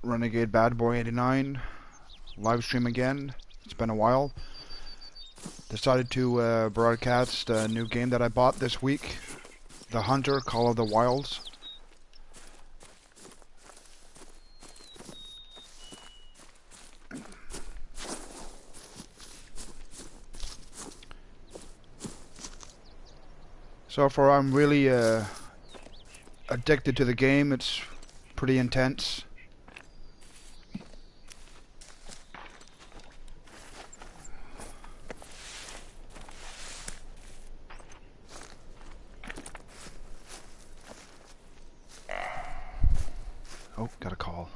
Renegade Bad Boy 89 live stream again. It's been a while. Decided to broadcast a new game that I bought this week, The Hunter: Call of the Wilds. So far I'm really addicted to the game. It's pretty intense. Oh, got a call.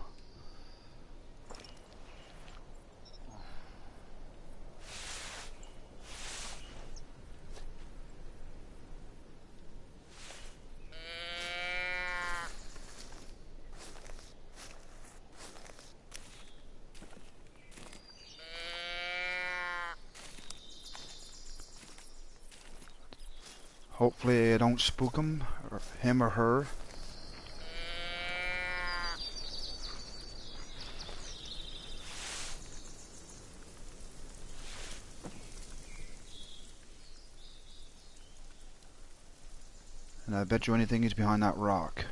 Hopefully I don't spook him or her. And I bet you anything he's behind that rock.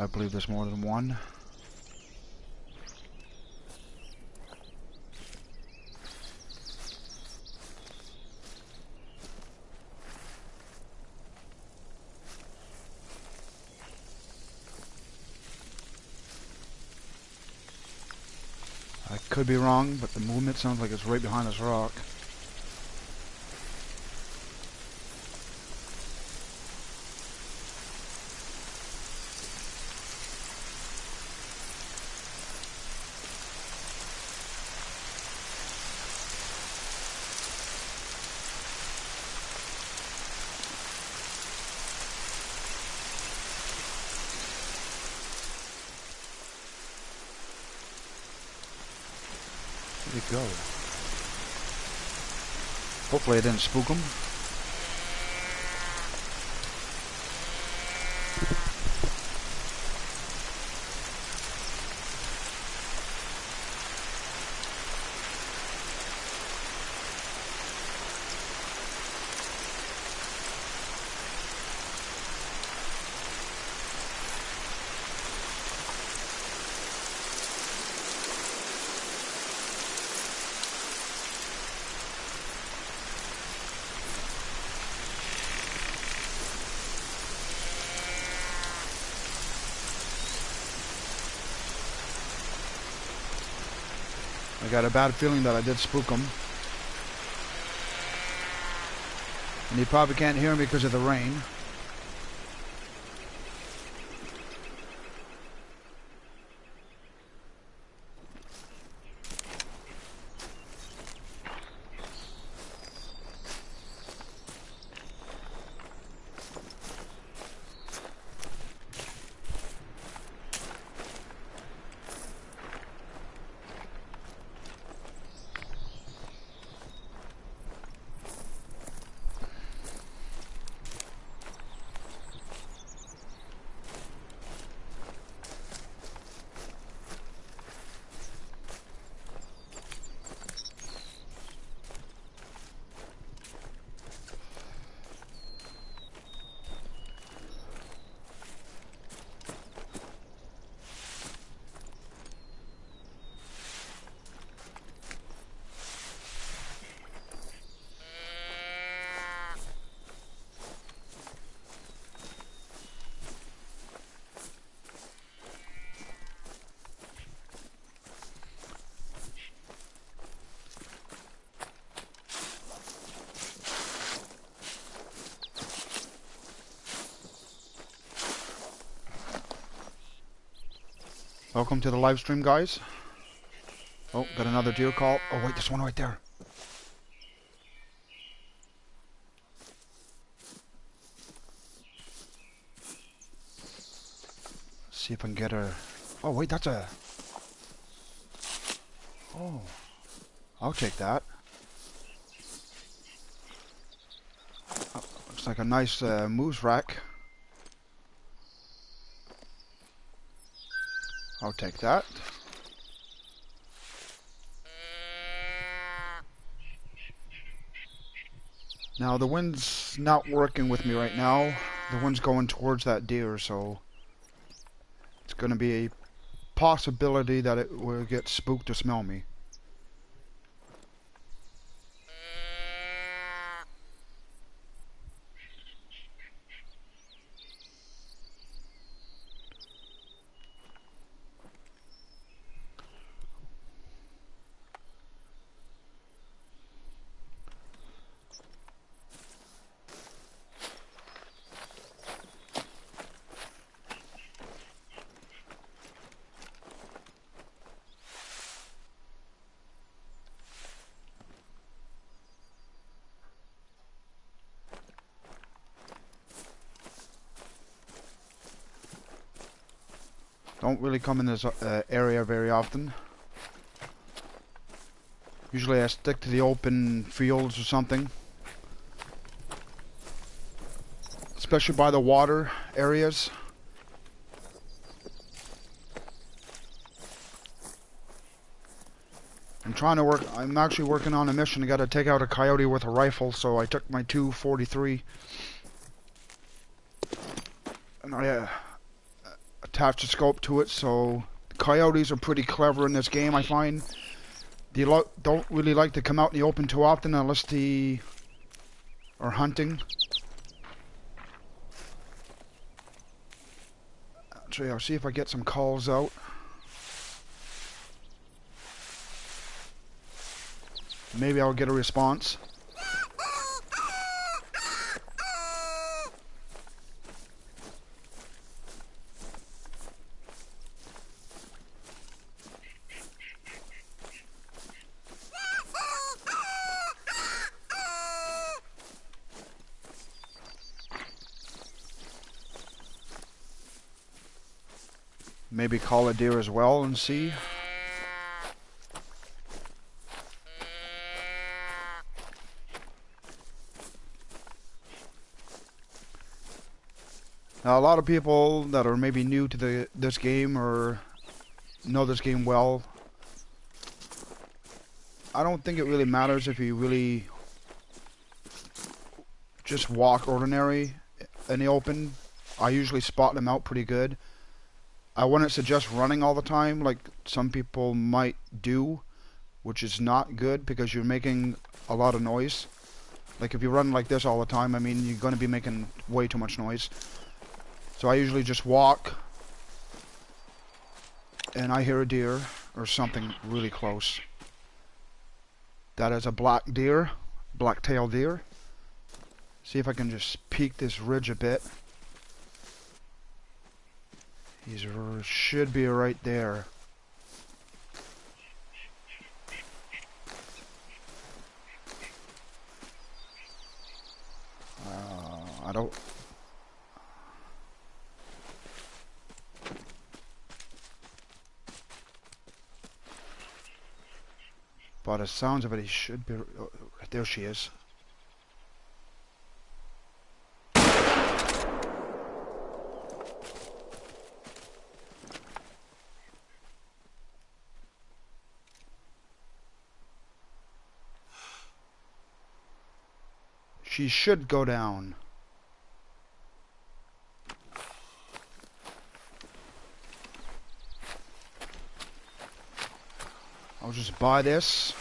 I believe there's more than one. I could be wrong, but the movement sounds like it's right behind this rock. Where'd he go? Hopefully I didn't spook him. I got a bad feeling that I did spook him. And he probably can't hear me because of the rain. Welcome to the live stream, guys. Oh, got another deer call. Oh, wait, there's one right there. See if I can get her. Oh wait, that's a... Oh, I'll take that. Oh, looks like a nice moose rack. I'll take that. Now the wind's not working with me right now. The wind's going towards that deer, so it's going to be a possibility that it will get spooked to smell me. Don't really come in this area very often. Usually I stick to the open fields or something. Especially by the water areas. I'm actually working on a mission. I gotta take out a coyote with a rifle, so I took my 243 and I attached a scope to it. So coyotes are pretty clever in this game, I find. They don't really like to come out in the open too often unless they are hunting. Actually, I'll see if I get some calls out. Maybe I'll get a response. Maybe call a deer as well and see. Now, a lot of people that are maybe new to this game or know this game well, I don't think it really matters if you really just walk ordinary in the open. I usually spot them out pretty good. I wouldn't suggest running all the time like some people might do, which is not good because you're making a lot of noise. Like if you run like this all the time, I mean, you're going to be making way too much noise. So I usually just walk and I hear a deer or something really close. That is a black deer, black-tailed deer. See if I can just peek this ridge a bit. He should be right there. I don't... By the sounds of it, he should be... Oh, there she is. She should go down. I'll just buy this.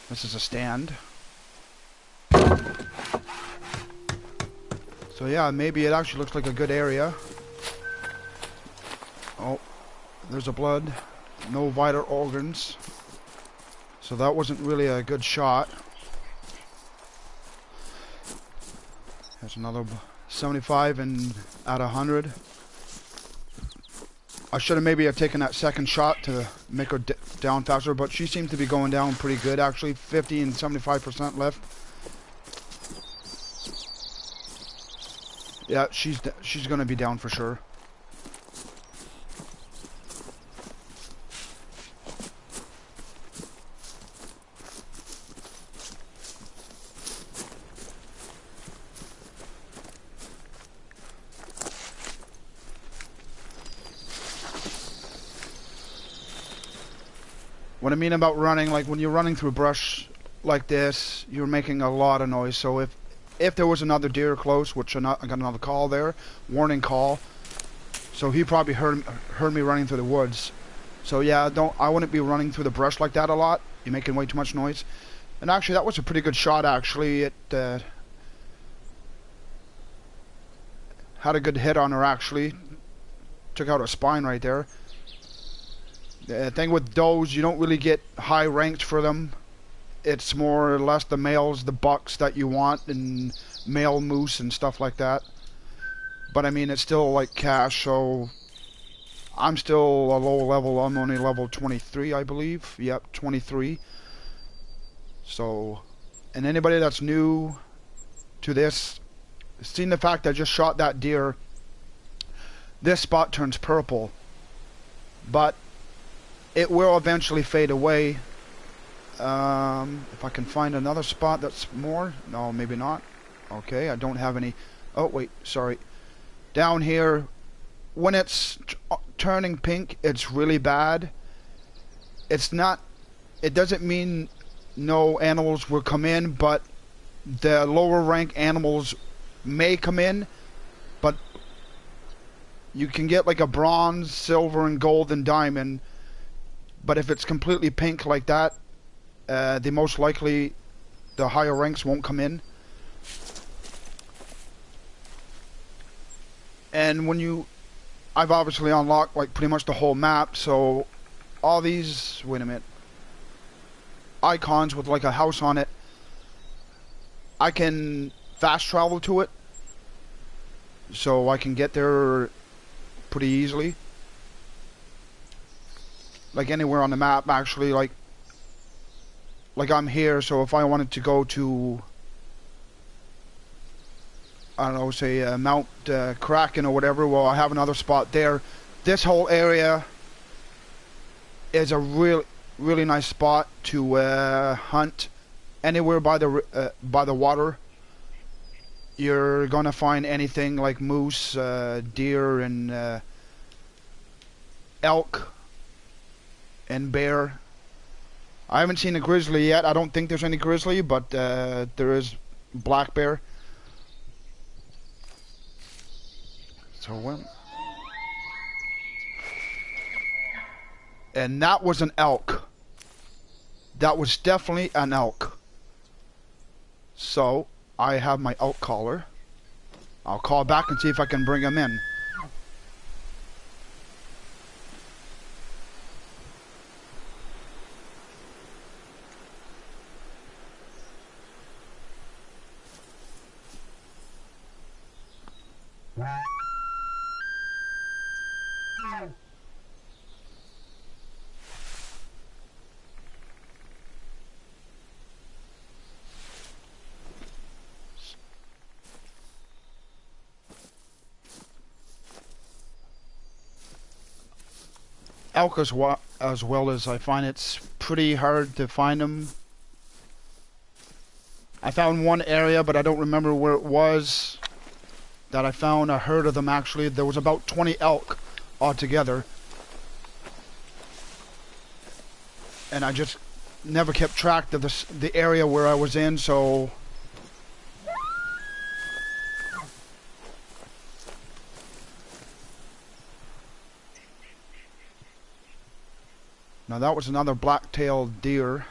This is a stand. So yeah, maybe it actually looks like a good area. Oh, there's a blood. No vital organs. So that wasn't really a good shot. There's another 75 and at 100. I should have maybe taken that second shot to make her down faster, but she seems to be going down pretty good actually. 50 and 75% left. Yeah, she's going to be down for sure. What I mean about running, like when you're running through brush like this, you're making a lot of noise. So if there was another deer close, which I got another call there, warning call. So he probably heard me running through the woods. So yeah, I wouldn't be running through the brush like that a lot. You're making way too much noise. And actually, that was a pretty good shot. Actually, it had a good hit on her. Actually, took out her spine right there. The thing with does, you don't really get high ranked for them. It's more or less the males, the bucks that you want, and male moose and stuff like that. But I mean, it's still like cash, so I'm still a low level. I'm only level 23, I believe. Yep, 23. So, and anybody that's new to this, seeing the fact I just shot that deer, this spot turns purple. But it will eventually fade away. If I can find another spot that's more. No, maybe not. Okay, I don't have any. Oh, wait, sorry. Down here, when it's turning pink, it's really bad. It's not. It doesn't mean no animals will come in, but the lower rank animals may come in, but you can get like a bronze, silver, and gold and diamond. But if it's completely pink like that, the most likely the higher ranks won't come in. And when I've obviously unlocked like pretty much the whole map, so all these, wait a minute, icons with like a house on it, I can fast travel to it, so I can get there pretty easily. Like anywhere on the map, actually, like I'm here, so if I wanted to go to, I don't know, say Mount Kraken or whatever, well, I have another spot there. This whole area is a really nice spot to hunt. Anywhere by the water, you're gonna find anything like moose, deer, and elk, and bear. I haven't seen a grizzly yet. I don't think there's any grizzly, but there is black bear. So when, and that was an elk. That was definitely an elk. So I have my elk caller. I'll call back and see if I can bring him in. Elk as well as I find it's pretty hard to find them. I found one area, but I don't remember where it was, that I found a herd of them actually. There was about 20 elk altogether. And I just never kept track of the area where I was in, so... Now that was another black-tailed deer.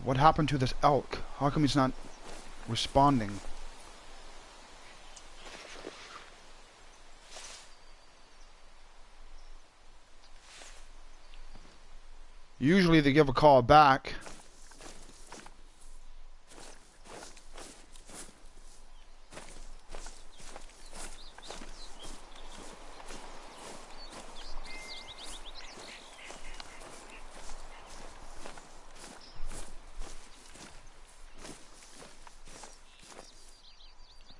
What happened to this elk? How come he's not responding? Usually they give a call back.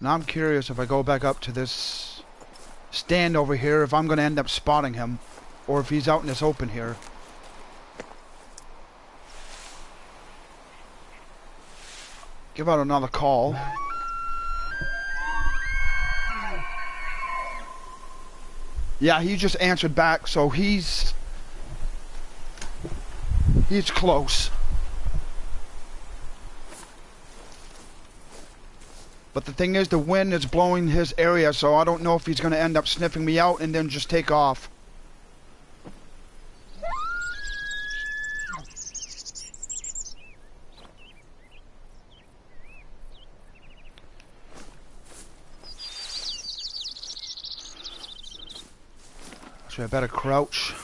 Now I'm curious if I go back up to this stand over here, if I'm going to end up spotting him, or if he's out in this open here. Give out another call. Yeah, he just answered back, so he's close. But the thing is, the wind is blowing his area, so I don't know if he's going to end up sniffing me out and then just take off. So I better crouch.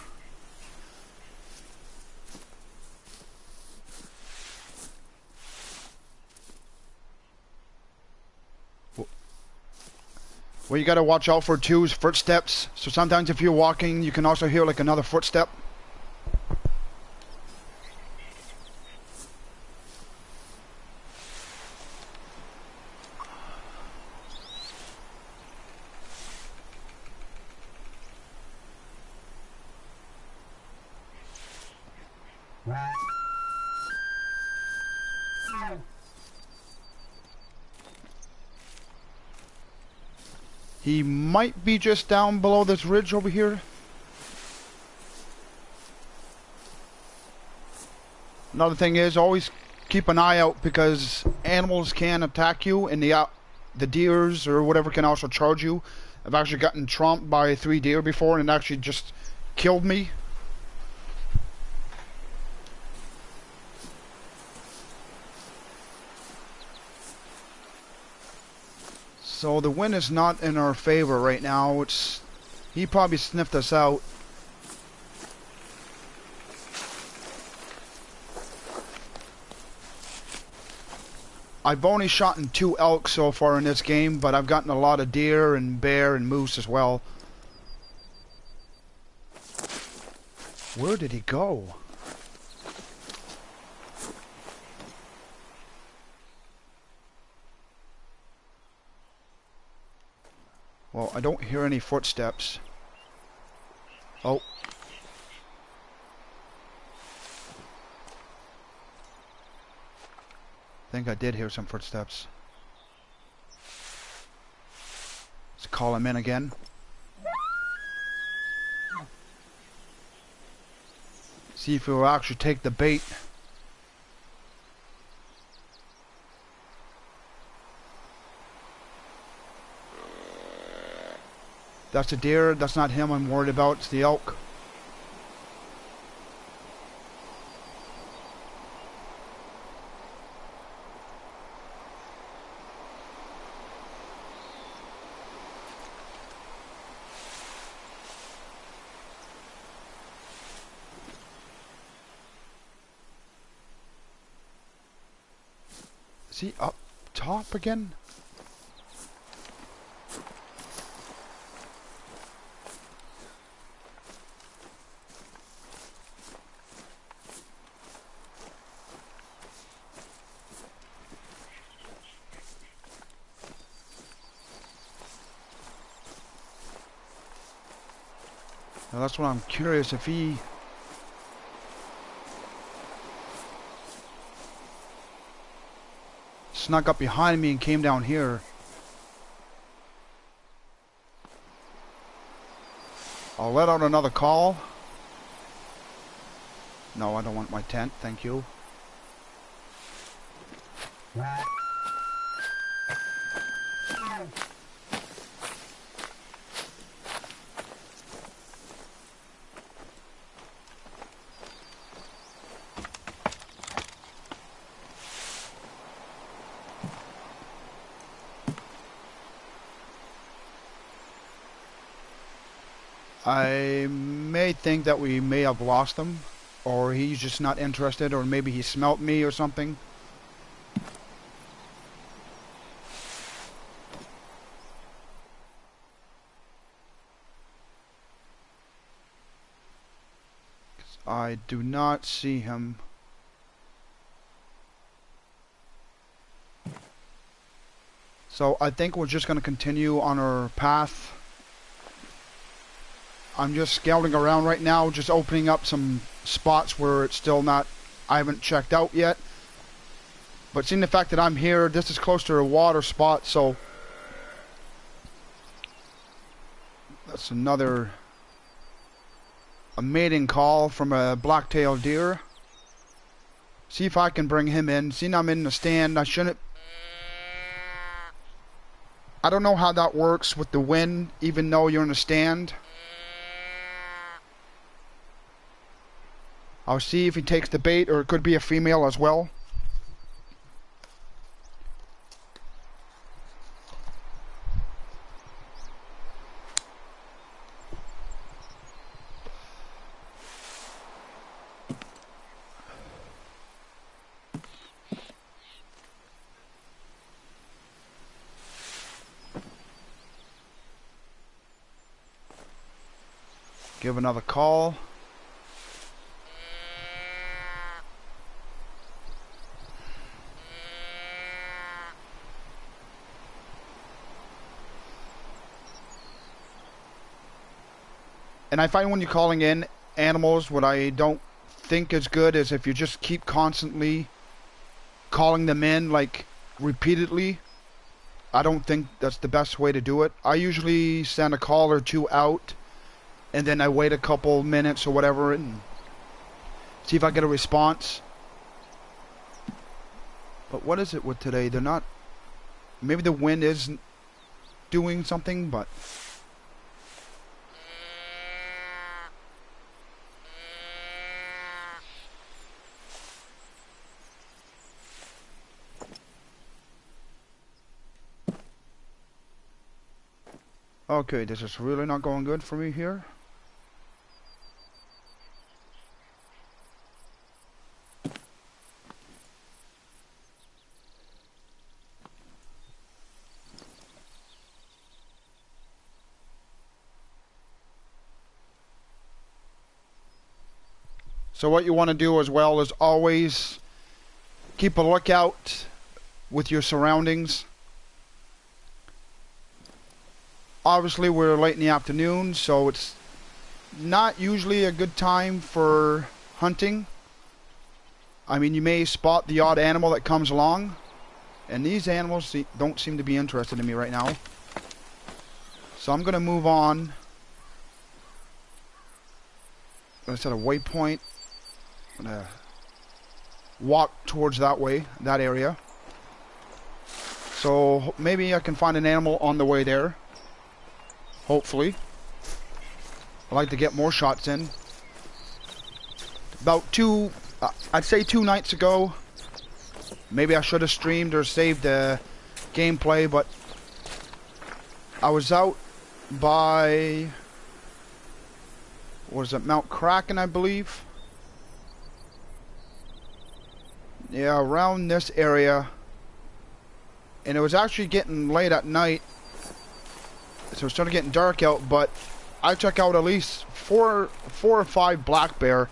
What you gotta watch out for too is footsteps. So sometimes if you're walking, you can also hear like another footstep. He might be just down below this ridge over here. Another thing is, always keep an eye out because animals can attack you, and the deers or whatever can also charge you. I've actually gotten tromped by 3 deer before, and it actually just killed me. So the wind is not in our favor right now. He probably sniffed us out. I've only shot 2 elk so far in this game, but I've gotten a lot of deer and bear and moose as well. Where did he go? Well, I don't hear any footsteps. Oh. I think I did hear some footsteps. Let's call him in again. See if he'll actually take the bait. That's a deer. That's not him I'm worried about. It's the elk. Is he up top again? Now that's what I'm curious if he... snuck up behind me and came down here. I'll let out another call. No, I don't want my tent, thank you. I may think that we may have lost him, or he's just not interested, or maybe he smelt me or something. I do not see him. So I think we're just going to continue on our path. I'm just scouting around right now, just opening up some spots where it's still not, I haven't checked out yet. But seeing the fact that I'm here, this is close to a water spot, so that's another a mating call from a black-tailed deer. See if I can bring him in. See, I'm in the stand. I shouldn't... I don't know how that works with the wind, even though you're in a stand. I'll see if he takes the bait, or it could be a female as well. Give another call. And I find when you're calling in animals, what I don't think is good is if you just keep constantly calling them in, like, repeatedly. I don't think that's the best way to do it. I usually send a call or two out, and then I wait a couple minutes or whatever and see if I get a response. But what is it with today? They're not... Maybe the wind is doing something, but... Okay, this is really not going good for me here. So what you want to do as well is always keep a lookout with your surroundings. Obviously we're late in the afternoon, so it's not usually a good time for hunting. I mean, you may spot the odd animal that comes along, and these animals don't seem to be interested in me right now. So I'm going to move on. I'm going to set a waypoint. I'm going to walk towards that way, that area. So maybe I can find an animal on the way there. Hopefully. I'd like to get more shots in. About I'd say 2 nights ago, maybe I should have streamed or saved the gameplay, but I was out by, what is it, Mount Kraken, I believe? Yeah, around this area. And it was actually getting late at night, so it started getting dark out, but I took out at least four or five black bear.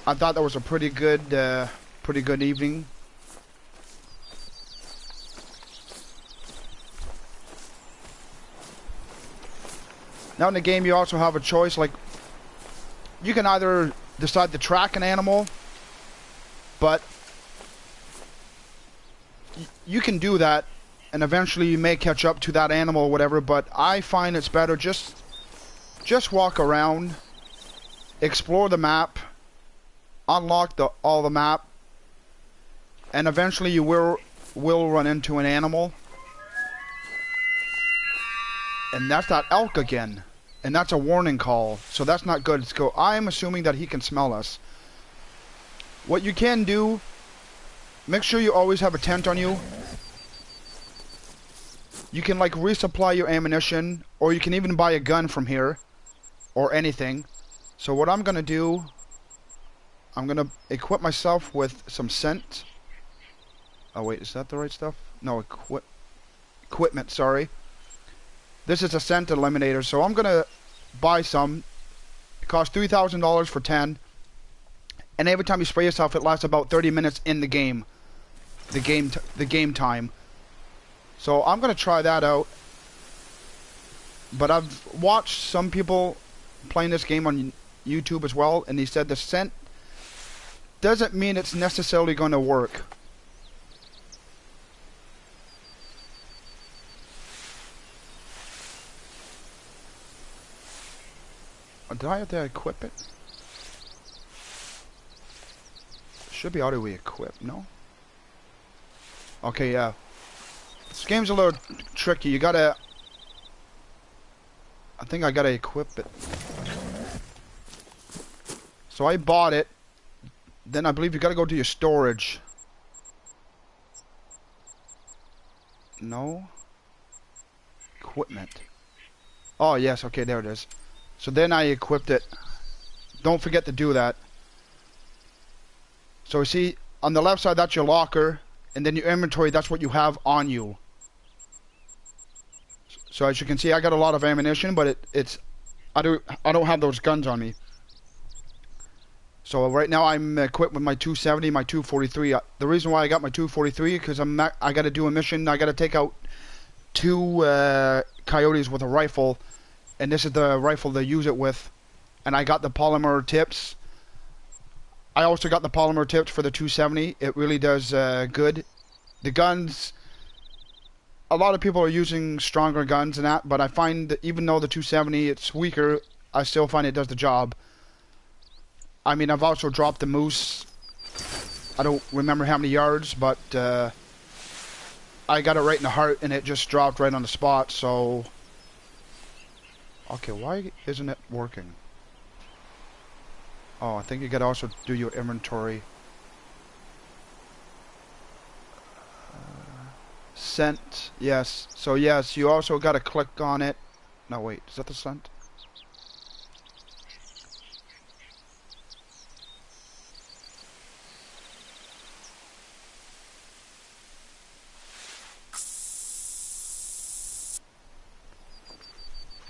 I thought that was a pretty good evening. Now in the game, you also have a choice. Like, you can either decide to track an animal, but you can do that, and eventually you may catch up to that animal or whatever. But I find it's better just walk around, explore the map, unlock all the map, and eventually you will run into an animal. And that's that elk again, and that's a warning call, so that's not good. So I'm assuming that he can smell us. What you can do, make sure you always have a tent on you. You can like resupply your ammunition, or you can even buy a gun from here, or anything. So what I'm gonna do, I'm gonna equip myself with some scent. Oh wait, is that the right stuff? No, equipment, sorry. This is a scent eliminator, so I'm gonna buy some. It costs $3,000 for 10. And every time you spray yourself, it lasts about 30 minutes in the game. The game time. So I'm gonna try that out. But I've watched some people playing this game on YouTube as well, and they said the scent doesn't mean it's necessarily going to work. Did I have to equip it? Should be auto-equip, no? Okay, yeah. This game's a little tricky. You gotta... I think I gotta equip it. So I bought it. Then I believe you gotta go to your storage. No. Equipment. Oh, yes. Okay, there it is. So then I equipped it. Don't forget to do that. So you see, on the left side, that's your locker. And then your inventory, that's what you have on you. So as you can see, I got a lot of ammunition, but I don't have those guns on me. So right now I'm equipped with my 270, my 243. The reason why I got my 243 because I got to do a mission. I got to take out 2 coyotes with a rifle, and this is the rifle they use it with. And I got the polymer tips. I also got the polymer tips for the 270. It really does good. The guns, a lot of people are using stronger guns and that, but I find that even though the 270 it's weaker, I still find it does the job. I mean, I've also dropped the moose. I don't remember how many yards, but I got it right in the heart, and it just dropped right on the spot, so... Okay, why isn't it working? Oh, I think you gotta also do your inventory. Scent, yes. So yes, you also gotta click on it. No, wait, is that the scent?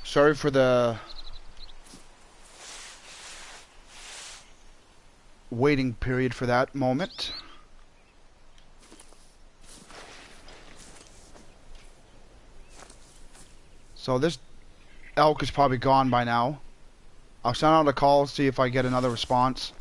Sorry for the waiting period for that moment. So this elk is probably gone by now. I'll send out a call, see if I get another response.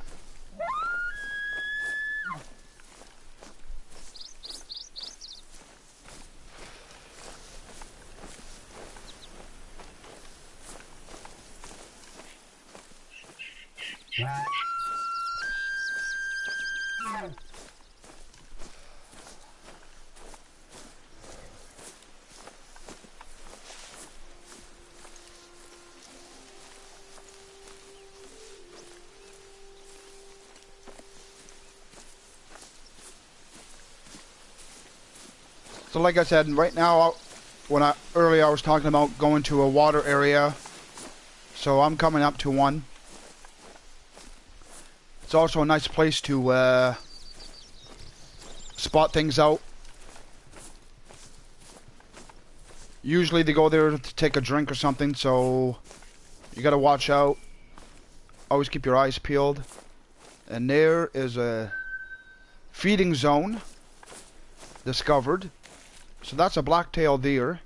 So like I said, right now, earlier I was talking about going to a water area. So I'm coming up to one. It's also a nice place to spot things out. Usually they go there to take a drink or something, so you gotta watch out. Always keep your eyes peeled. And there is a feeding zone discovered. So that's a black-tailed deer.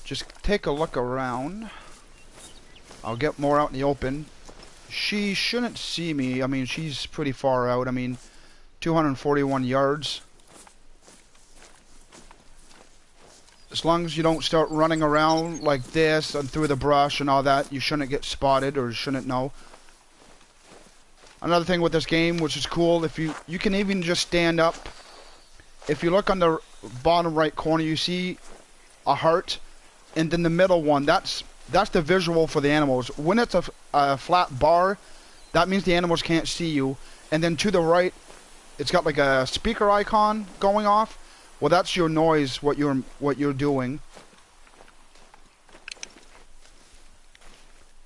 Just take a look around. I'll get more out in the open. She shouldn't see me. I mean, she's pretty far out. I mean, 241 yards. As long as you don't start running around like this and through the brush and all that, you shouldn't get spotted or shouldn't know. Another thing with this game, which is cool, if you can even just stand up. If you look on the bottom right corner, you see a heart, and then the middle one, that's the visual for the animals. When it's a flat bar, that means the animals can't see you. And then to the right, it's got like a speaker icon going off. Well, that's your noise, what you're doing.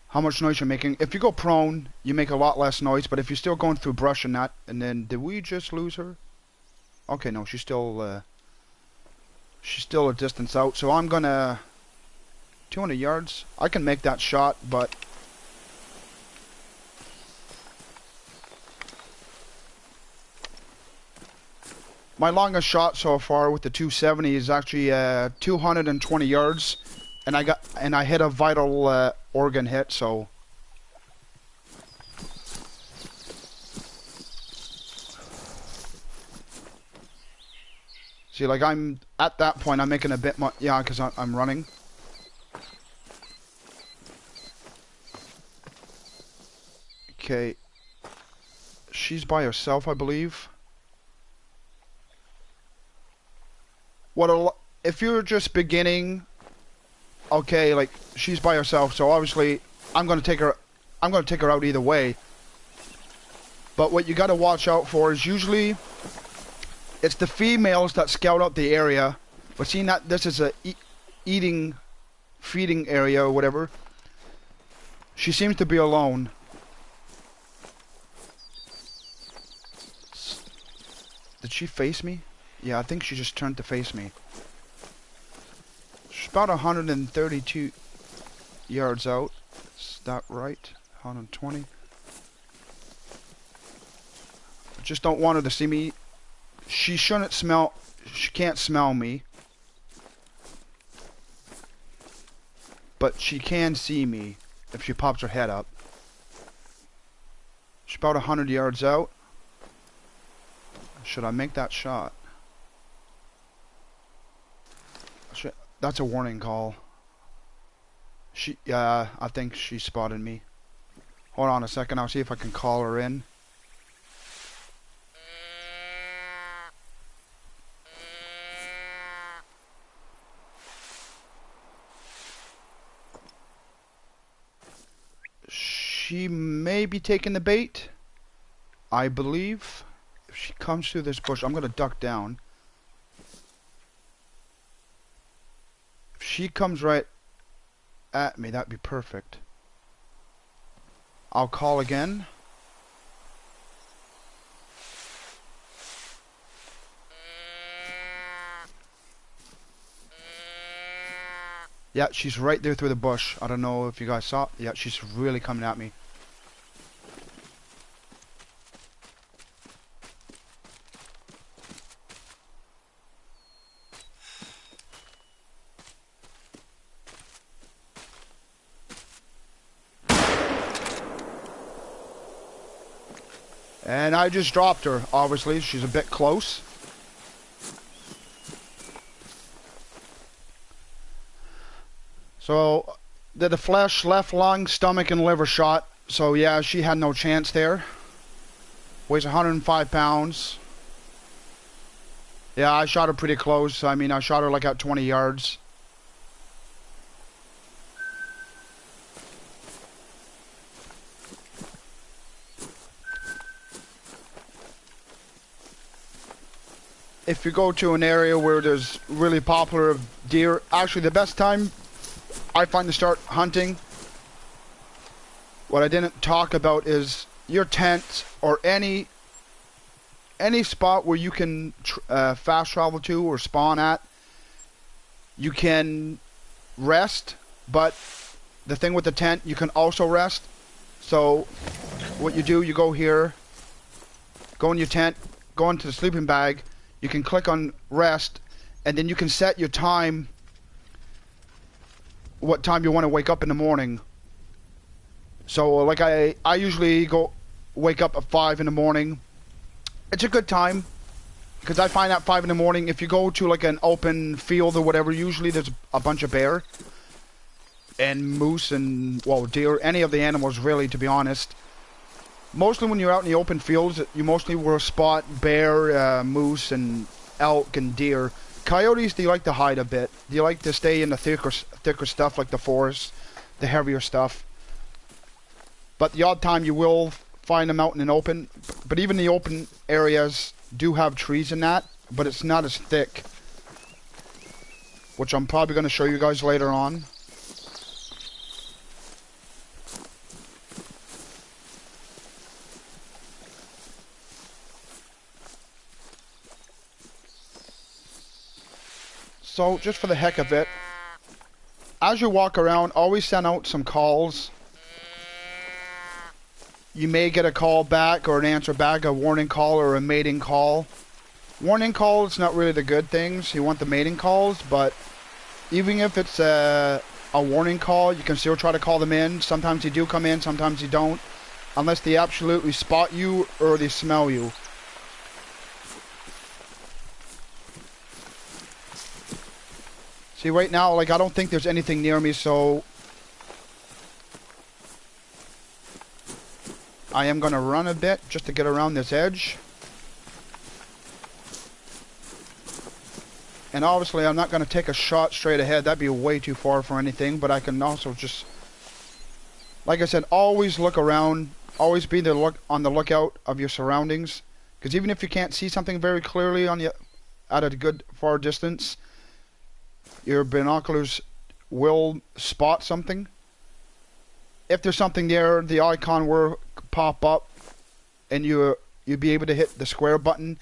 How much noise you're making. If you go prone, you make a lot less noise, but if you're still going through brush and that, and then, did we just lose her? Okay, no, she's still a distance out, so I'm gonna, 200 yards, I can make that shot, but my longest shot so far with the 270 is actually 220 yards, and I hit a vital organ hit, so see, like I'm at that point, I'm making a bit more, yeah, because I'm running. Okay. She's by herself, I believe. If you're just beginning, okay, like she's by herself, so obviously I'm gonna take her out either way. But what you gotta watch out for is usually it's the females that scout out the area. But seeing that this is a feeding area or whatever, she seems to be alone. Did she face me? Yeah, I think she just turned to face me. She's about 132 yards out. Is that right? 120. I just don't want her to see me. She shouldn't smell. She can't smell me. But she can see me if she pops her head up. She's about 100 yards out. Should I make that shot? That's a warning call. I think she spotted me. Hold on a second, I'll see if I can call her in. She may be taking the bait, I believe. If she comes through this bush, I'm gonna duck down. If she comes right at me, that'd be perfect. I'll call again. Yeah, she's right there through the bush. I don't know if you guys saw. Yeah, she's really coming at me. And I just dropped her. Obviously, she's a bit close. So, did a flesh, left lung, stomach, and liver shot. So yeah, she had no chance there. Weighs 105 pounds. Yeah, I shot her pretty close. I mean, I shot her like at 20 yards. If you go to an area where there's really popular deer, actually the best time I find to start hunting, what I didn't talk about is your tent or any spot where you can fast travel to or spawn at. You can rest, but the thing with the tent, you can also rest. So what you do, you go here, go in your tent, go into the sleeping bag, you can click on rest, and then you can set your time, what time you want to wake up in the morning. So like I usually wake up at 5 in the morning. It's a good time because I find at 5 in the morning, if you go to like an open field or whatever, usually there's a bunch of bear and moose and, well, deer, any of the animals really, to be honest. Mostly when you're out in the open fields, you mostly will spot bear, moose, and elk and deer. Coyotes, they like to hide a bit. They like to stay in the thicker stuff like the forest, the heavier stuff. But the odd time you will find them out in an open. But even the open areas do have trees in that, but it's not as thick. Which I'm probably going to show you guys later on. So, just for the heck of it, as you walk around, always send out some calls. You may get a call back or an answer back, a warning call or a mating call. Warning calls, not really the good things. You want the mating calls, but even if it's a warning call, you can still try to call them in. Sometimes they do come in, sometimes they don't. Unless they absolutely spot you or they smell you. See, right now, like, I don't think there's anything near me, so I am going to run a bit just to get around this edge. And obviously I'm not going to take a shot straight ahead. That'd be way too far for anything. But I can also just, like I said, always look around. Always be on the lookout of your surroundings. Because even if you can't see something very clearly at a good far distance, your binoculars will spot something. If there's something there, the icon will pop up, and you'll be able to hit the square button,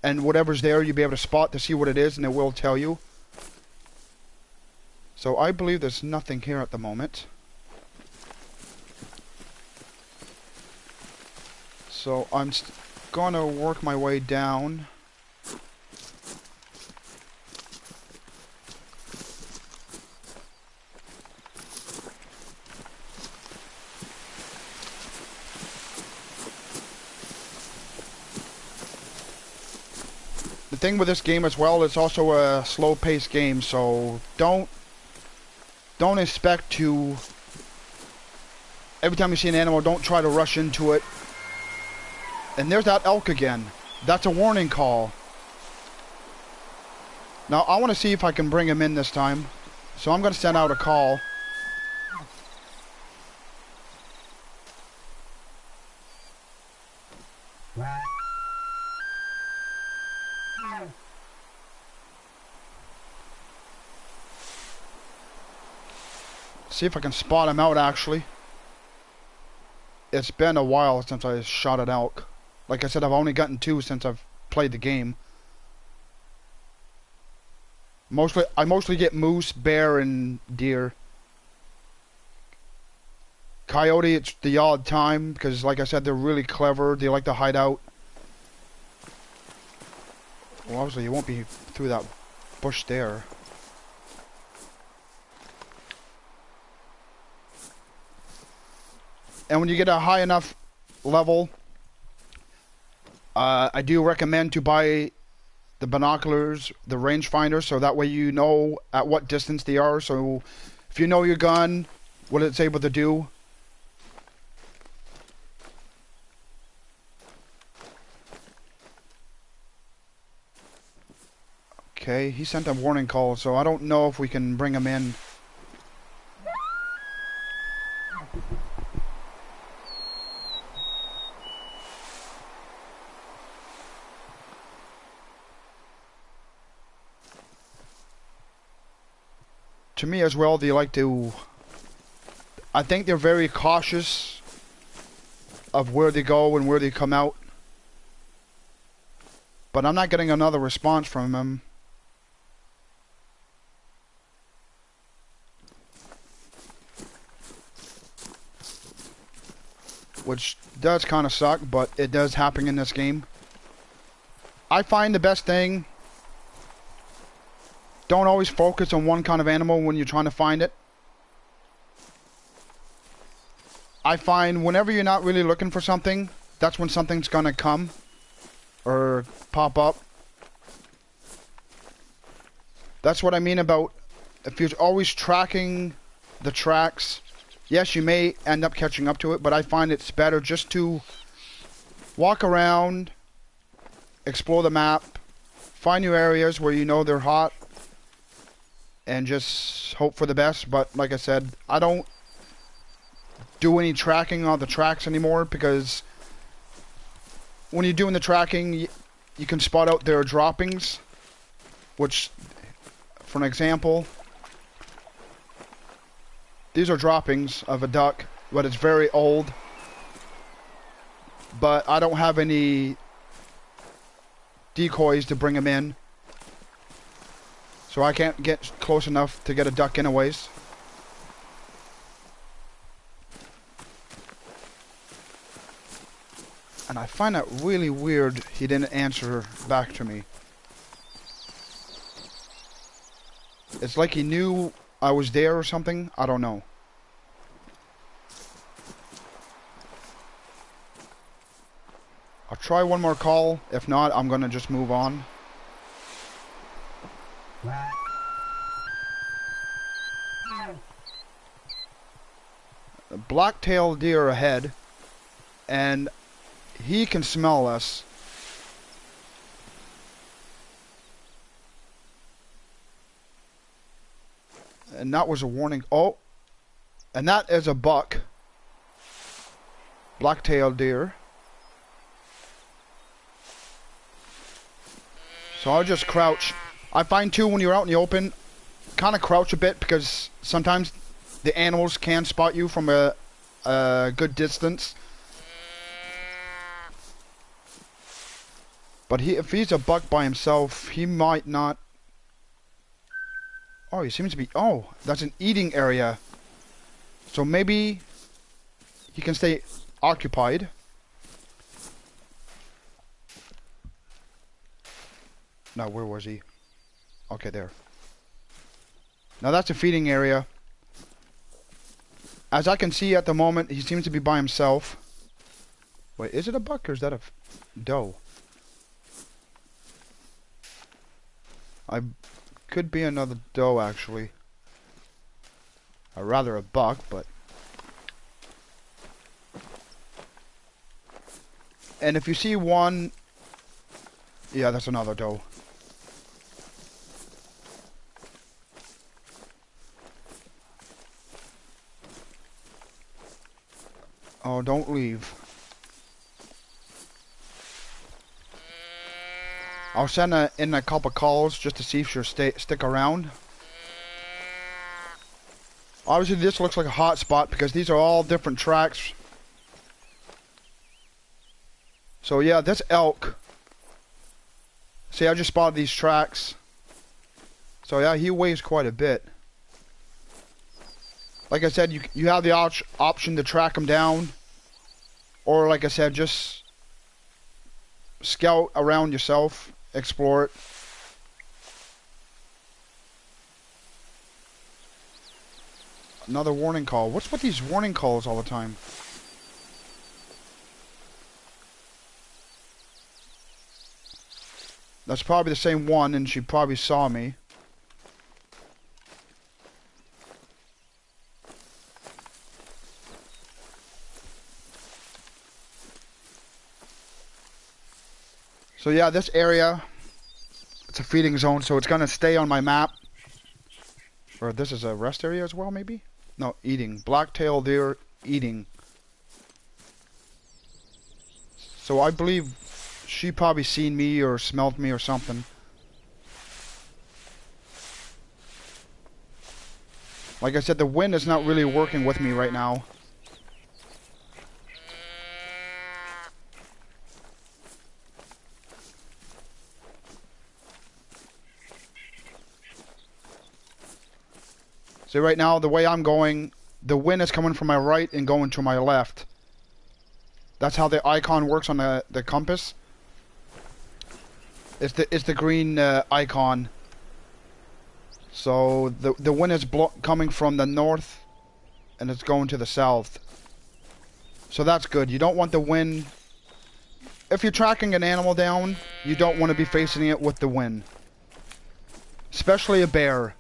and whatever's there, you'll be able to spot to see what it is, and it will tell you. So I believe there's nothing here at the moment. So I'm gonna work my way down. The thing with this game as well, it's also a slow-paced game, so don't expect to, every time you see an animal, don't try to rush into it. And there's that elk again. That's a warning call. Now I want to see if I can bring him in this time, so I'm going to send out a call. See if I can spot him out, actually. It's been a while since I shot an elk. Like I said, I've only gotten 2 since I've played the game. I mostly get moose, bear, and deer. Coyote, it's the odd time, because like I said, they're really clever. They like to hide out. Well, obviously you won't be through that bush there. And when you get a high enough level, I do recommend to buy the binoculars, the rangefinder, so that way you know at what distance they are. So if you know your gun, what it's able to do. Okay, he sent a warning call, so I don't know if we can bring him in. To me as well, they like to, I think they're very cautious of where they go and where they come out. But I'm not getting another response from him. Which does kind of suck, but it does happen in this game. I find the best thing, don't always focus on one kind of animal when you're trying to find it. I find whenever you're not really looking for something, that's when something's gonna come or pop up. That's what I mean about if you're always tracking the tracks. Yes, you may end up catching up to it, but I find it's better just to walk around, explore the map, find new areas where you know they're hot, and just hope for the best. But like I said, I don't do any tracking on the tracks anymore, because when you're doing the tracking, you can spot out their droppings, which, for an example, these are droppings of a duck, but it's very old. But I don't have any decoys to bring them in, so I can't get close enough to get a duck anyways. And I find that really weird he didn't answer back to me. It's like he knew I was there or something. I don't know. I'll try one more call. If not, I'm gonna just move on. Black-tailed deer ahead. and he can smell us. And that was a warning. Oh, and that is a buck. Black-tailed deer. So I'll just crouch. I find too when you're out in the open, kind of crouch a bit because sometimes the animals can spot you from a good distance. But if he's a buck by himself, he might not. Oh, he seems to be. Oh, that's an eating area. So maybe he can stay occupied. No, where was he? Okay, there. Now that's a feeding area. As I can see at the moment, he seems to be by himself. Wait, is it a buck or is that a doe? I could be another doe, actually. Or rather a buck, but... And if you see one... Yeah, that's another doe. Oh, don't leave. I'll send in a couple calls just to see if she'll stick around. Obviously, this looks like a hot spot because these are all different tracks. So yeah, this elk. See, I just spotted these tracks. So yeah, he weighs quite a bit. Like I said, you have the option to track him down. Or like I said, just scout around yourself. Explore it. Another warning call. What's with these warning calls all the time? That's probably the same one, and she probably saw me. So yeah, this area, it's a feeding zone, so it's going to stay on my map. Or this is a rest area as well, maybe? No, eating. Black-tailed deer eating. So I believe she probably seen me or smelled me or something. Like I said, the wind is not really working with me right now. See, right now, the way I'm going, the wind is coming from my right and going to my left. That's how the icon works on the compass. It's the green icon. So the wind is coming from the north, and it's going to the south. So that's good. You don't want the wind. If you're tracking an animal down, you don't want to be facing it with the wind. Especially a bear.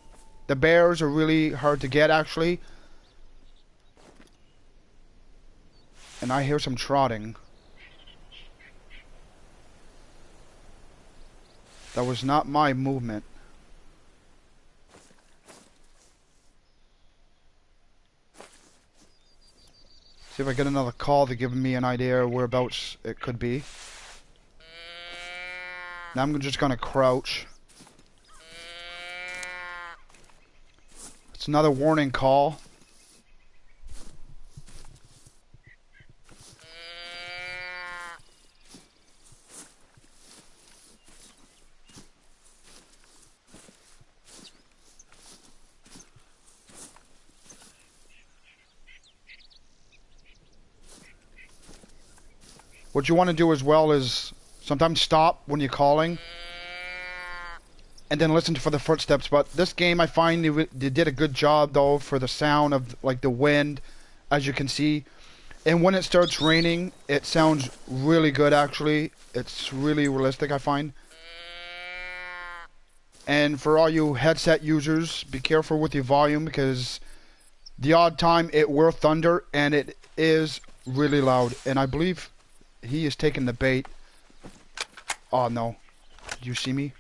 The bears are really hard to get, actually. And I hear some trotting. That was not my movement. See if I get another call to give me an idea whereabouts it could be. Now I'm just gonna crouch. It's another warning call. What you want to do as well is sometimes stop when you're calling and then listen for the footsteps. But this game, I find they did a good job though for the sound of like the wind, as you can see. And when it starts raining, it sounds really good actually. It's really realistic, I find. And for all you headset users, be careful with your volume because the odd time it will thunder, and it is really loud, and I believe he is taking the bait. Oh no. Did you see me?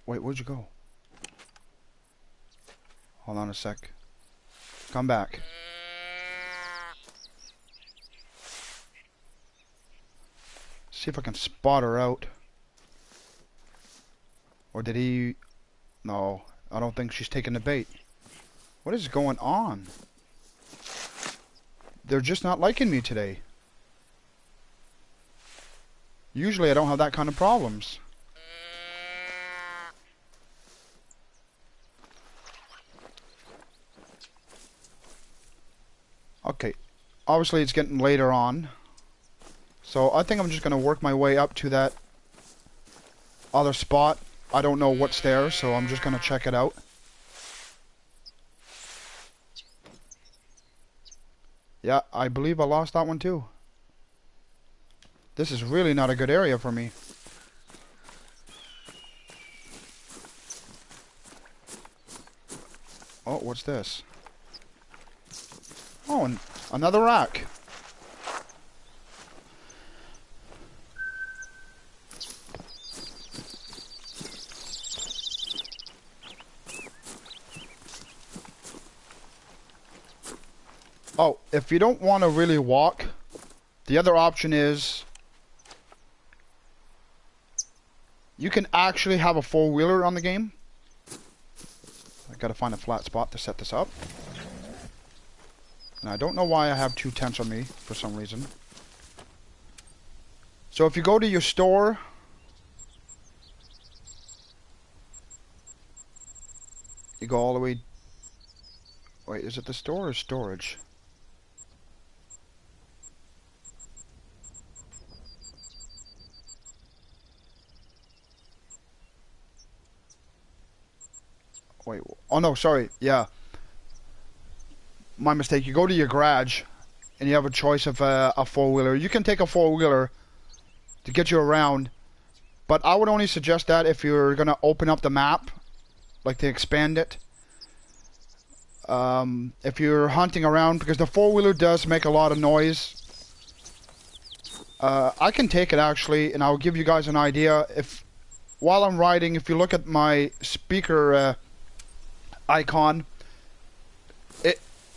Wait, where'd you go? Hold on a sec. Come back. See if I can spot her out. Or did he... No, I don't think she's taking the bait. What is going on? They're just not liking me today. Usually I don't have that kind of problems. Okay, obviously it's getting later on. So I think I'm just going to work my way up to that other spot. I don't know what's there, so I'm just going to check it out. Yeah, I believe I lost that one too. This is really not a good area for me. Oh, what's this? Oh, and another rack. Oh, if you don't want to really walk, the other option is you can actually have a four-wheeler on the game. I gotta find a flat spot to set this up. And I don't know why I have two tents on me for some reason. So if you go to your store, you go all the way... Wait, is it the store or storage? Wait, oh no, sorry, yeah. My mistake. You go to your garage, and you have a choice of a four-wheeler. You can take a four-wheeler to get you around, but I would only suggest that if you're going to open up the map, like to expand it. If you're hunting around, because the four-wheeler does make a lot of noise. I can take it actually, and I'll give you guys an idea. If while I'm riding, if you look at my speaker icon,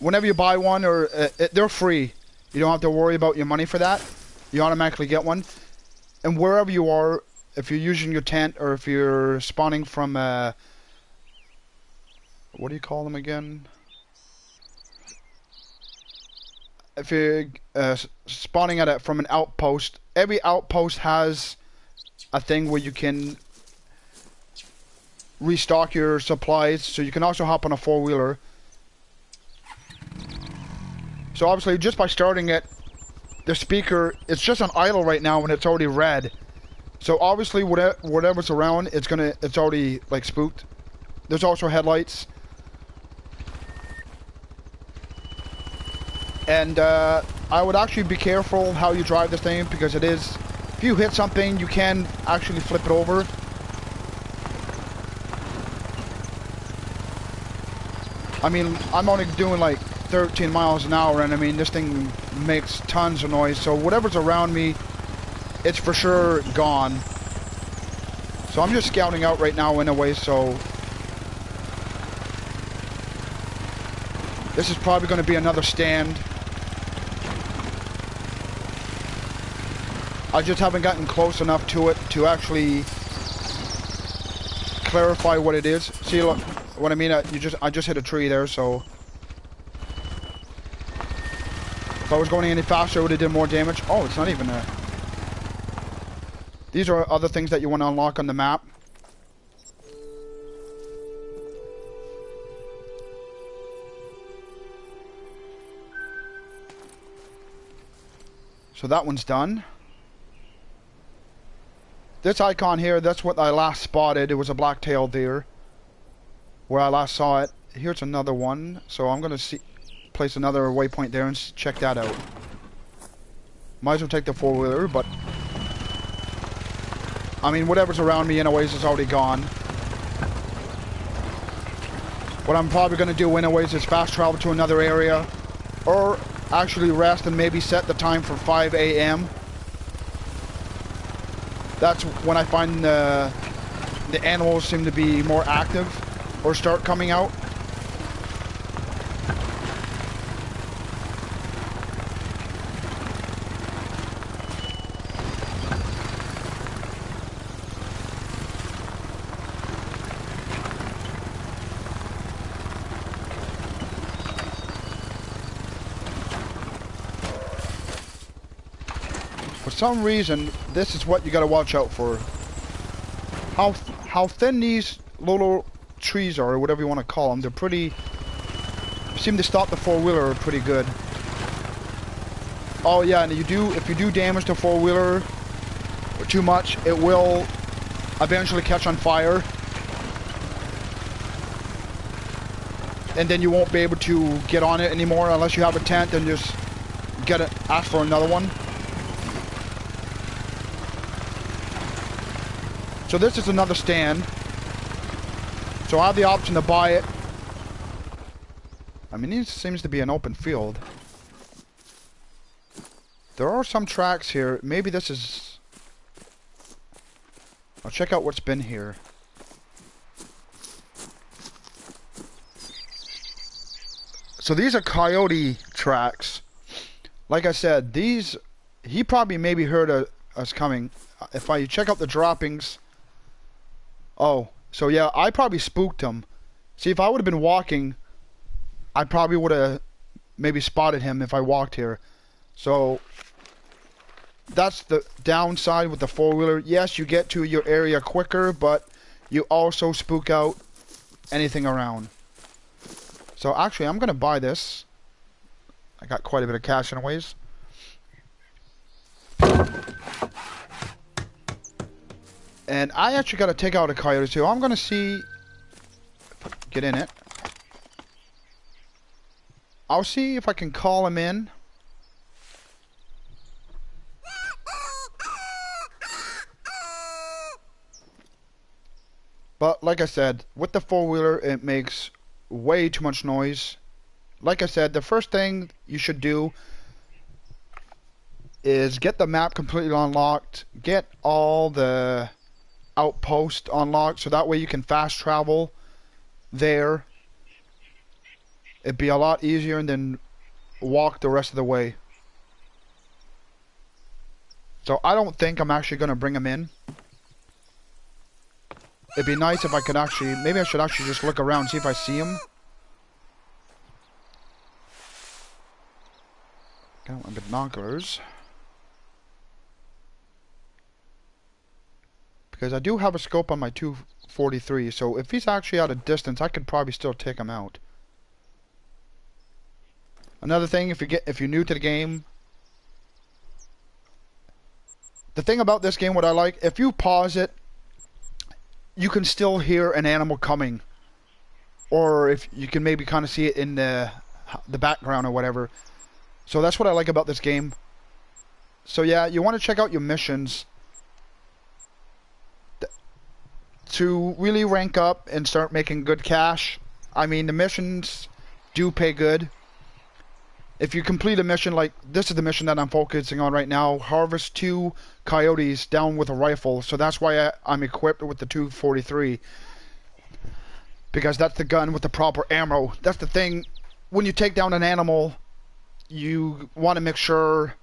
whenever you buy one, or they're free. You don't have to worry about your money for that. You automatically get one. And wherever you are, if you're using your tent, or if you're spawning from what do you call them again? If you're spawning at from an outpost, every outpost has a thing where you can restock your supplies. So you can also hop on a four-wheeler. So obviously, just by starting it, the speaker, it's just on idle right now when it's already red. So obviously, whatever's around, it's already like spooked. There's also headlights. And I would actually be careful how you drive this thing, because it is, if you hit something, you can actually flip it over. I mean, I'm only doing like 13 miles an hour, and I mean, this thing makes tons of noise, so whatever's around me, it's for sure gone. So I'm just scouting out right now anyway, so this is probably going to be another stand. I just haven't gotten close enough to it to actually clarify what it is. See, look, what I mean, I just hit a tree there, so if I was going any faster, it would have done more damage. Oh, it's not even a... These are other things that you want to unlock on the map. So that one's done. This icon here, that's what I last spotted. It was a black-tailed deer where I last saw it. Here's another one. So I'm going to place another waypoint there and check that out. Might as well take the four-wheeler, but I mean, whatever's around me anyways is already gone. what I'm probably going to do anyways is fast travel to another area, or actually rest and maybe set the time for 5 a.m. That's when I find the animals seem to be more active or start coming out. For some reason, this is what you gotta watch out for. How thin these little trees are, or whatever you want to call them. They're pretty... seem to stop the four-wheeler pretty good. Oh yeah, and if you do damage the four-wheeler too much, it will eventually catch on fire. And then you won't be able to get on it anymore unless you have a tent and just ask for another one. So this is another stand. So I have the option to buy it. I mean, this seems to be an open field. There are some tracks here. Maybe this is... I'll check out what's been here. So these are coyote tracks. Like I said, these... He probably maybe heard us coming. If I check out the droppings... Oh, so yeah, I probably spooked him. See, if I would have been walking, I probably would have maybe spotted him if I walked here. So, that's the downside with the four-wheeler. Yes, you get to your area quicker, but you also spook out anything around. So, actually, I'm going to buy this. I got quite a bit of cash anyways. And I actually got to take out a coyote too. I'm going to see... Get in it. I'll see if I can call him in. But like I said, with the four-wheeler, it makes way too much noise. Like I said, the first thing you should do is get the map completely unlocked. Get all the outpost unlocked so that way you can fast travel there. It'd be a lot easier and then walk the rest of the way. So I don't think I'm actually going to bring him in. It'd be nice if I could actually... Maybe I should actually just look around and see if I see him. Got my binoculars. Because I do have a scope on my 243, so if he's actually at a distance, I could probably still take him out. Another thing, if you're new to the game, the thing about this game, what I like, if you pause it, you can still hear an animal coming, or if you can maybe kind of see it in the background or whatever. So that's what I like about this game. So yeah, you want to check out your missions to really rank up and start making good cash. I mean, the missions do pay good. If you complete a mission, like this is the mission that I'm focusing on right now, harvest 2 coyotes down with a rifle. So that's why I'm equipped with the 243. Because that's the gun with the proper ammo. That's the thing, when you take down an animal, you want to make sure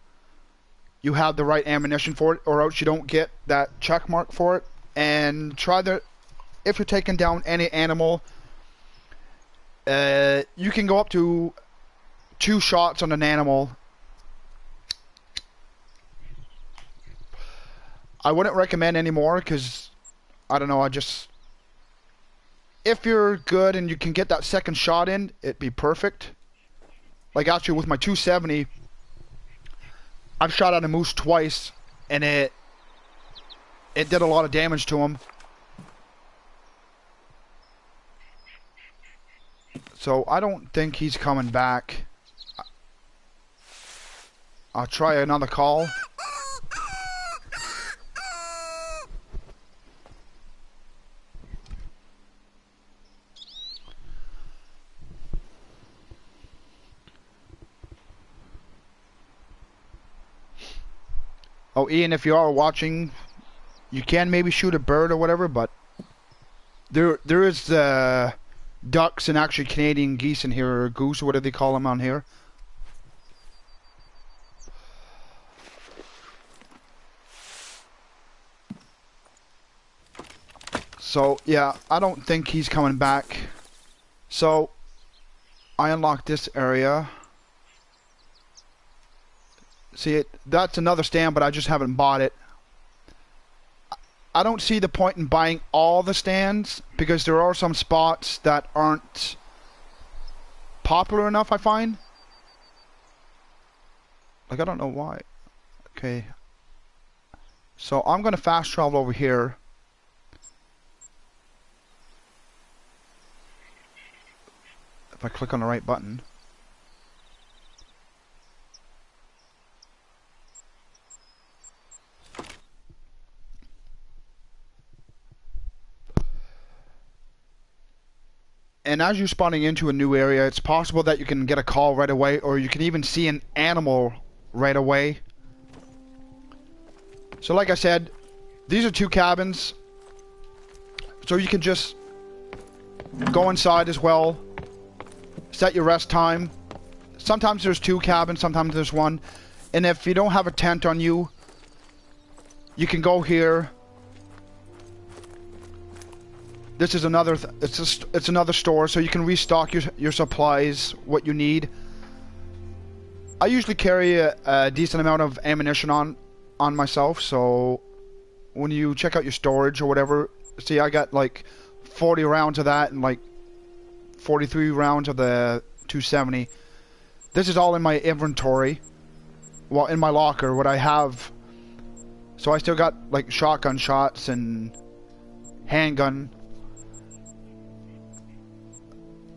you have the right ammunition for it, or else you don't get that check mark for it. And if you're taking down any animal, you can go up to 2 shots on an animal. I wouldn't recommend anymore because, I don't know, if you're good and you can get that second shot in, it'd be perfect. Like actually with my 270, I've shot at a moose twice and it did a lot of damage to him. So I don't think he's coming back. I'll try another call. Oh, Ian, if you are watching, you can maybe shoot a bird or whatever, but there is ducks and actually Canadian geese in here, or goose, or whatever they call them on here. So, yeah, I don't think he's coming back. So, I unlocked this area. See, that's another stand, but I just haven't bought it. I don't see the point in buying all the stands, because there are some spots that aren't popular enough, I find. Like, I don't know why. Okay. So, I'm going to fast travel over here. If I click on the right button. And as you're spawning into a new area, it's possible that you can get a call right away, or you can even see an animal right away. So like I said, these are 2 cabins. So you can just go inside as well. Set your rest time. Sometimes there's 2 cabins, sometimes there's 1. And if you don't have a tent on you, you can go here. This is another. It's another store, so you can restock your supplies, what you need. I usually carry a decent amount of ammunition on myself, so when you check out your storage or whatever, see, I got like 40 rounds of that and like 43 rounds of the 270. This is all in my inventory. Well, in my locker, what I have. So I still got like shotgun shots and handgun.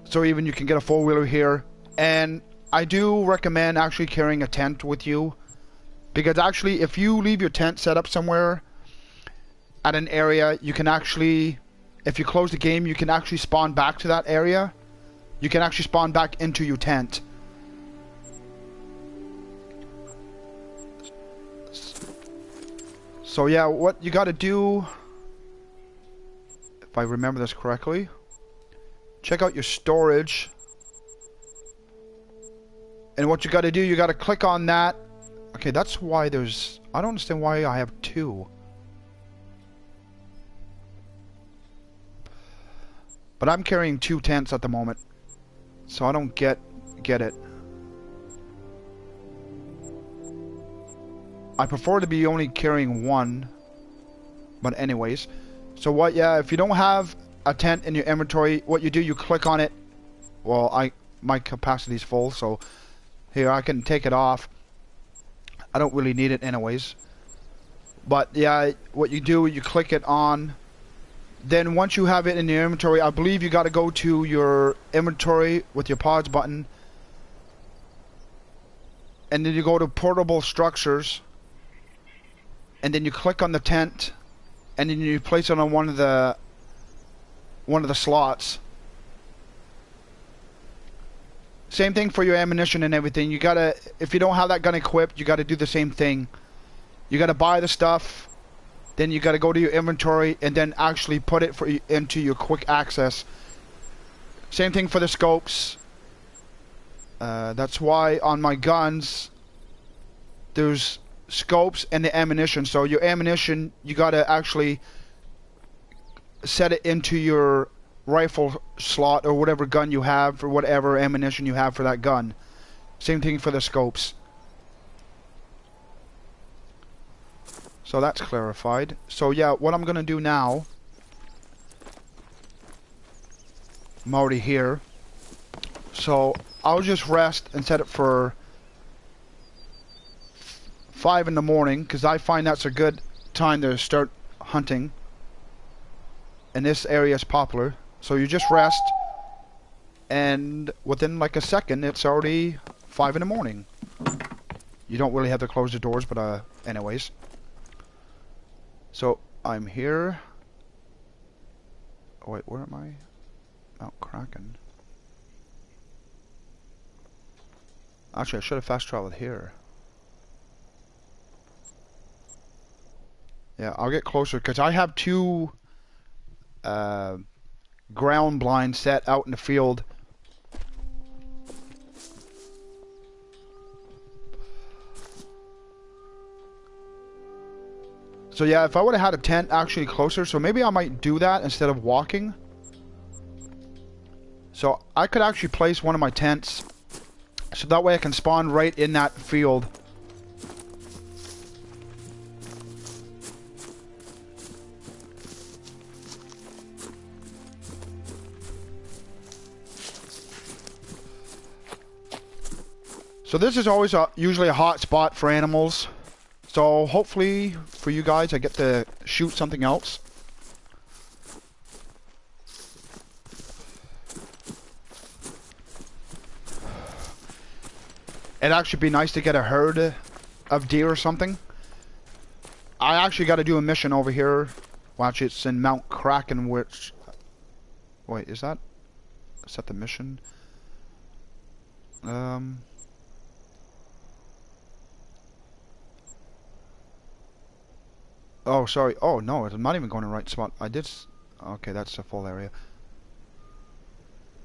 So even you can get a four-wheeler here. And I do recommend actually carrying a tent with you. Because actually, if you leave your tent set up somewhere at an area, you can actually, if you close the game, you can actually spawn back to that area. You can actually spawn back into your tent. So yeah, what you gotta do, if I remember this correctly, check out your storage. And what you gotta do, you gotta click on that. Okay, that's why there's, I don't understand why I have 2. But I'm carrying 2 tents at the moment. So I don't get it. I prefer to be only carrying 1. But anyways. So what, yeah, if you don't have a tent in your inventory, what you do, you click on it. Well, my capacity's full, so here, I can take it off. I don't really need it anyways. But yeah, what you do, you click it on. Then once you have it in your inventory, I believe you got to go to your inventory with your pause button. And then you go to portable structures. And then you click on the tent. And then you place it on one of the slots. Same thing for your ammunition and everything. You gotta, if you don't have that gun equipped, you gotta do the same thing. You gotta buy the stuff, then you gotta go to your inventory and then actually put it into your quick access. Same thing for the scopes. That's why on my guns, there's scopes and the ammunition. So your ammunition, you gotta actually set it into your rifle slot or whatever gun you have or whatever ammunition you have for that gun. Same thing for the scopes. So that's clarified. So yeah, what I'm gonna do now, I'm already here, so I'll just rest and set it for 5 in the morning, because I find that's a good time to start hunting, and this area is popular. So you just rest, and within like a second, it's already 5 in the morning. You don't really have to close the doors, but anyways. So I'm here. Oh wait, where am I? Mount Kraken. Actually, I should have fast traveled here. Yeah, I'll get closer because I have two uh, ground blinds set out in the field. So yeah, if I would have had a tent actually closer, so maybe I might do that instead of walking. So I could actually place one of my tents, so that way I can spawn right in that field. So this is always usually a hot spot for animals. So hopefully for you guys I get to shoot something else. It'd actually be nice to get a herd of deer or something. I actually got to do a mission over here. Watch, it's in Mount Kraken, which... Wait, is that the mission? Oh, sorry. Oh, no, I'm not even going in the right spot. I did... Okay, that's the full area.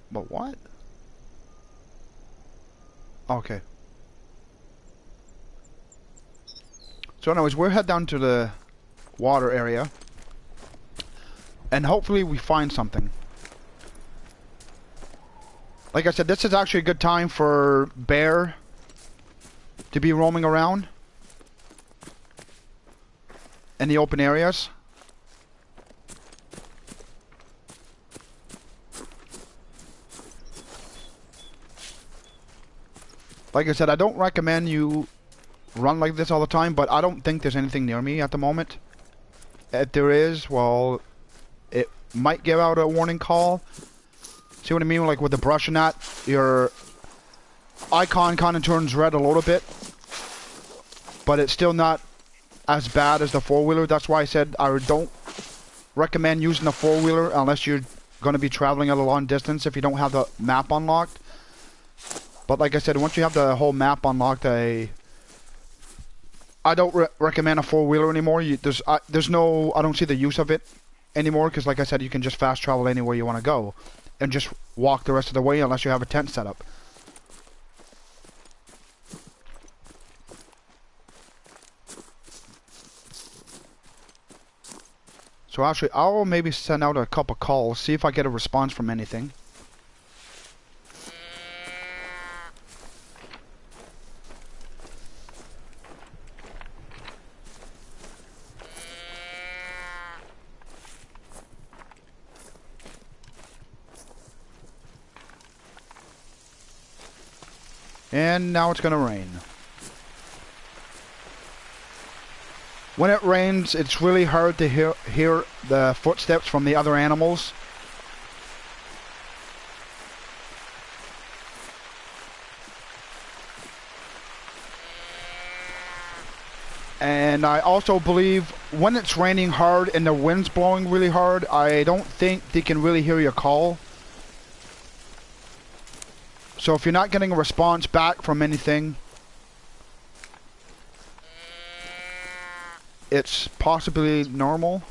But what? Okay. So anyways, we'll head down to the water area. And hopefully we find something. Like I said, this is actually a good time for bear to be roaming around in the open areas. Like I said, I don't recommend you run like this all the time, but I don't think there's anything near me at the moment. If there is, well, it might give out a warning call. See what I mean? Like with the brush and that, your icon kind of turns red a little bit, but it's still not as bad as the four-wheeler. That's why I said I don't recommend using the four-wheeler unless you're going to be traveling at a long distance if you don't have the map unlocked. But like I said, once you have the whole map unlocked, I don't recommend a four-wheeler anymore. I don't see the use of it anymore because, like I said, you can just fast travel anywhere you want to go and just walk the rest of the way unless you have a tent set up. So actually, I'll maybe send out a couple calls, see if I get a response from anything. And now it's going to rain. When it rains, it's really hard to hear the footsteps from the other animals. And I also believe when it's raining hard and the wind's blowing really hard, I don't think they can really hear your call. So if you're not getting a response back from anything, it's possibly normal.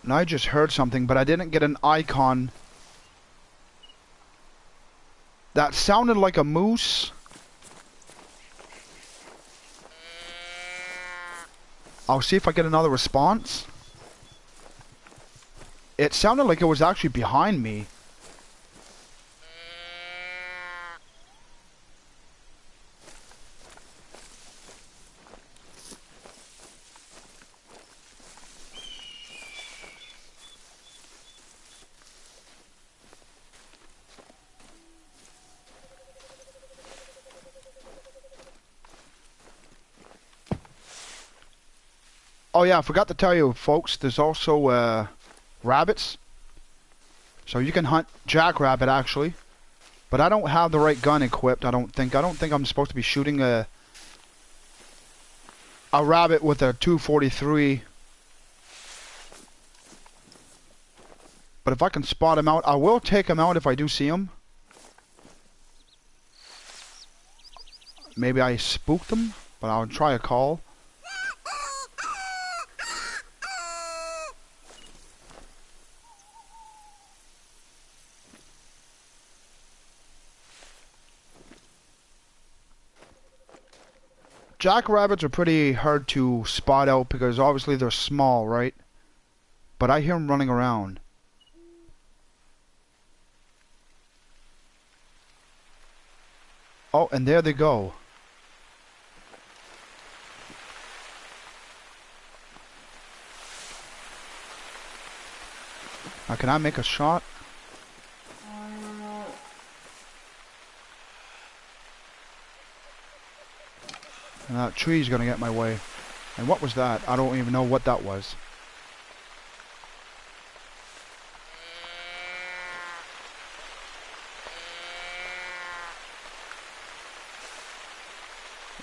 And I just heard something, but I didn't get an icon. That sounded like a moose. I'll see if I get another response. It sounded like it was actually behind me. Oh yeah, I forgot to tell you folks, there's also rabbits. So you can hunt jackrabbit actually. But I don't have the right gun equipped, I don't think. I don't think I'm supposed to be shooting a rabbit with a 243. But if I can spot him out, I will take him out if I do see him. maybe I spooked them, but I'll try a call. Jackrabbits are pretty hard to spot out because obviously they're small, right? But I hear them running around. Oh, and there they go. Now, can I make a shot? And that tree's gonna get my way. And what was that? I don't even know what that was.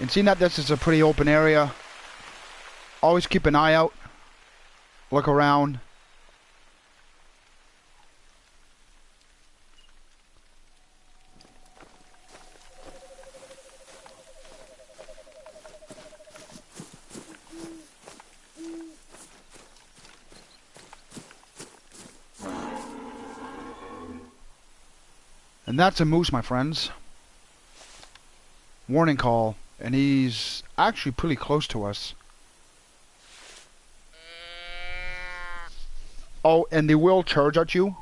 And seeing that this is a pretty open area, always keep an eye out. Look around. And that's a moose, my friends. Warning call. And he's actually pretty close to us. Oh, and they will charge at you.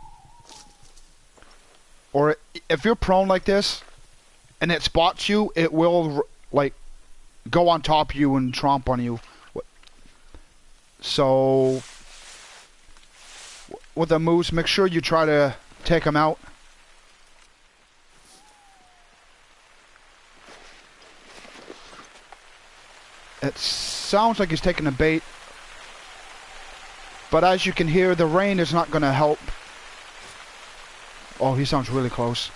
Or if you're prone like this, and it spots you, it will, like, go on top of you and tromp on you. So, with a moose, make sure you try to take him out. It sounds like he's taking a bait, but as you can hear, the rain is not going to help. Oh, he sounds really close.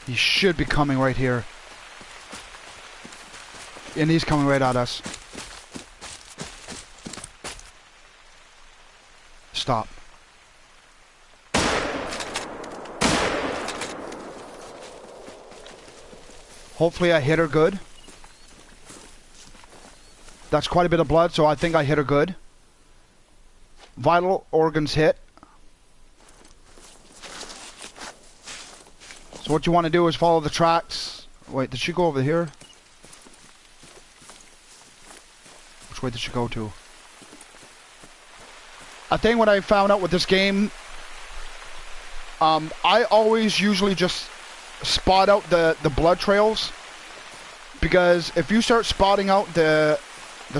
He should be coming right here. And he's coming right at us. Stop. Hopefully I hit her good. That's quite a bit of blood, so I think I hit her good. Vital organs hit. So what you want to do is follow the tracks. Wait, did she go over here? Which way did she go to? I think what I found out with this game, I always usually just spot out the blood trails, because if you start spotting out the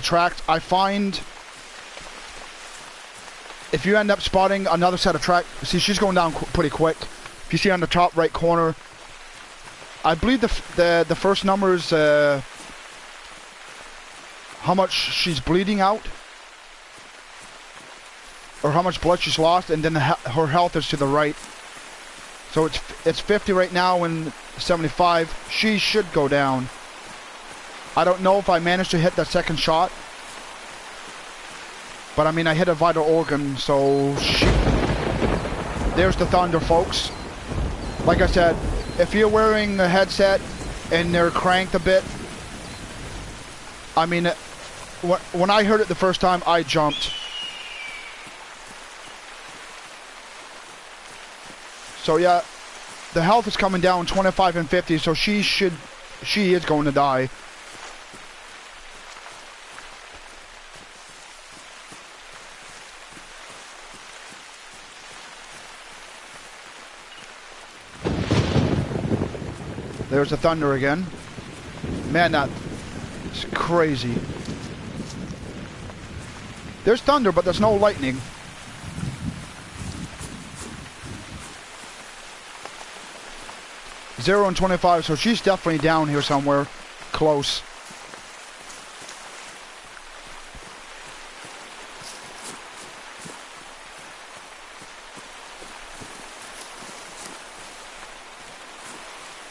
tracks, I find if you end up spotting another set of tracks, see she's going down pretty quick. If you see on the top right corner, I believe the first number is how much she's bleeding out, or how much blood she's lost, and then her health is to the right. So it's 50 right now and 75. She should go down. I don't know if I managed to hit that second shot, but I mean I hit a vital organ, so there's the thunder, folks. Like I said, if you're wearing a headset and they're cranked a bit, I mean, when I heard it the first time, I jumped. So yeah, the health is coming down 25 and 50, so she is going to die. There's the thunder again. Man, that's crazy. There's thunder, but there's no lightning. Zero and 25, so she's definitely down here somewhere close.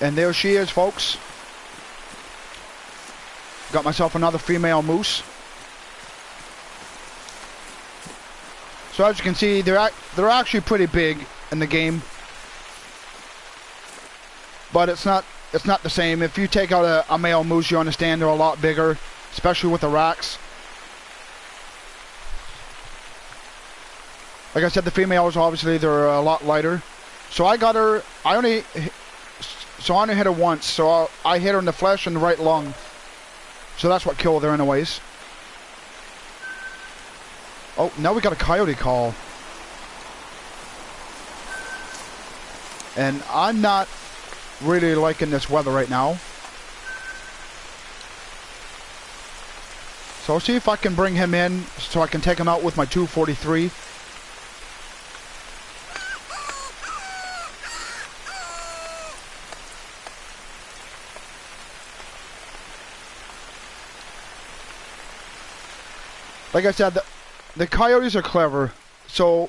And there she is, folks. Got myself another female moose. So as you can see, they're actually pretty big in the game, but it's not the same. If you take out a male moose, you understand they're a lot bigger, especially with the racks. Like I said, the females obviously they're a lot lighter. So I got her. I only hit her once. So I hit her in the flesh and the right lung. So that's what killed her anyways. Oh, now we got a coyote call. And I'm not really liking this weather right now. So I'll see if I can bring him in so I can take him out with my 243. Like I said, the coyotes are clever, so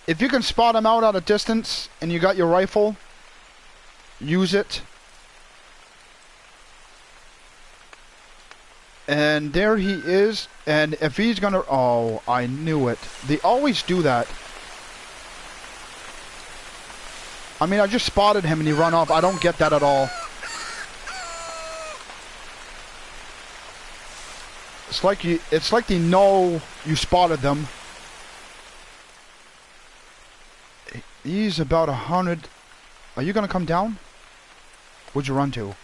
if you can spot them out at a distance and you got your rifle, use it. And there he is, and if he's gonna... Oh, I knew it. They always do that. I mean, I just spotted him and he ran off. I don't get that at all. It's like they know you spotted them. He's about 100. Are you gonna come down? Where'd you run to?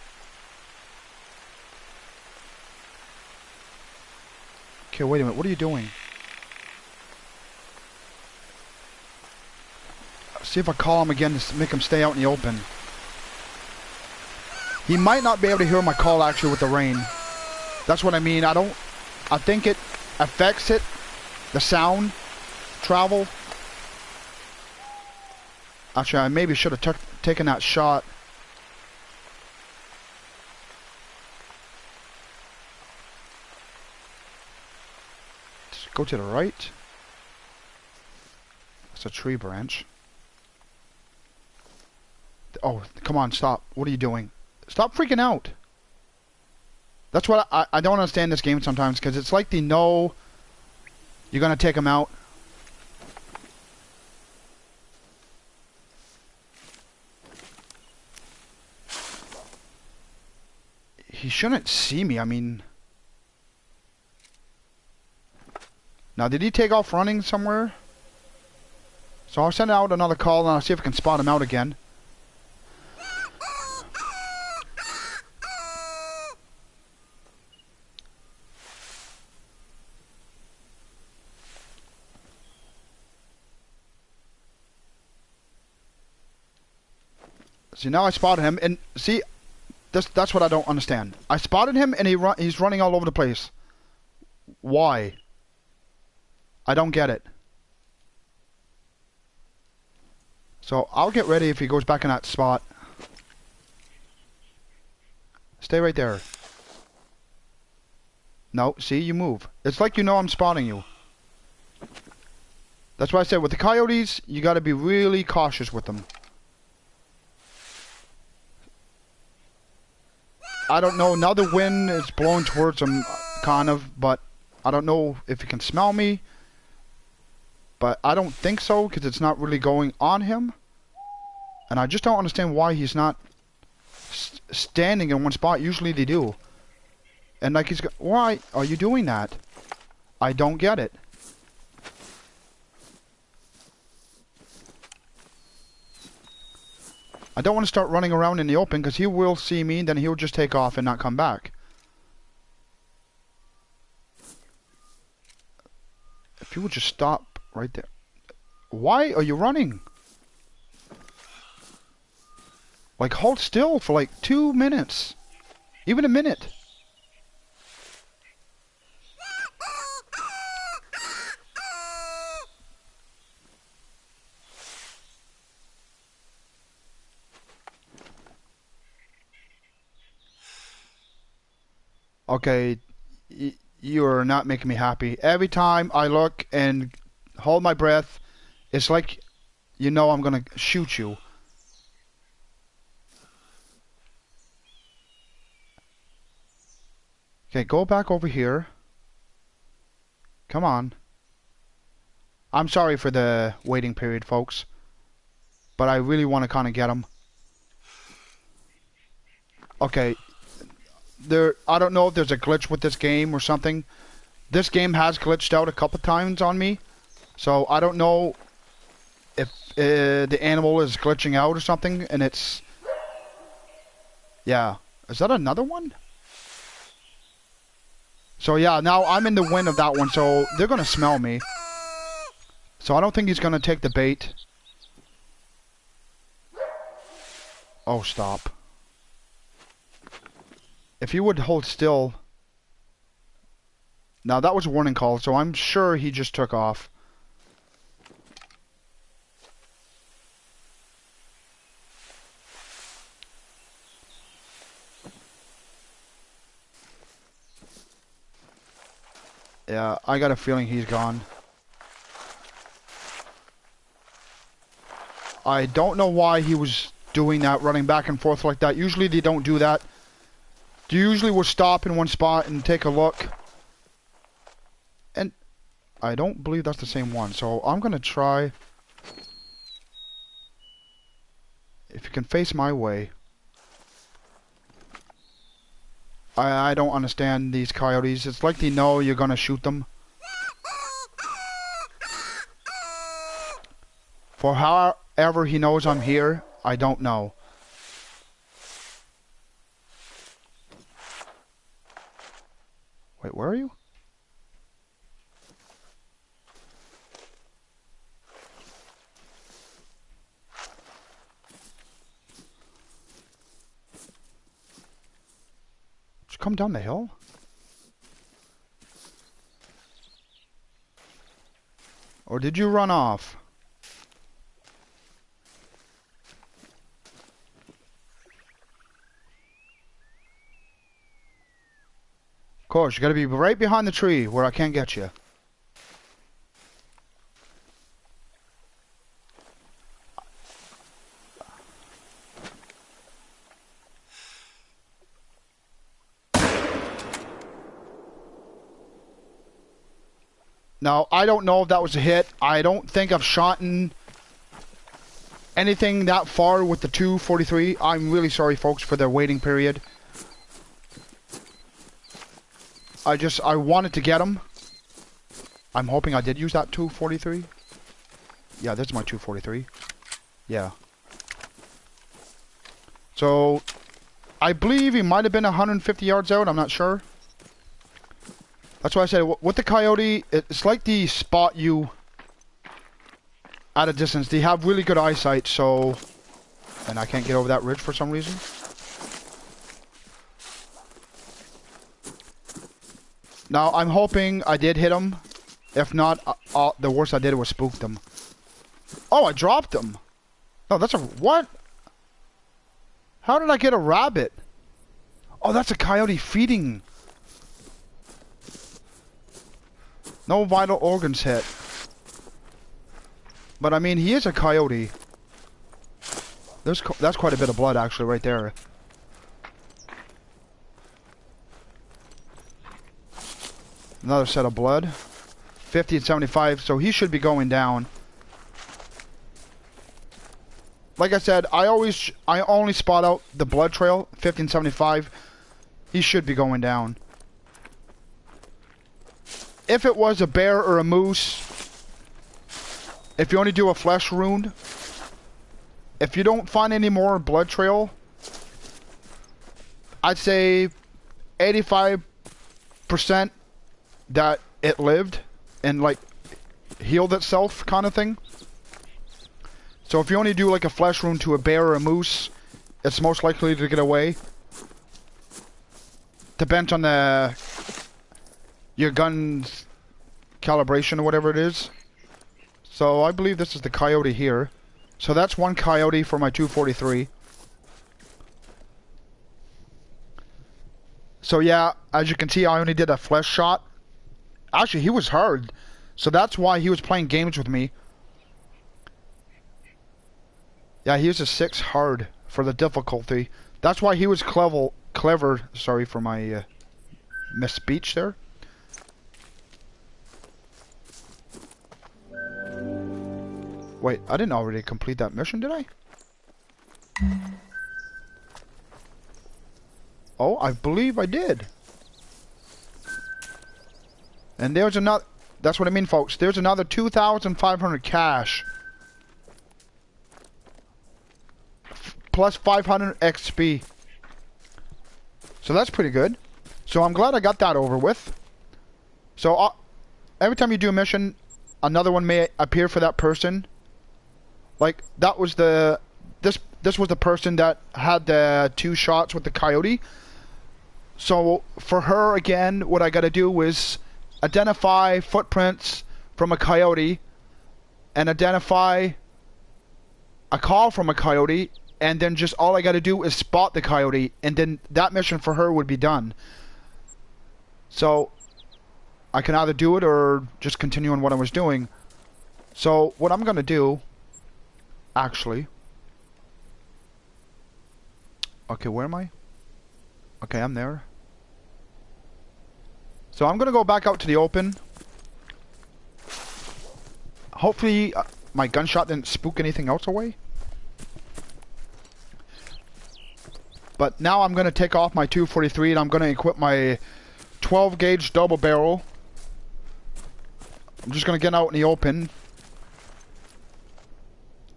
Okay, wait a minute. What are you doing? See if I call him again to make him stay out in the open. He might not be able to hear my call actually with the rain. That's what I mean. I think it affects it, the sound, travel. Actually, I maybe should have taken that shot. Just go to the right. That's a tree branch. Oh, come on, stop. What are you doing? Stop freaking out. That's what I don't understand this game sometimes, because it's like they know you're going to take them out. He shouldn't see me, I mean... Now, did he take off running somewhere? So I'll send out another call and I'll see if I can spot him out again. See, now I spotted him, and see, that's what I don't understand. I spotted him, and he's running all over the place. Why? I don't get it. So I'll get ready if he goes back in that spot. Stay right there. No, see, you move. It's like you know I'm spotting you. That's why I said with the coyotes, you got to be really cautious with them. I don't know, now the wind is blowing towards him, kind of, but I don't know if he can smell me. But I don't think so, because it's not really going on him. And I just don't understand why he's not standing in one spot. Usually they do. And like why are you doing that? I don't get it. I don't want to start running around in the open because he will see me and then he'll just take off and not come back. If you would just stop right there. Why are you running? Like hold still for like 2 minutes. Even a minute. Okay, you are not making me happy. Every time I look and hold my breath, it's like you know I'm gonna shoot you. Okay, go back over here. Come on. I'm sorry for the waiting period, folks. But I really want to kind of get him. Okay. I don't know if there's a glitch with this game or something. This game has glitched out a couple times on me. So I don't know if the animal is glitching out or something. And it's... Yeah. Is that another one? So yeah, now I'm in the wind of that one. So they're going to smell me. So I don't think he's going to take the bait. Oh, stop. If you would hold still... Now that was a warning call, so I'm sure he just took off. Yeah, I got a feeling he's gone. I don't know why he was doing that, running back and forth like that. Usually they don't do that. They usually will stop in one spot and take a look. And I don't believe that's the same one, so I'm going to try. If you can face my way. I don't understand these coyotes. It's like they know you're going to shoot them. For however he knows I'm here, I don't know. Wait, where are you? Did you come down the hill? Or did you run off? Of course, you gotta be right behind the tree where I can't get you. Now, I don't know if that was a hit. I don't think I've shot anything that far with the 243. I'm really sorry, folks, for the waiting period. I wanted to get him. I'm hoping I did use that 243. Yeah, this is my 243. Yeah. So, I believe he might have been 150 yards out. I'm not sure. That's why I said, with the coyote, it's like they spot you at a distance. They have really good eyesight, so... And I can't get over that ridge for some reason. Now, I'm hoping I did hit him. If not, the worst I did was spooked him. Oh, I dropped him. No, that's a... What? How did I get a rabbit? Oh, that's a coyote feeding. No vital organs hit. But I mean, he is a coyote. That's quite a bit of blood, actually, right there. Another set of blood. 50 and 75, so he should be going down. Like I said, I only spot out the blood trail, 50 and 75. He should be going down. If it was a bear or a moose, if you only do a flesh wound, if you don't find any more blood trail, I'd say 85% that it lived and like healed itself kind of thing. So if you only do like a flesh wound to a bear or a moose, it's most likely to get away. Depends on your gun's calibration or whatever it is. So I believe this is the coyote here. So that's one coyote for my 243. So yeah, as you can see, I only did a flesh shot. Actually, he was hard. So that's why he was playing games with me. Yeah, he was a 6 hard for the difficulty. That's why he was clever. Sorry for my misspeech there. Wait, I didn't already complete that mission, did I? Oh, I believe I did. And there's another... That's what I mean, folks. There's another 2,500 cash. Plus 500 XP. So that's pretty good. So I'm glad I got that over with. So every time you do a mission, another one may appear for that person. Like, that was the... This was the person that had the 2 shots with the coyote. So for her, again, what I gotta do is identify footprints from a coyote and identify a call from a coyote, and then just all I gotta do is spot the coyote, and then that mission for her would be done. So I can either do it or just continue on what I was doing. So what I'm gonna do, actually... Okay, where am I? Okay, I'm there. So I'm gonna go back out to the open. Hopefully my gunshot didn't spook anything else away. But now I'm gonna take off my 243 and I'm gonna equip my 12 gauge double barrel. I'm just gonna get out in the open.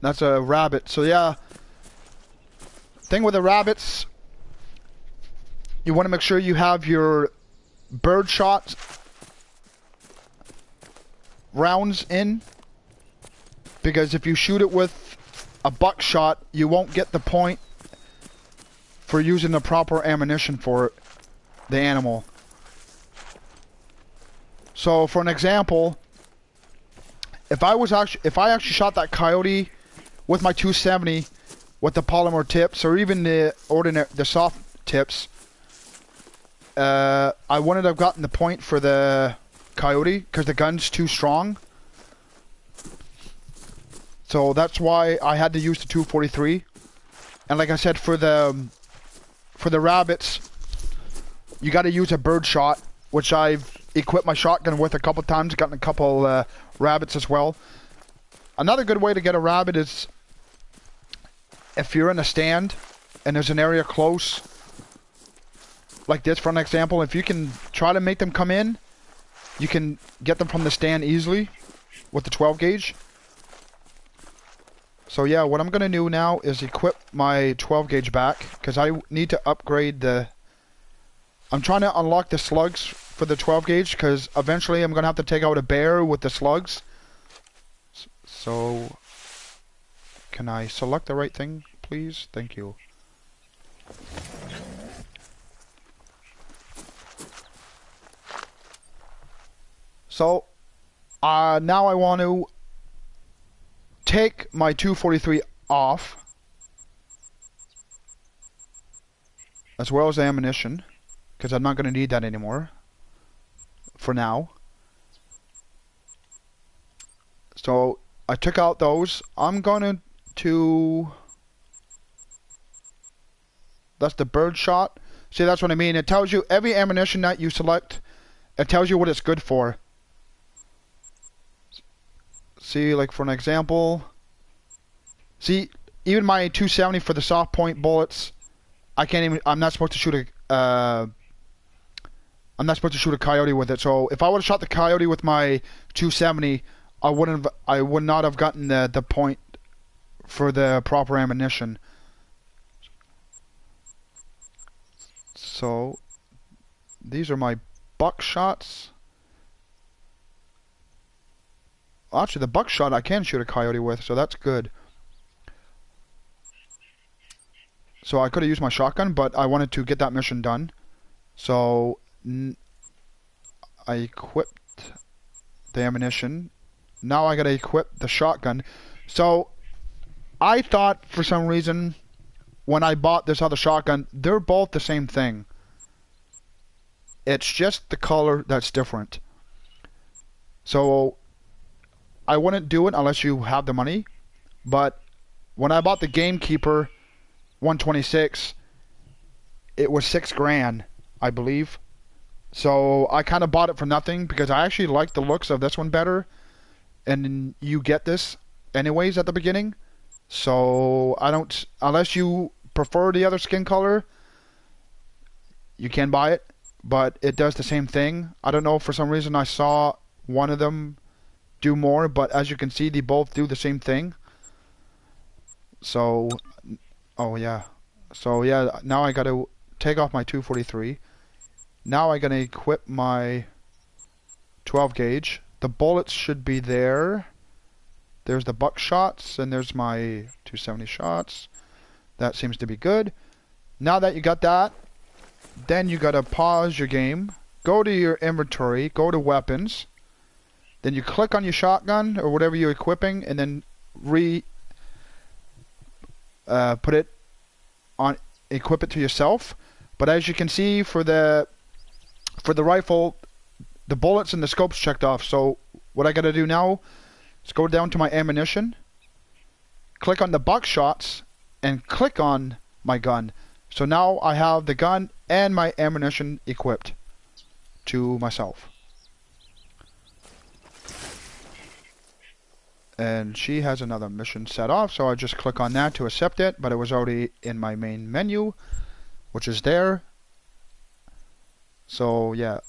That's a rabbit. So yeah. Thing with the rabbits, you want to make sure you have your bird shot rounds in, because if you shoot it with a buckshot, you won't get the point for using the proper ammunition for the animal. So for an example, if I actually shot that coyote with my 270 with the polymer tips, or even the soft tips, I wouldn't have gotten the point for the coyote because the gun's too strong. So that's why I had to use the 243. And like I said, for the rabbits, you got to use a bird shot, which I've equipped my shotgun with a couple times. Gotten a couple rabbits as well. Another good way to get a rabbit is if you're in a stand and there's an area close, like this for an example, if you can try to make them come in, you can get them from the stand easily with the 12 gauge. So yeah, what I'm going to do now is equip my 12 gauge back, because I need to upgrade the... I'm trying to unlock the slugs for the 12 gauge, because eventually I'm going to have to take out a bear with the slugs. So... Can I select the right thing, please? Thank you. So, now I want to take my 243 off, as well as the ammunition, because I'm not going to need that anymore, for now. So, I took out those. I'm going to... That's the bird shot. See, that's what I mean. It tells you every ammunition that you select, it tells you what it's good for. See, like for an example, see, even my 270 for the soft point bullets, I'm not supposed to shoot a coyote with it. So if I would have shot the coyote with my 270, I would not have gotten the point for the proper ammunition. So these are my buckshots. Actually, the buckshot I can shoot a coyote with, so that's good. So I could have used my shotgun, but I wanted to get that mission done. So I equipped the ammunition. Now I gotta equip the shotgun. So I thought for some reason when I bought this other shotgun, they're both the same thing. It's just the color that's different. So I wouldn't do it unless you have the money. But when I bought the Gamekeeper 126, it was $6,000, I believe. So I kind of bought it for nothing because I actually like the looks of this one better. And you get this. anyways at the beginning. So I don't, unless you prefer the other skin color, you can buy it, but it does the same thing. I don't know, for some reason I saw one of them do more, but as you can see, they both do the same thing. So, oh yeah. So yeah, now I gotta take off my 243. Now I'm gonna equip my 12 gauge. The bullets should be there. There's the buckshots, and there's my 270 shots. That seems to be good. Now that you got that, then you gotta pause your game, go to your inventory, go to weapons, then you click on your shotgun or whatever you're equipping, and then put it on, equip it to yourself. But as you can see, for the rifle, the bullets and the scopes checked off. So what I gotta do now is go down to my ammunition, click on the buckshots, and click on my gun. So now I have the gun and my ammunition equipped to myself. And she has another mission set off, so I just click on that to accept it, but it was already in my main menu, which is there. So yeah,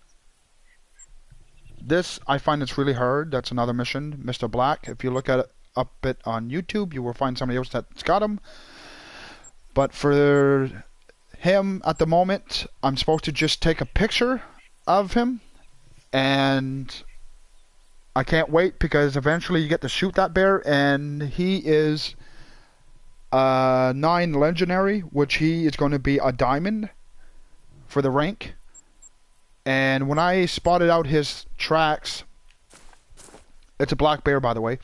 this, I find it's really hard. That's another mission, Mr. Black. If you look at it up it on YouTube, you will find somebody else that's got him. But for him at the moment, I'm supposed to just take a picture of him, and I can't wait, because eventually you get to shoot that bear, and he is 9 legendary, which he is going to be a diamond for the rank. And when I spotted out his tracks, it's a black bear, by the way,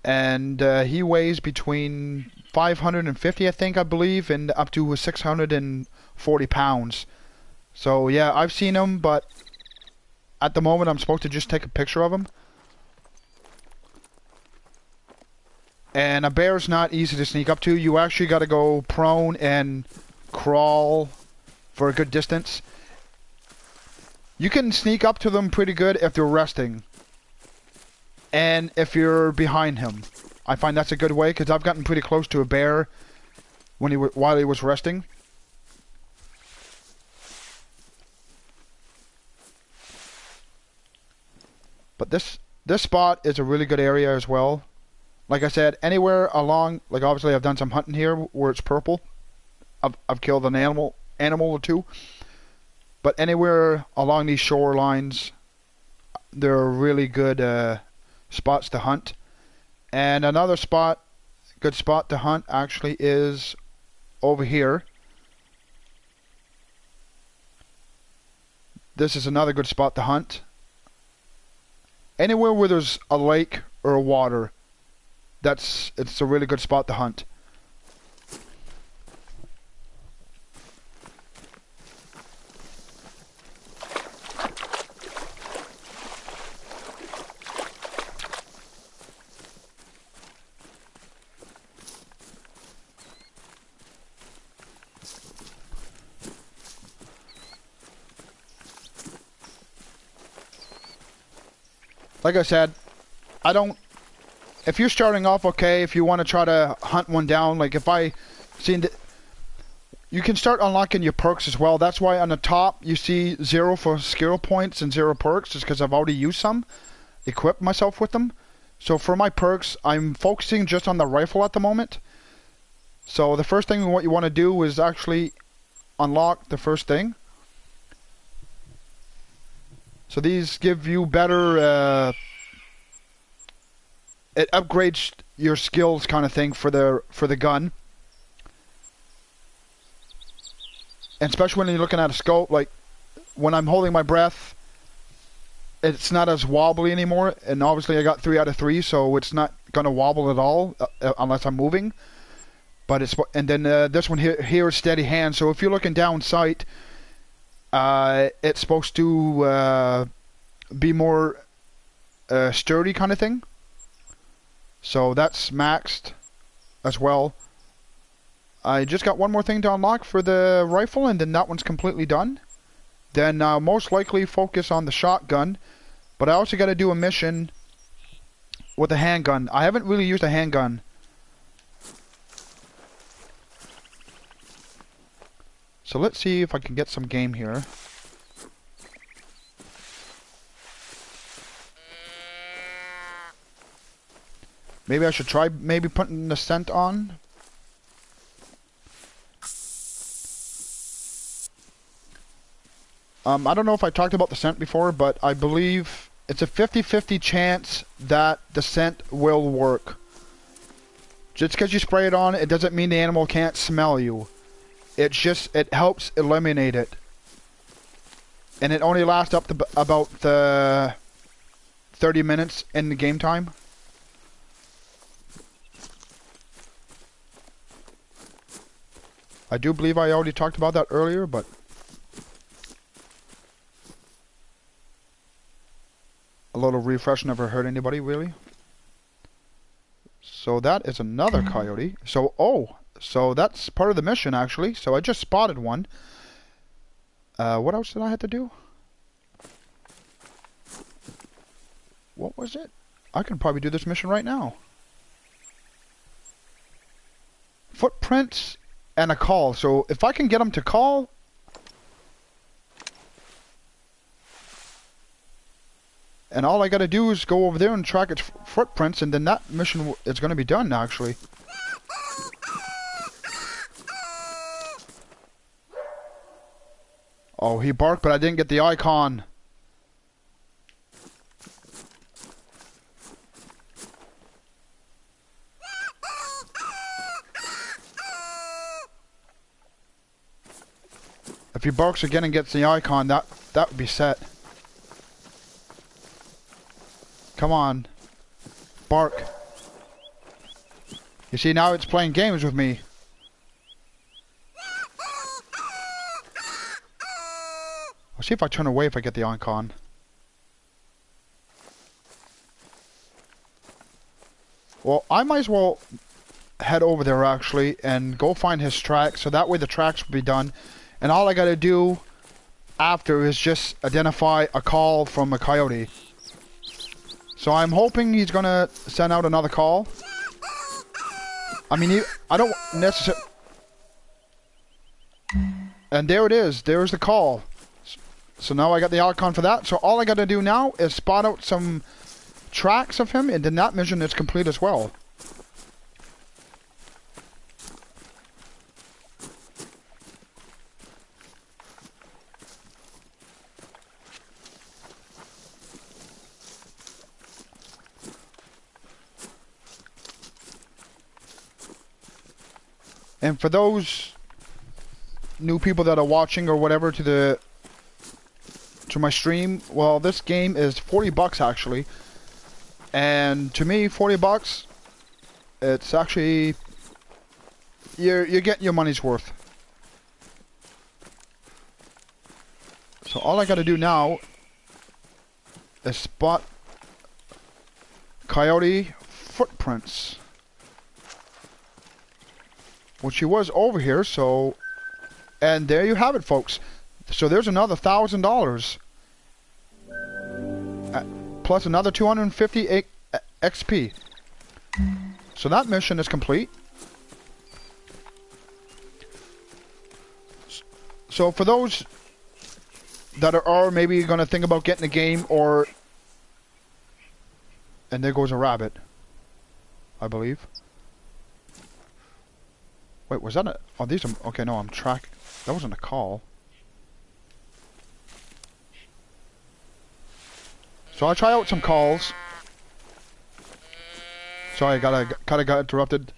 and he weighs between 550, I think, I believe, and up to 640 pounds. So yeah, I've seen him, but at the moment I'm supposed to just take a picture of him. And a bear's not easy to sneak up to. You actually got to go prone and crawl for a good distance. You can sneak up to them pretty good if they're resting, and if you're behind him. I find that's a good way, because I've gotten pretty close to a bear when while he was resting. But this spot is a really good area as well. Like I said, anywhere along, like obviously I've done some hunting here where it's purple. I've killed an animal or two. But anywhere along these shorelines, there are really good spots to hunt. And another good spot to hunt actually is over here. This is another good spot to hunt. Anywhere where there's a lake or a water, it's a really good spot to hunt. Like I said, if you're starting off, okay, if you want to try to hunt one down, like if I seen that, you can start unlocking your perks as well. That's why on the top you see 0 for skill points and 0 perks, is because I've already used some, equipped myself with them. So for my perks, I'm focusing just on the rifle at the moment. So the first thing what you want to do is actually unlock the first thing. So these give you better, it upgrades your skills kind of thing for the gun. And especially when you're looking at a scope, like when I'm holding my breath, it's not as wobbly anymore. And obviously I got 3 out of 3, so it's not going to wobble at all unless I'm moving. But and then this one here is steady hand. So if you're looking down sight, it's supposed to be more sturdy kind of thing. So that's maxed as well. I just got one more thing to unlock for the rifle, and then that one's completely done. Then most likely focus on the shotgun. But I also got to do a mission with a handgun. I haven't really used a handgun. So let's see if I can get some game here. Maybe I should try putting the scent on. I don't know if I talked about the scent before, but I believe it's a 50-50 chance that the scent will work. Just because you spray it on, it doesn't mean the animal can't smell you. It's just, it helps eliminate it. And it only lasts up to about 30 minutes in the game time. I do believe I already talked about that earlier, but... a little refresh never hurt anybody, really. So that is another coyote. So, so that's part of the mission, actually. So I just spotted one. What else did I have to do? What was it? I can probably do this mission right now. Footprints and a call. So if I can get them to call... and all I gotta do is go over there and track its footprints, and then that mission is gonna be done, actually. Oh, he barked, but I didn't get the icon. If he barks again and gets the icon, that would be set. Come on. Bark. You see, now it's playing games with me. I'll see if I turn away if I get the icon. Well, I might as well head over there, actually, and go find his track, so that way the tracks will be done. And all I gotta do after is just identify a call from a coyote. So I'm hoping he's gonna send out another call. I mean, I don't necessarily... and there it is. There's the call. So now I got the icon for that. So all I gotta do now is spot out some tracks of him, and then that mission is complete as well. And for those new people that are watching or whatever to my stream, well, this game is 40 bucks actually. And to me, 40 bucks, it's actually, you're getting your money's worth. So all I gotta do now is spot coyote footprints. Which he was over here, so... and there you have it, folks. So there's another $1,000. Plus another 250 XP. So that mission is complete. So for those that are maybe going to think about getting the game, or... and there goes a rabbit, I believe. Wait, was that a... oh, these are... okay, no, I'm tracking... that wasn't a call. So I'll try out some calls. Sorry, I kinda got interrupted.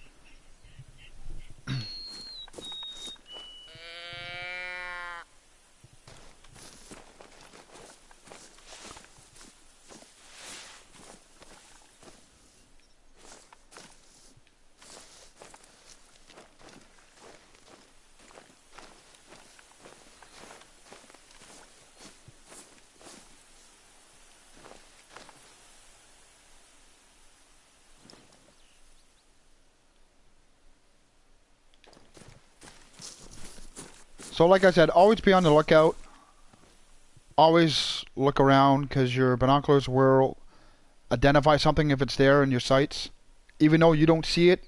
So like I said, always be on the lookout. Always look around, because your binoculars will identify something if it's there in your sights, even though you don't see it.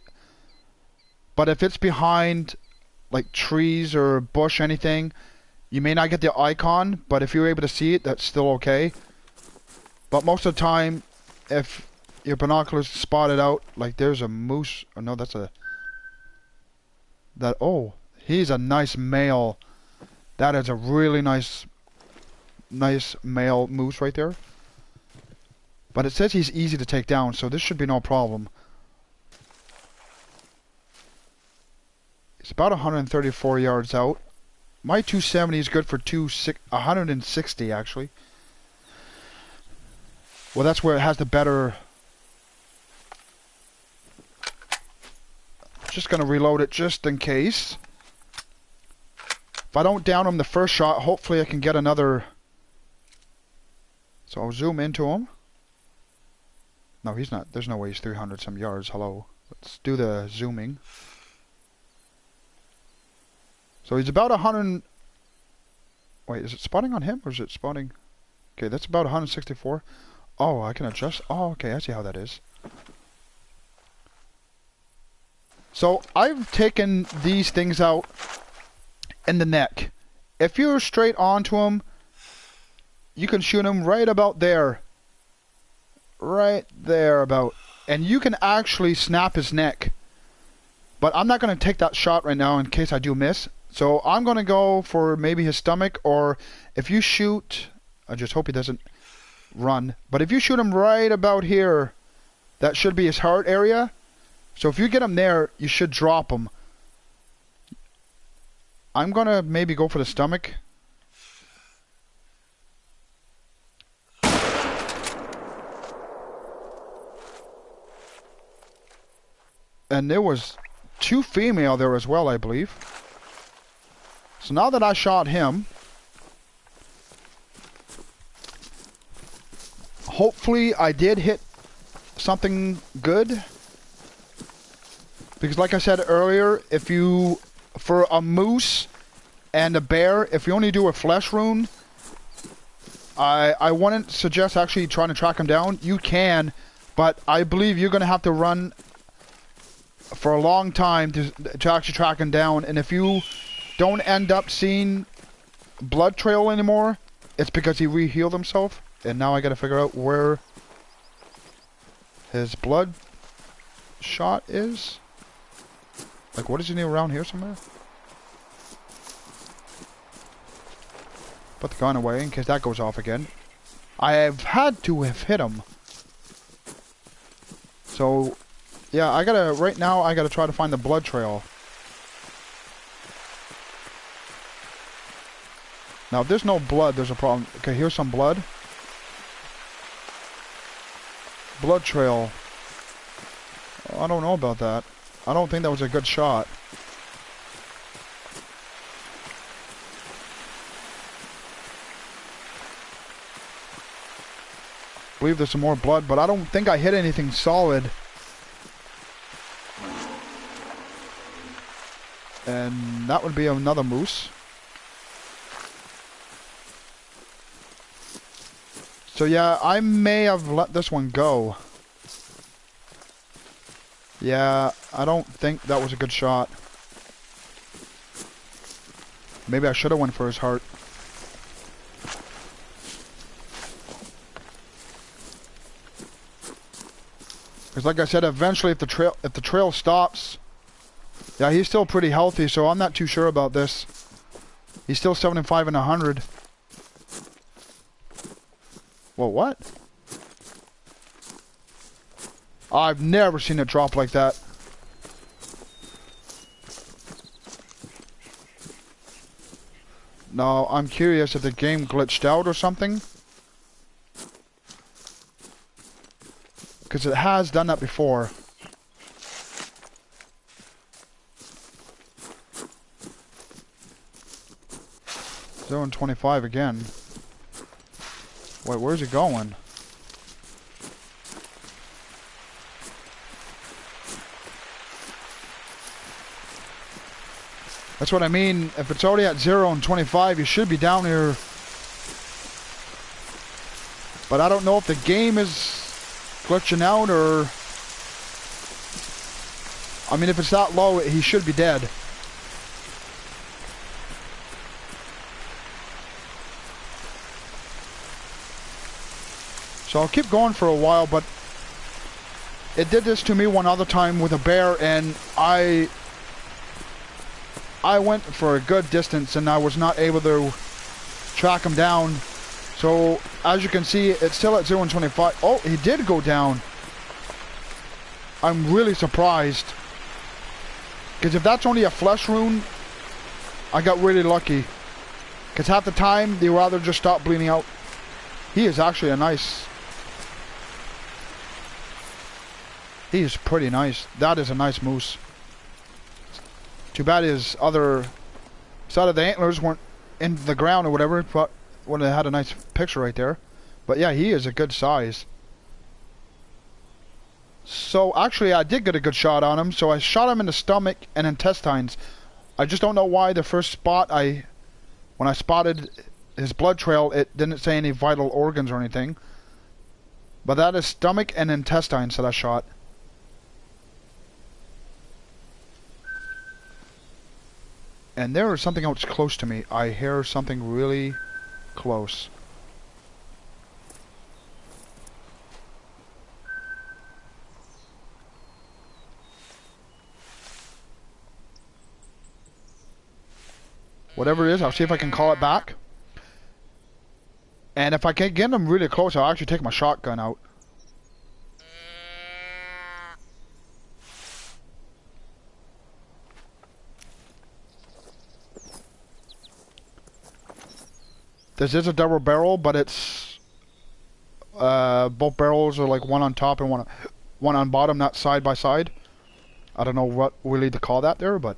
But if it's behind like trees or bush, anything, you may not get the icon, but if you're able to see it, that's still okay. But most of the time, if your binoculars spot it out, like there's a moose, oh no, that's a, oh, he's a nice male. That is a really nice male moose right there. But it says he's easy to take down, so this should be no problem. It's about 134 yards out. My 270 is good for 160 actually. Well, that's where it has the better. Just gonna reload it just in case. If I don't down him the first shot, hopefully I can get another. So I'll zoom into him. No, he's not. There's no way he's 300 some yards. Hello. Let's do the zooming. So he's about 100. Wait, is it spotting on him or is it spotting? Okay, that's about 164. Oh, I can adjust. Oh, okay, I see how that is. So I've taken these things out in the neck. If you're straight onto him, you can shoot him right about there. Right there about. And you can actually snap his neck. But I'm not going to take that shot right now in case I do miss. So I'm going to go for maybe his stomach, or if you shoot, I just hope he doesn't run. But if you shoot him right about here, that should be his heart area. So if you get him there, you should drop him. I'm going to maybe go for the stomach. And there was 2 female there as well, I believe. So now that I shot him, hopefully I did hit something good. Because like I said earlier, if you, for a moose and a bear, if you only do a flesh wound, I wouldn't suggest actually trying to track him down. You can, but I believe you're going to have to run for a long time to actually track him down. And if you don't end up seeing blood trail anymore, it's because he re-healed himself. And now I got to figure out where his blood shot is. Like, what is he around here somewhere? Put the gun away in case that goes off again. I have had to have hit him. So, yeah, right now I gotta try to find the blood trail. Now, if there's no blood, there's a problem. Okay, here's some blood. Blood trail. I don't know about that. I don't think that was a good shot. I believe there's some more blood, but I don't think I hit anything solid. And that would be another moose. So yeah, I may have let this one go. Yeah, I don't think that was a good shot. Maybe I should have went for his heart. Because like I said, eventually if the trail stops, yeah, he's still pretty healthy, so I'm not too sure about this. He's still 75 and 100. Whoa, what? I've never seen it drop like that. No, I'm curious if the game glitched out or something. Because it has done that before. Zone 25 again. Wait, where's he going? That's what I mean. If it's already at 0 and 25, you should be down here. But I don't know if the game is glitching out, or... I mean, if it's that low, he should be dead. So I'll keep going for a while, but it did this to me one other time with a bear, and I went for a good distance and I was not able to track him down. So as you can see, it's still at 0 and 25. Oh, he did go down. I'm really surprised. Because if that's only a flesh rune, I got really lucky. Because half the time, they rather just stop bleeding out. He is actually a nice... He is pretty nice. That is a nice moose. Too bad his other side of the antlers weren't in the ground or whatever, but would have had a nice picture right there. But yeah, he is a good size. So actually I did get a good shot on him, so I shot him in the stomach and intestines. I just don't know why the first spot when I spotted his blood trail, it didn't say any vital organs or anything. But that is stomach and intestines that I shot. And there is something else close to me. I hear something really close. Whatever it is, I'll see if I can call it back. And if I can get them really close, I'll actually take my shotgun out. This is a double barrel, but it's both barrels are like one on top and one on bottom, not side by side. I don't know what really to call that there, but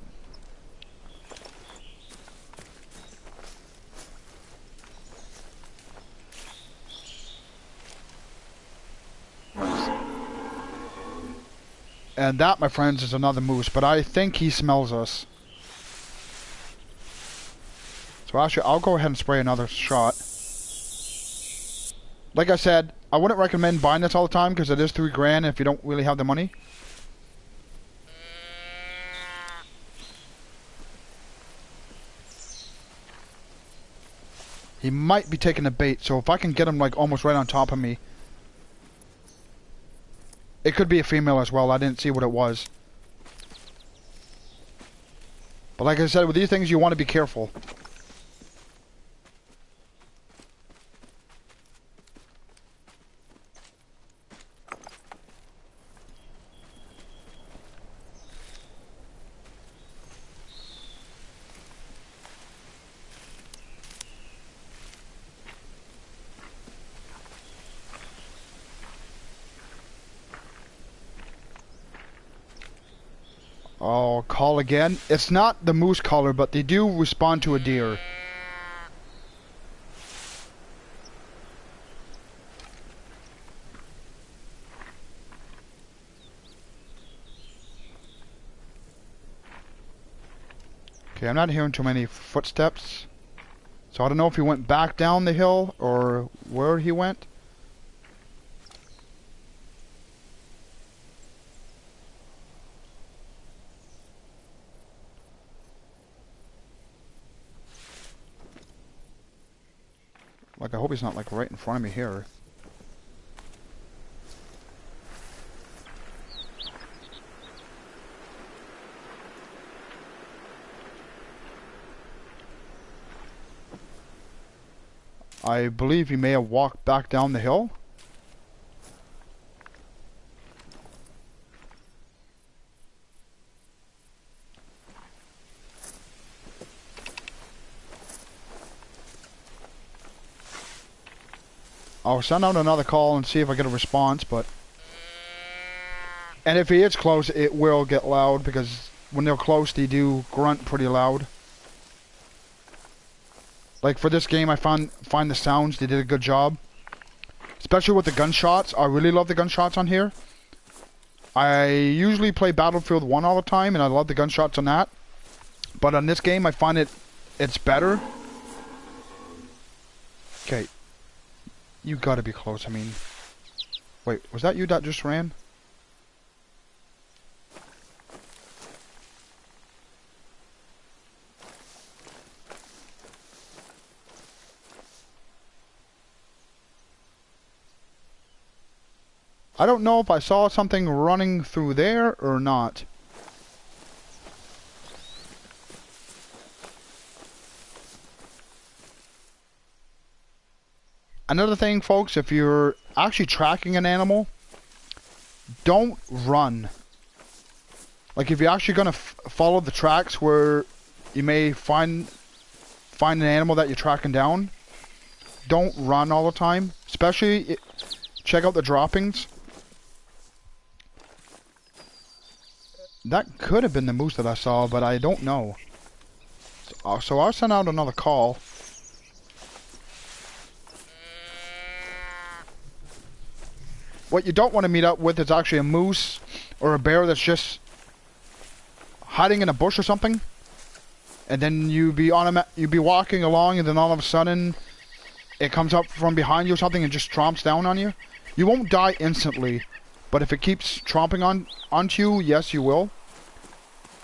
and that, my friends, is another moose, but I think he smells us. So actually, I'll go ahead and spray another shot. Like I said, I wouldn't recommend buying this all the time because it is $3 grand if you don't really have the money. He might be taking a bait, so if I can get him like almost right on top of me. It could be a female as well, I didn't see what it was. But like I said, with these things you want to be careful. Oh, call again. It's not the moose caller, but they do respond to a deer. Okay, I'm not hearing too many footsteps. So I don't know if he went back down the hill or where he went. Like, I hope he's not, like, right in front of me here. I believe he may have walked back down the hill. I'll send out another call and see if I get a response, but... And if he is close, it will get loud, because when they're close, they do grunt pretty loud. Like, for this game, I find the sounds, they did a good job. Especially with the gunshots. I really love the gunshots on here. I usually play Battlefield 1 all the time, and I love the gunshots on that. But on this game, I find it's better. Okay. You gotta be close, I mean. Wait, was that you that just ran? I don't know if I saw something running through there or not. Another thing, folks, if you're actually tracking an animal, don't run. Like, if you're actually going to follow the tracks where you may find an animal that you're tracking down, don't run all the time. Especially, check out the droppings. That could have been the moose that I saw, but I don't know. So I'll send out another call. What you don't want to meet up with is actually a moose or a bear that's just hiding in a bush or something. And then you be walking along, and then all of a sudden it comes up from behind you or something and just tromps down on you. You won't die instantly, but if it keeps tromping onto you, yes, you will.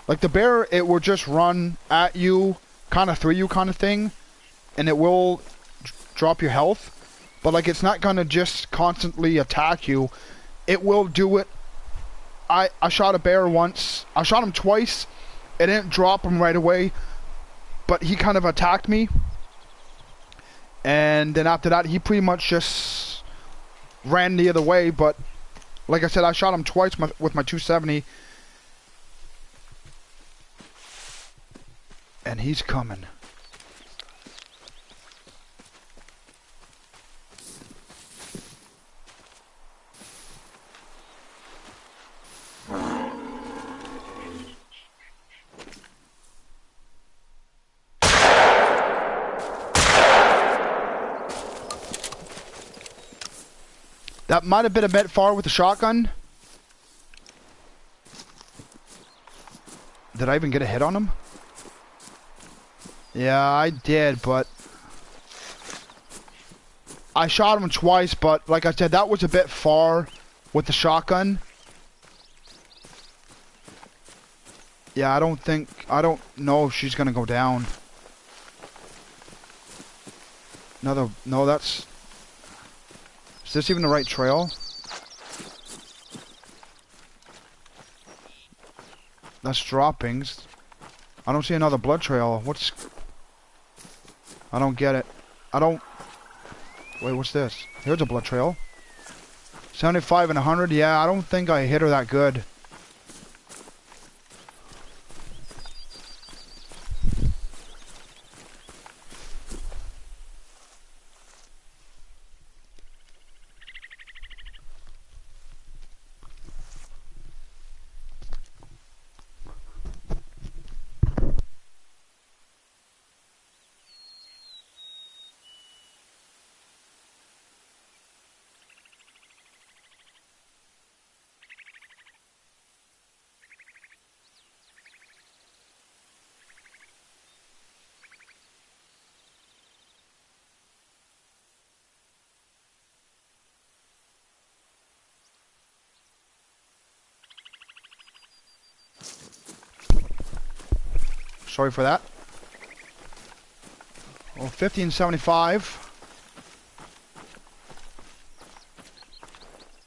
Like the bear, it will just run at you, kind of through you kind of thing, and it will drop your health. But like, it's not gonna just constantly attack you. It will do it. I shot a bear once. I shot him twice. It didn't drop him right away, but he kind of attacked me. And then after that, he pretty much just ran the other way. But like I said, I shot him twice with my 270. And he's coming. That might have been a bit far with the shotgun. Did I even get a hit on him? Yeah, I did, but I shot him twice, but like I said, that was a bit far with the shotgun. Yeah, I don't know if she's gonna go down. No, is this even the right trail? That's droppings. I don't see another blood trail. I don't get it. Wait, what's this? Here's a blood trail. 75 and 100. Yeah, I don't think I hit her that good. Sorry for that. Well, 50 and 75.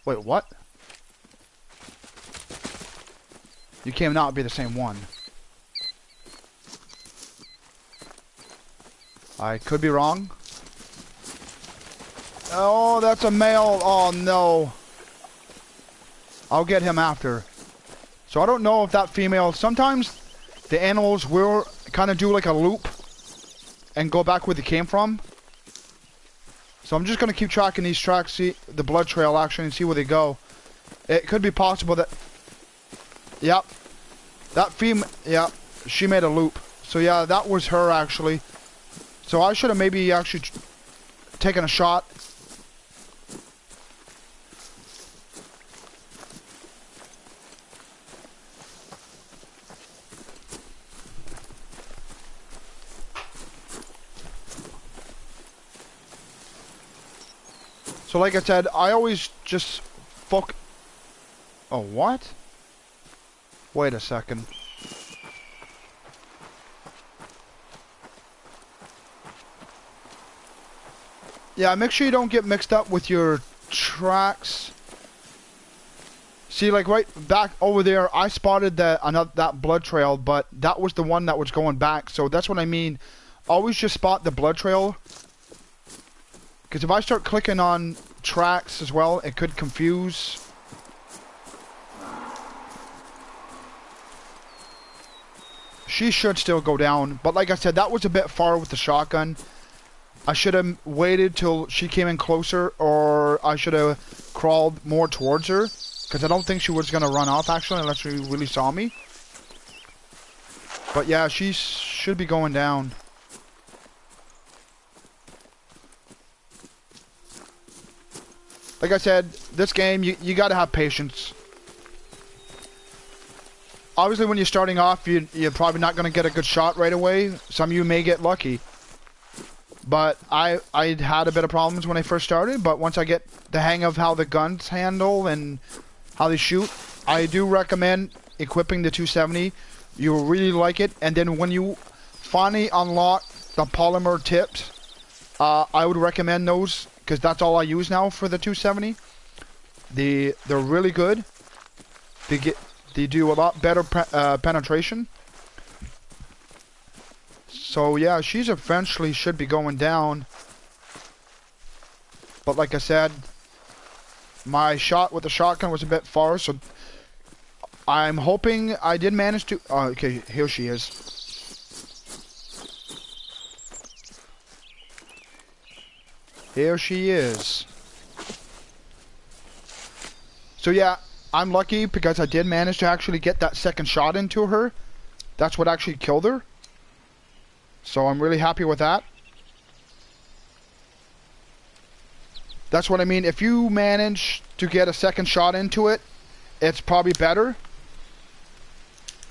Wait, what? You cannot be the same one. I could be wrong. Oh, that's a male. Oh, no. I'll get him after. So I don't know if that female... Sometimes the animals will kind of do like a loop and go back where they came from. So I'm just going to keep tracking these tracks, see the blood trail actually, and see where they go. It could be possible that... Yep. That female... Yep. She made a loop. So yeah, that was her actually. So I should have maybe actually taken a shot. So like I said, I always just fuck? Oh, what? Wait a second. Yeah, make sure you don't get mixed up with your tracks. See, like right back over there, I spotted that blood trail, but that was the one that was going back. So that's what I mean. Always just spot the blood trail. Because if I start clicking on tracks as well, it could confuse. She should still go down. But like I said, that was a bit far with the shotgun. I should have waited till she came in closer, or I should have crawled more towards her. Because I don't think she was going to run off, actually, unless she really saw me. But yeah, she should be going down. Like I said, this game, you got to have patience. Obviously, when you're starting off, you're probably not going to get a good shot right away. Some of you may get lucky. But I had a bit of problems when I first started. But once I get the hang of how the guns handle and how they shoot, I do recommend equipping the 270. You'll really like it. And then when you finally unlock the polymer tips, I would recommend those, because that's all I use now for the 270. They're really good. They do a lot better penetration. So yeah, she's eventually should be going down. But like I said, my shot with the shotgun was a bit far, so I'm hoping I did manage to... Oh, okay, here she is. Here she is. So yeah, I'm lucky because I did manage to actually get that second shot into her. That's what actually killed her. So I'm really happy with that. That's what I mean. If you manage to get a second shot into it, it's probably better.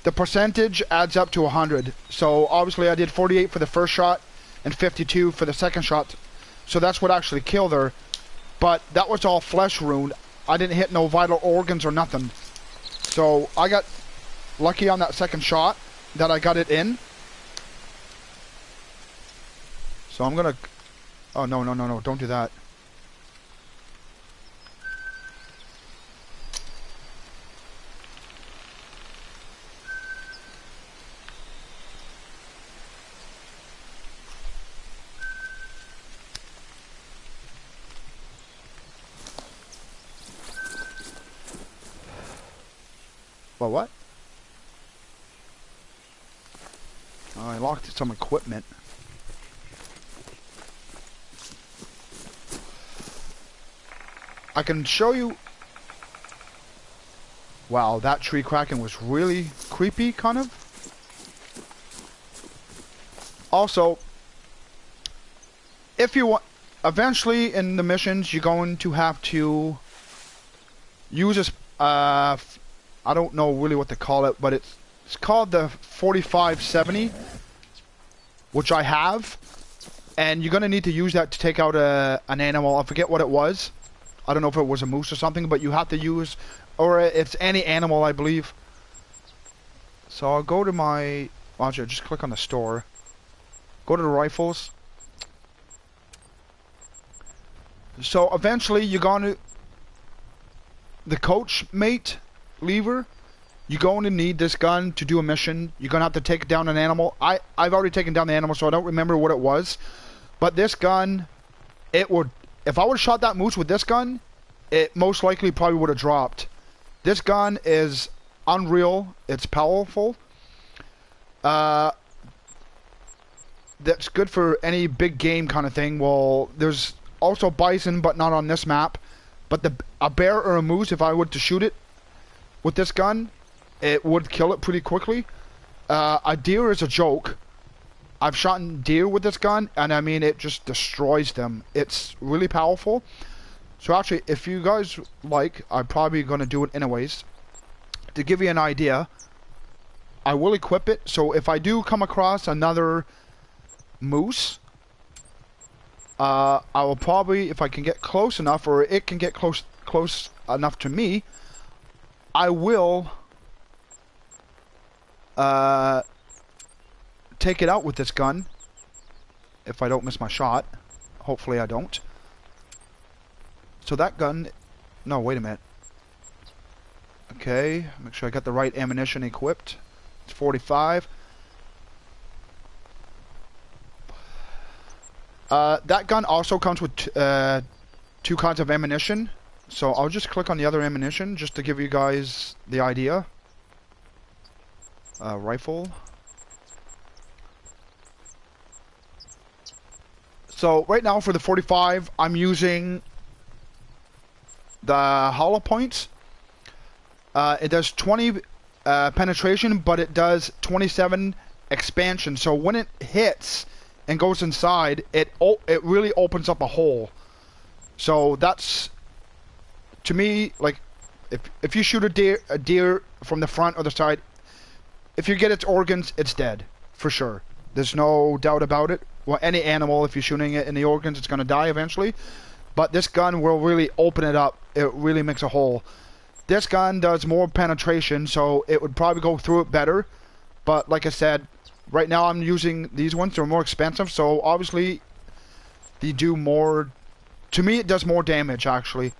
The percentage adds up to 100. So obviously I did 48 for the first shot and 52 for the second shot. So that's what actually killed her. But that was all flesh wound. I didn't hit no vital organs or nothing. So I got lucky on that second shot that I got it in. So I'm gonna... Oh, no, no, no, no. Don't do that. Well, what? Oh, I locked some equipment. I can show you... Wow, that tree cracking was really creepy, kind of. Also, if you want... Eventually, in the missions, you're going to have to use this... I don't know really what to call it, but it's called the 4570, which I have. And you're going to need to use that to take out an animal. I forget what it was. I don't know if it was a moose or something, but you have to use, or it's any animal, I believe. So I'll go to my, watch it, just click on the store. Go to the rifles. So eventually you're going to, the coach mate lever, you're going to need this gun to do a mission. You're going to have to take down an animal. I've already taken down the animal, so I don't remember what it was. But this gun, it would... If I would have shot that moose with this gun, it most likely probably would have dropped. This gun is unreal. It's powerful. That's good for any big game kind of thing. Well, there's also bison, but not on this map. But a bear or a moose, if I were to shoot it with this gun, it would kill it pretty quickly. A deer is a joke. I've shot deer with this gun, and I mean, it just destroys them. It's really powerful. So actually, if you guys like, I'm probably going to do it anyways. To give you an idea, I will equip it. So if I do come across another moose, I will probably, if I can get close enough, or it can get close enough to me, I will take it out with this gun if I don't miss my shot. Hopefully I don't. So that gun... No, wait a minute. Okay, make sure I got the right ammunition equipped. It's 45. That gun also comes with 2 kinds of ammunition. So I'll just click on the other ammunition just to give you guys the idea. Rifle. So right now for the 45, I'm using the hollow points. It does 20 penetration, but it does 27 expansion. So when it hits and goes inside, it really opens up a hole. So that's, to me, like, if you shoot a deer from the front or the side, if you get its organs, it's dead for sure. There's no doubt about it. Well, any animal, if you're shooting it in the organs, it's going to die eventually. But this gun will really open it up. It really makes a hole. This gun does more penetration, so it would probably go through it better. But like I said, right now I'm using these ones. They're more expensive, so obviously they do more. To me, it does more damage, actually.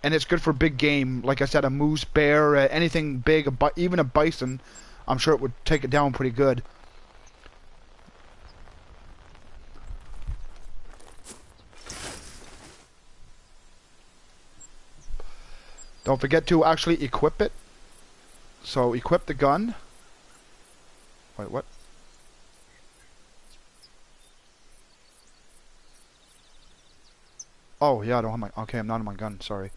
And it's good for big game. Like I said, a moose, bear, anything big, even a bison. I'm sure it would take it down pretty good. Don't forget to actually equip it. So equip the gun. Wait, what? Oh, yeah, I don't have my... Okay, I'm not on my gun, sorry.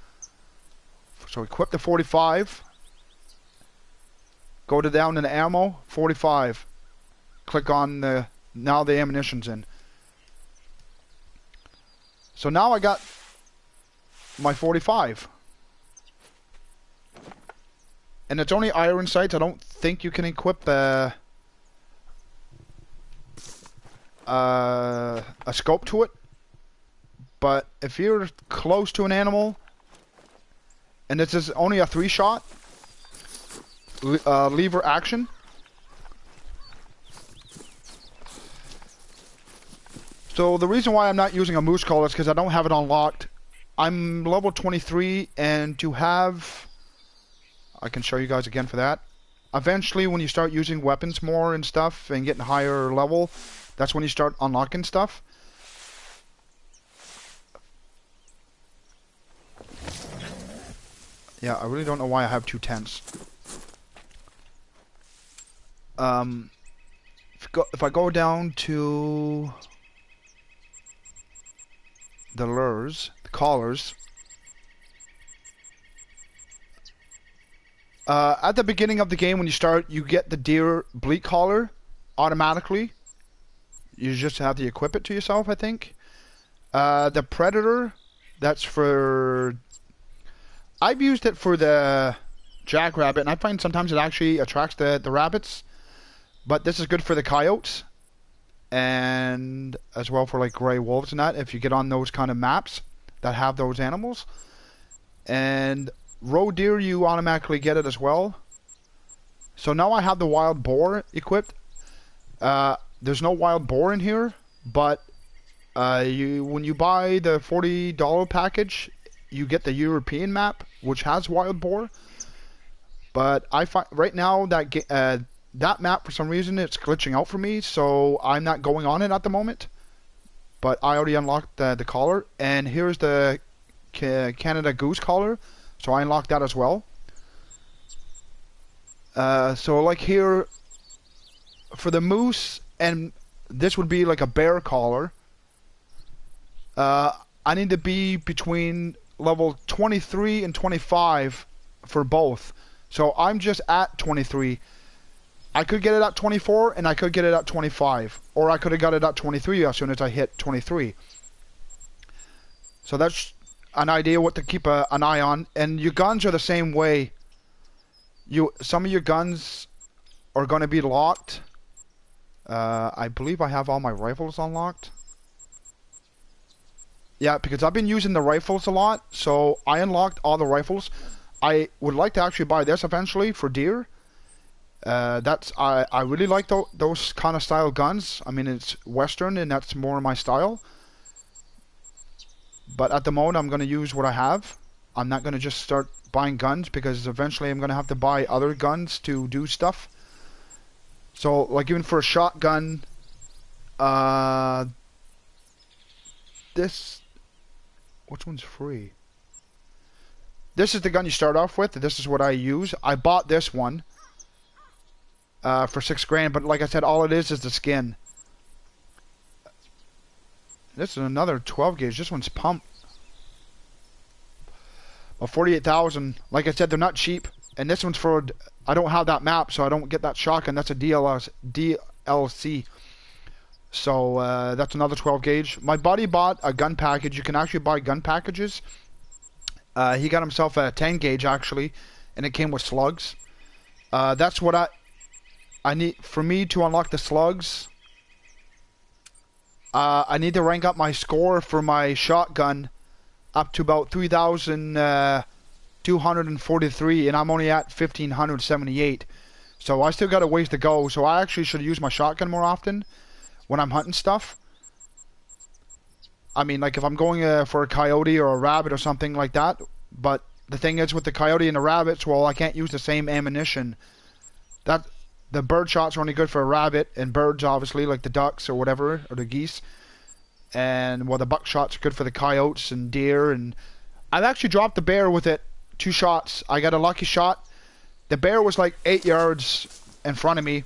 So equip the 45. Go to down in the ammo, 45. Click on the... Now the ammunition's in. So now I got my 45. And it's only iron sights. I don't think you can equip a scope to it. But if you're close to an animal, and this is only a 3-shot lever action. So the reason why I'm not using a moose collar is because I don't have it unlocked. I'm level 23, and to have... I can show you guys again for that. Eventually, when you start using weapons more and stuff and getting higher level, that's when you start unlocking stuff. Yeah, I really don't know why I have 2 tents. If I go down to the lures, the collars. At the beginning of the game, when you start, you get the deer bleat collar automatically. You just have to equip it to yourself, I think. The predator, that's for... I've used it for the jackrabbit, and I find sometimes it actually attracts the rabbits. But this is good for the coyotes, and as well for like gray wolves and that, if you get on those kind of maps that have those animals. And roe deer, you automatically get it as well. So now I have the wild boar equipped. There's no wild boar in here, but when you buy the $40 package, you get the European map, which has wild boar. But I find right now that that map, for some reason, it's glitching out for me, so I'm not going on it at the moment. But I already unlocked the collar, and here's the Canada Goose collar. So I unlocked that as well. So like here, for the moose, and this would be like a bear collar, I need to be between level 23 and 25 for both. So I'm just at 23. I could get it at 24, and I could get it at 25. Or I could have got it at 23 as soon as I hit 23. So that's an idea what to keep an eye on. And your guns are the same way. Some of your guns are going to be locked. I believe I have all my rifles unlocked. Yeah, because I've been using the rifles a lot, so I unlocked all the rifles. I would like to actually buy this eventually for deer. I really like those kind of style guns. I mean, it's Western and that's more my style. But at the moment, I'm going to use what I have. I'm not going to just start buying guns because eventually I'm going to have to buy other guns to do stuff. So, like even for a shotgun, which one's free? This is the gun you start off with. This is what I use. I bought this one for $6 grand, but like I said, all it is the skin. This is another 12 gauge. This one's pumped. Well, 48,000. Like I said, they're not cheap. And this one's for, I don't have that map, so I don't get that shotgun. That's a DLC. So that's another 12 gauge. My buddy bought a gun package. You can actually buy gun packages. He got himself a 10 gauge actually, and it came with slugs. That's what I need for me to unlock the slugs. I need to rank up my score for my shotgun up to about 3,243, and I'm only at 1,578. So I still got a ways to go. So I actually should use my shotgun more often when I'm hunting stuff. I mean, like if I'm going for a coyote or a rabbit or something like that. But the thing is with the coyote and the rabbits, well, I can't use the same ammunition. The bird shots are only good for a rabbit, and birds obviously, like the ducks or whatever, or the geese. And well, the buckshots are good for the coyotes and deer. And I've actually dropped the bear with it 2 shots. I got a lucky shot. The bear was like 8 yards in front of me,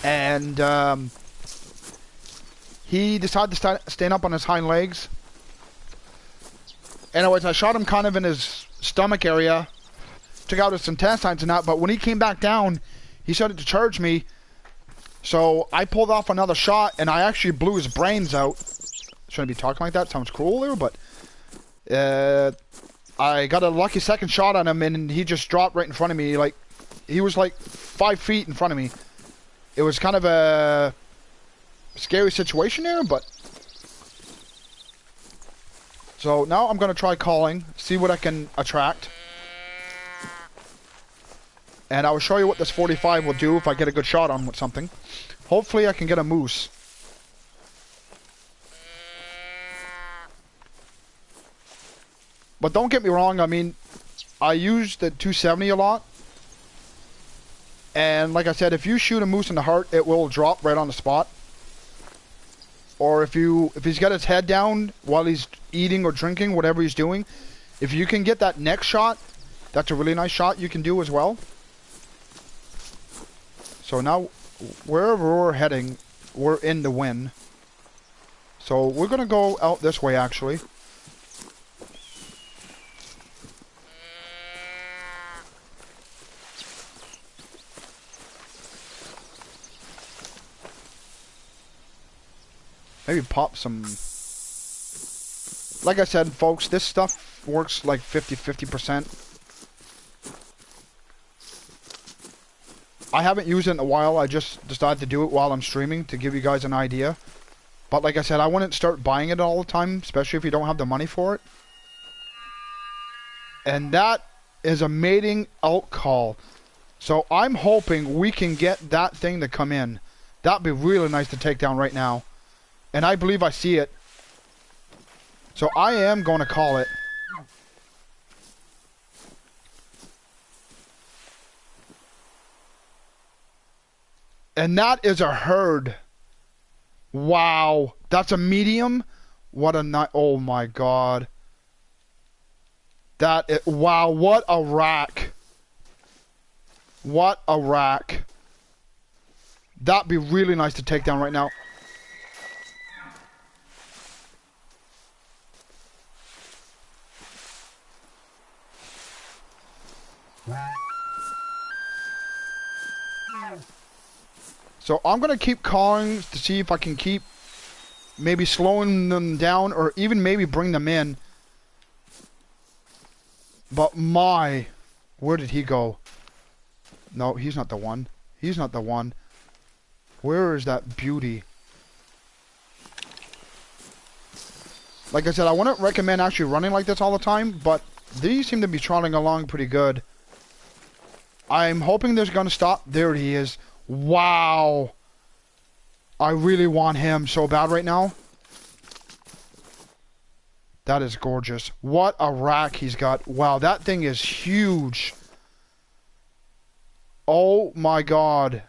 and he decided to stand up on his hind legs. Anyways, I shot him kind of in his stomach area, took out his intestines and that, but when he came back down, he started to charge me. So I pulled off another shot, and I actually blew his brains out. Shouldn't be talking like that. Sounds cruel there, but I got a lucky second shot on him, and he just dropped right in front of me. Like he was like 5 feet in front of me. It was kind of a scary situation there, but so now I'm gonna try calling, see what I can attract. And I will show you what this 45 will do if I get a good shot on with something. Hopefully I can get a moose. But don't get me wrong, I mean, I use the 270 a lot. And like I said, if you shoot a moose in the heart, it will drop right on the spot. Or if he's got his head down while he's eating or drinking, whatever he's doing, if you can get that next shot, that's a really nice shot you can do as well. So now, wherever we're heading, we're in the wind. So we're going to go out this way, actually. Maybe pop some... Like I said, folks, this stuff works like 50%. I haven't used it in a while. I just decided to do it while I'm streaming to give you guys an idea. But like I said, I wouldn't start buying it all the time, especially if you don't have the money for it. And that is a mating elk call. So I'm hoping we can get that thing to come in. That'd be really nice to take down right now. And I believe I see it. So I am going to call it. And that is a herd. Wow. That's a medium? What a night. Oh my god. Wow, what a rack. What a rack. That'd be really nice to take down right now. So I'm going to keep calling to see if I can keep maybe slowing them down or even maybe bring them in. But where did he go? No, he's not the one. He's not the one. Where is that beauty? Like I said, I wouldn't recommend actually running like this all the time, but these seem to be trotting along pretty good. I'm hoping they're going to stop. There he is. Wow. I really want him so bad right now. That is gorgeous. What a rack he's got. Wow, that thing is huge. Oh my god.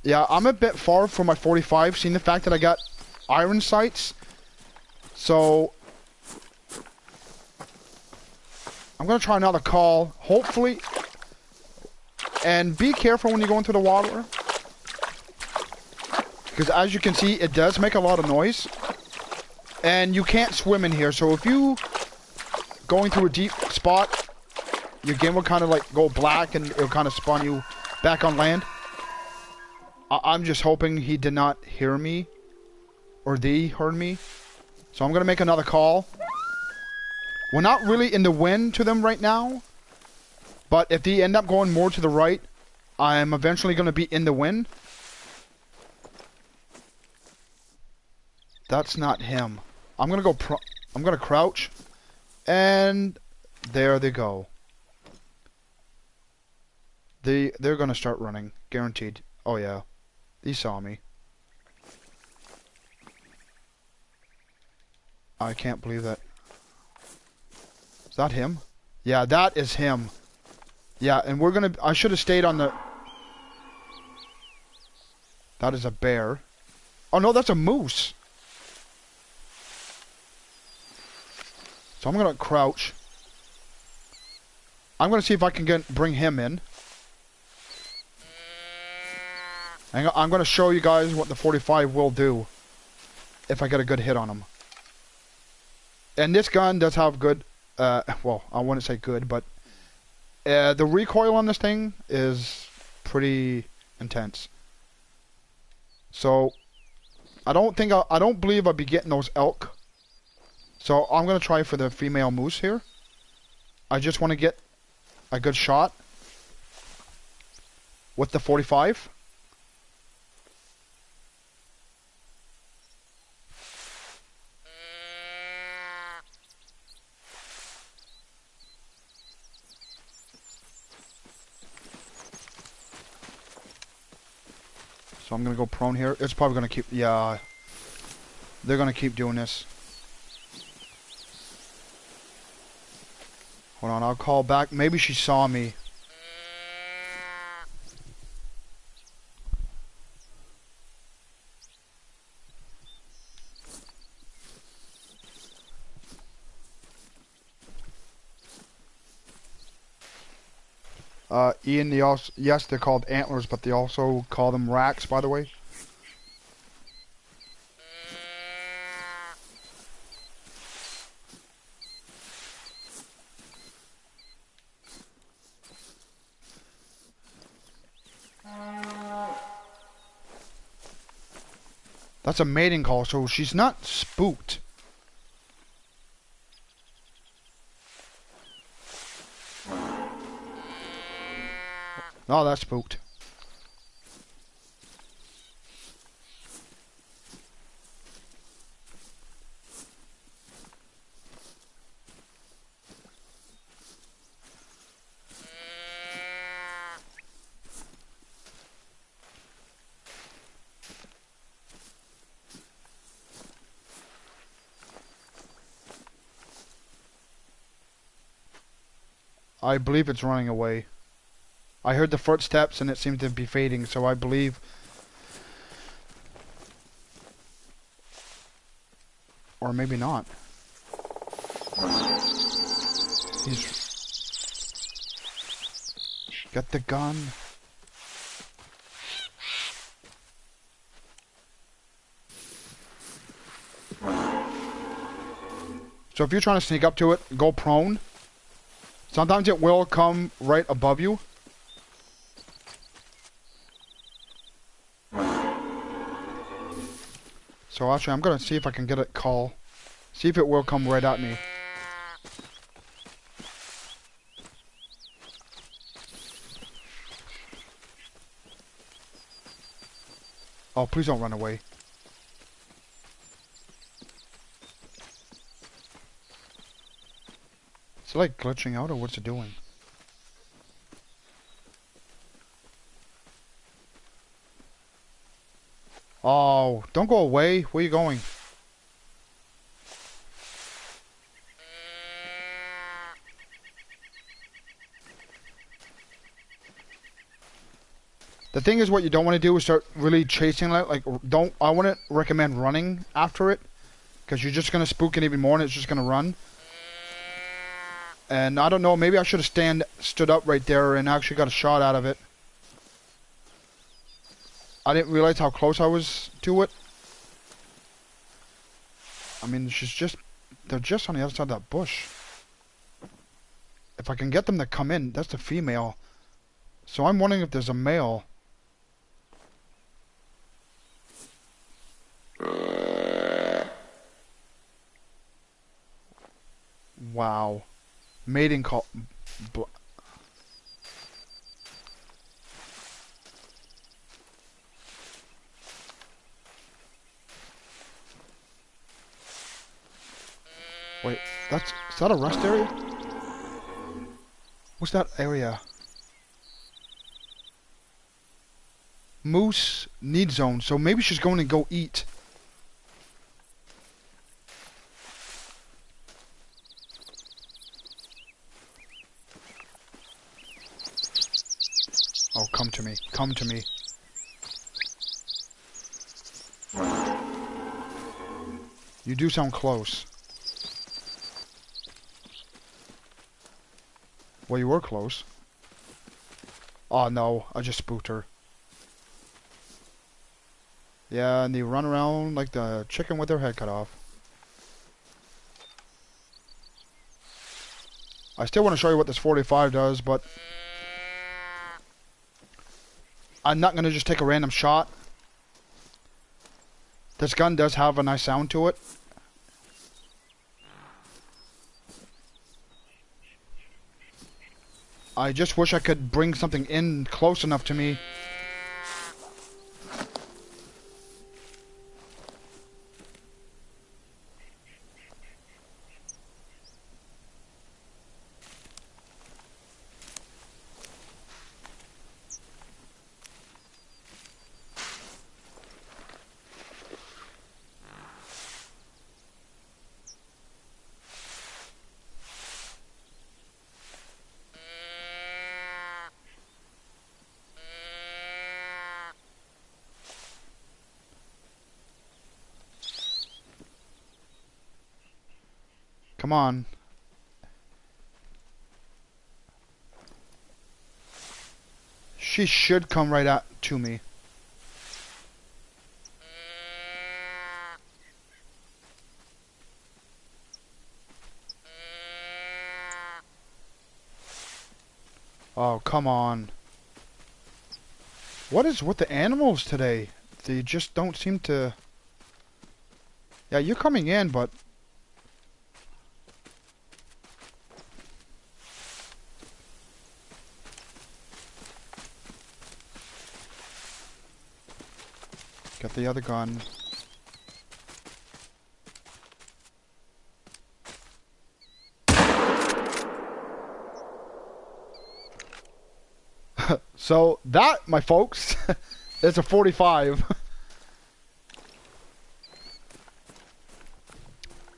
Yeah, I'm a bit far from my 45, seeing the fact that I got iron sights. So I'm going to try another call, hopefully. And be careful when you go into the water. Because as you can see, it does make a lot of noise. And you can't swim in here, so if you going through a deep spot, your game will kind of like go black and it'll kind of spawn you back on land. I'm just hoping he did not hear me, or they heard me. So I'm going to make another call. We're not really in the wind to them right now, but if they end up going more to the right, I'm eventually going to be in the wind. That's not him. I'm going to go I'm going to crouch, and there they go. They're going to start running, guaranteed. Oh yeah. He saw me. I can't believe that. Is that him? Yeah, that is him. Yeah, and we're gonna... I should have stayed on the... That is a bear. Oh no, that's a moose. So I'm gonna crouch. I'm gonna see if I can bring him in. And I'm going to show you guys what the 45 will do if I get a good hit on him. And this gun does have good, well, I wouldn't say good, but the recoil on this thing is pretty intense. So I don't believe I'll be getting those elk. So I'm going to try for the female moose here. I just want to get a good shot with the 45. So I'm going to go prone here. It's probably going to keep... Yeah. They're going to keep doing this. Hold on, I'll call back. Maybe she saw me. Ian, they also... Yes, they're called antlers, but they also call them racks, by the way. That's a mating call, so she's not spooked. No, that's spooked. I believe it's running away. I heard the footsteps and it seemed to be fading, so I believe... Or maybe not. He's... Get the gun. So if you're trying to sneak up to it, go prone. Sometimes it will come right above you. So actually, I'm going to see if I can get a call. See if it will come right at me. Oh, please don't run away. Is it like glitching out or what's it doing? Oh, don't go away. Where are you going? The thing is, what you don't want to do is start really chasing it. Like, I wouldn't recommend running after it, because you're just going to spook it even more and it's just going to run. And I don't know, maybe I should have stood up right there and actually got a shot out of it. I didn't realize how close I was to it. I mean, they're just on the other side of that bush. If I can get them to come in, that's the female. So I'm wondering if there's a male. Wow. Mating call. Wait, is that a rest area? What's that area? Moose need zone, so maybe she's going to go eat. Oh, come to me. Come to me. You do sound close. Well, you were close. Oh no, I just spooked her. Yeah, and they run around like the chicken with their head cut off. I still want to show you what this 45 does, but I'm not going to just take a random shot. This gun does have a nice sound to it. I just wish I could bring something in close enough to me. Come on. She should come right out to me. Oh, come on. What is with the animals today? They just don't seem to... Yeah, you're coming in, but... Get the other gun. So that, my folks, is a 45.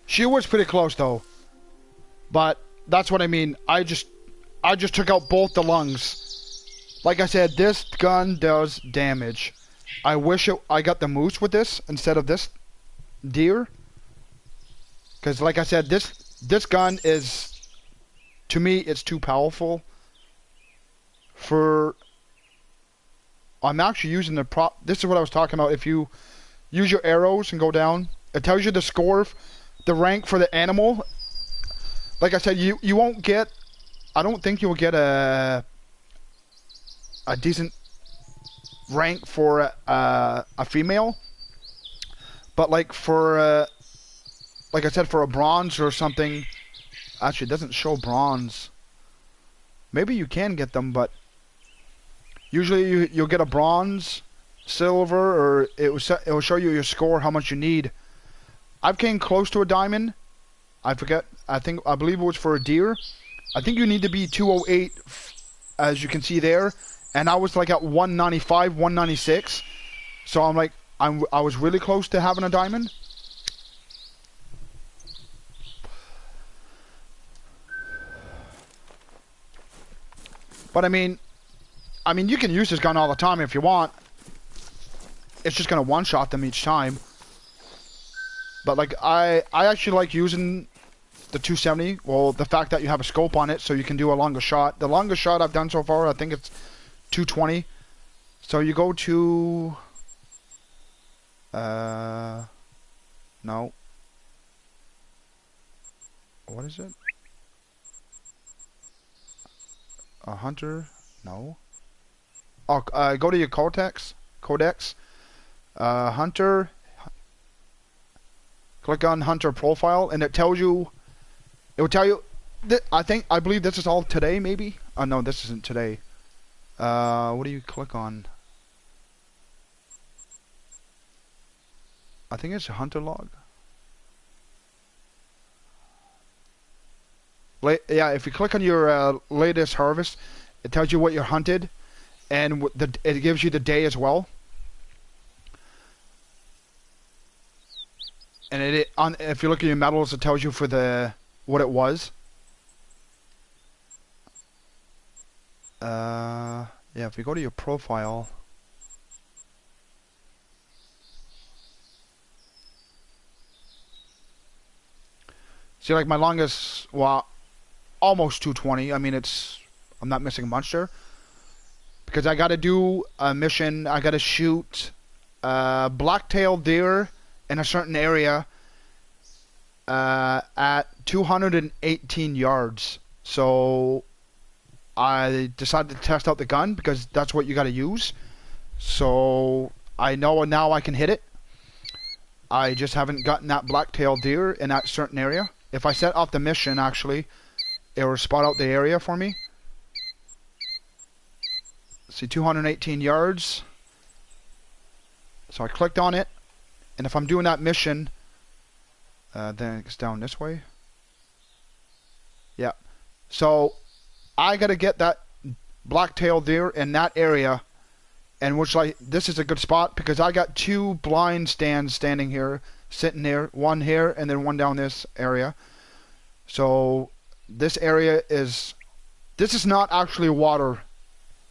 She was pretty close though. But that's what I mean. I just took out both the lungs. Like I said, this gun does damage. I wish I got the moose with this instead of this deer. Because like I said, this gun is, to me, it's too powerful. I'm actually using the prop. This is what I was talking about. If you use your arrows and go down, it tells you the score, the rank for the animal. Like I said, you won't get, I don't think you'll get a decent rank for a female, but like for like I said, for a bronze or something, actually it doesn't show bronze. Maybe you can get them, but usually you'll get a bronze, silver, or it will show you your score, how much you need. I've came close to a diamond, I forget. I believe it was for a deer. I think you need to be 208, as you can see there, and I was like at 195, 196. So I'm like, I was really close to having a diamond. But I mean, you can use this gun all the time if you want. It's just gonna one-shot them each time. But like, I actually like using the 270. Well, the fact that you have a scope on it, so you can do a longer shot. The longest shot I've done so far, I think it's 220. So you go to, no. What is it? A hunter? No. Oh, go to your codex. Hunter. Click on hunter profile, and it tells you. It will tell you. I believe this is all today, maybe. Oh no, this isn't today. What do you click on? I think it's a hunter log. Yeah, if you click on your latest harvest, it tells you what you hunted, and it gives you the day as well. And if you look at your medals, it tells you for what it was. Yeah, if you go to your profile. See, like my longest, well, almost 220. I mean, I'm not missing much there. Because I gotta do a mission, I gotta shoot black-tailed deer in a certain area at 218 yards. So I decided to test out the gun because that's what you gotta use. So I know now I can hit it. I just haven't gotten that black-tailed deer in that certain area. If I set off the mission, actually, it will spot out the area for me. See, 218 yards. So I clicked on it, and if I'm doing that mission, then it's down this way. Yeah. So I gotta get that black-tailed deer in that area, and this is a good spot because I got two blind stands standing here, sitting there, one here and then one down this area. So this area this is not actually water.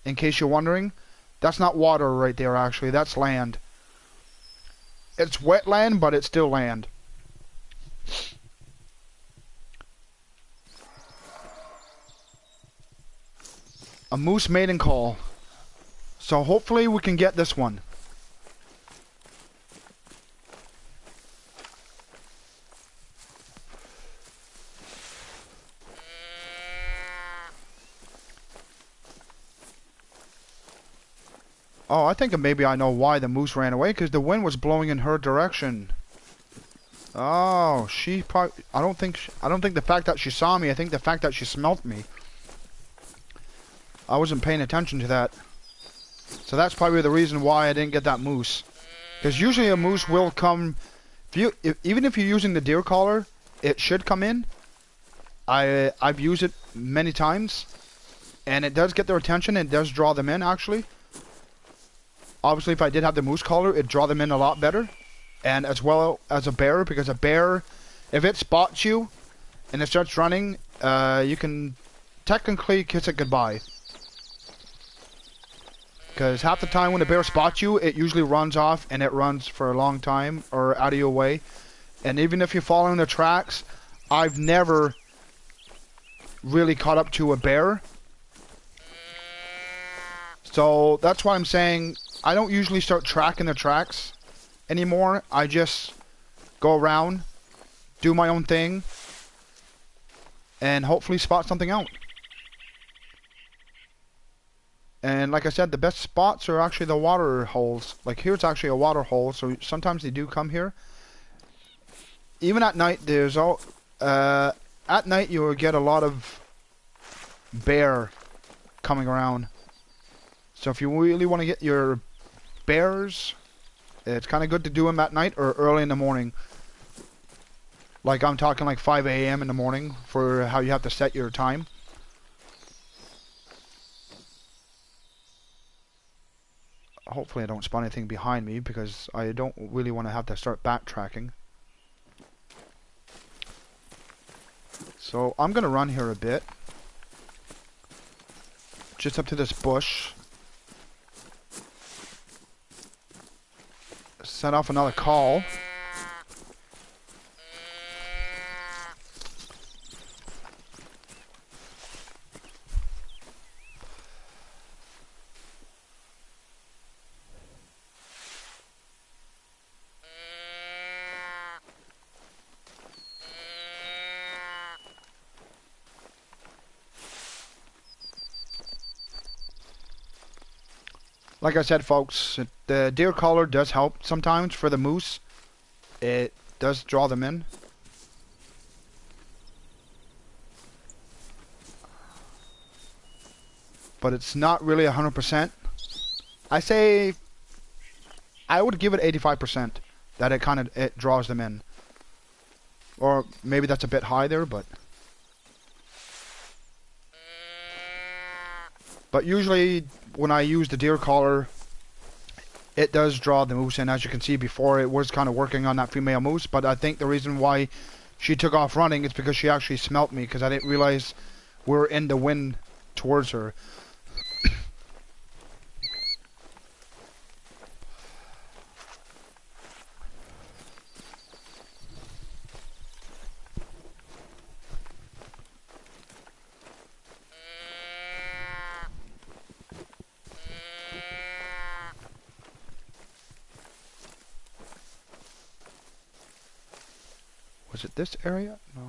In case you're wondering, that's not water right there, actually. That's land. It's wet land, but it's still land. A moose mating call. So hopefully we can get this one. Oh, I think maybe I know why the moose ran away, because the wind was blowing in her direction. Oh, she probably... I don't think the fact that she saw me, I think the fact that she smelt me. I wasn't paying attention to that. So that's probably the reason why I didn't get that moose. Because usually a moose will come... even if you're using the deer collar, it should come in. I've used it many times. And it does get their attention, and it does draw them in, actually. Obviously, if I did have the moose collar, it'd draw them in a lot better. And as well as a bear, because a bear, if it spots you and it starts running, you can technically kiss it goodbye. Because half the time when a bear spots you, it usually runs off, and it runs for a long time, or out of your way. And even if you're following the tracks, I've never really caught up to a bear. So that's why I'm saying I don't usually start tracking the tracks anymore. I just go around, do my own thing, and hopefully spot something out. And like I said, the best spots are actually the water holes. Like here's actually a water hole, so sometimes they do come here. Even at night, at night you will get a lot of bear coming around. So if you really want to get your bears, it's kind of good to do them at night or early in the morning. Like I'm talking like 5 a.m. in the morning for how you have to set your time. Hopefully I don't spawn anything behind me because I don't really want to have to start backtracking. So I'm going to run here a bit. Just up to this bush. Set off another call. Like I said, folks, the deer collar does help sometimes for the moose. It does draw them in. But it's not really 100%. I say I would give it 85% that it draws them in. Or maybe that's a bit high there, but usually when I use the deer collar, it does draw the moose in. As you can see before, it was kind of working on that female moose, but I think the reason why she took off running is because she actually smelt me, because I didn't realize we were in the wind towards her. Was it this area? No.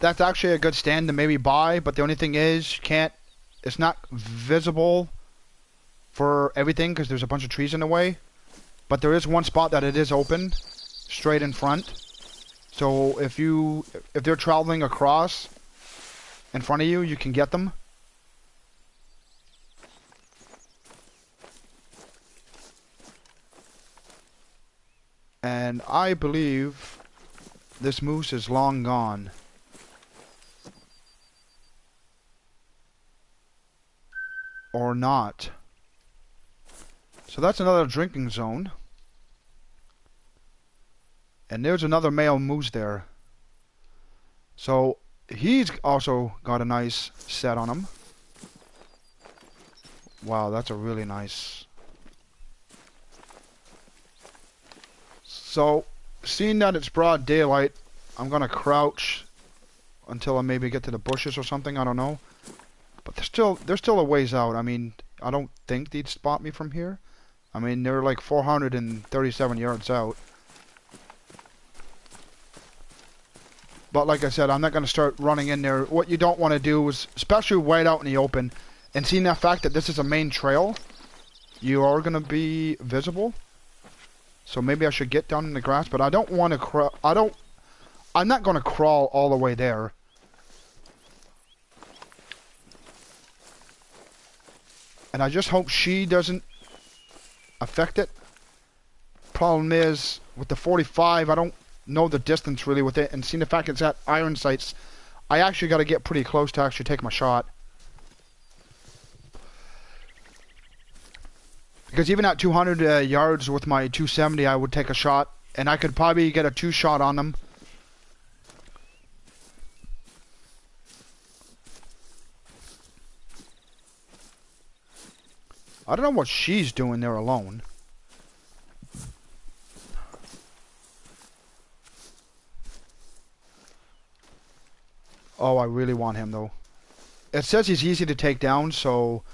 That's actually a good stand to maybe buy, but the only thing is, it's not visible for everything because there's a bunch of trees in the way. But there is one spot that it is open, straight in front. So if they're traveling across in front of you, you can get them. And I believe this moose is long gone. Or not. So that's another drinking zone. And there's another male moose there. So he's also got a nice set on him. Wow, that's a really nice. So, seeing that it's broad daylight, I'm gonna crouch until I maybe get to the bushes or something. I don't know. But they're still a ways out. I mean, I don't think they'd spot me from here. I mean, they're like 437 yards out. But like I said, I'm not going to start running in there. What you don't want to do is, especially right out in the open, and seeing that fact that this is a main trail, you are going to be visible. So maybe I should get down in the grass, but I don't want to I'm not going to crawl all the way there. And I just hope she doesn't affect it. Problem is, with the 45, I don't know the distance really with it, and seeing the fact it's at iron sights, I actually got to get pretty close to actually take my shot. Because even at 200 yards with my 270, I would take a shot, and I could probably get a 2-shot on them. I don't know what she's doing there alone. Oh, I really want him though. It says he's easy to take down, so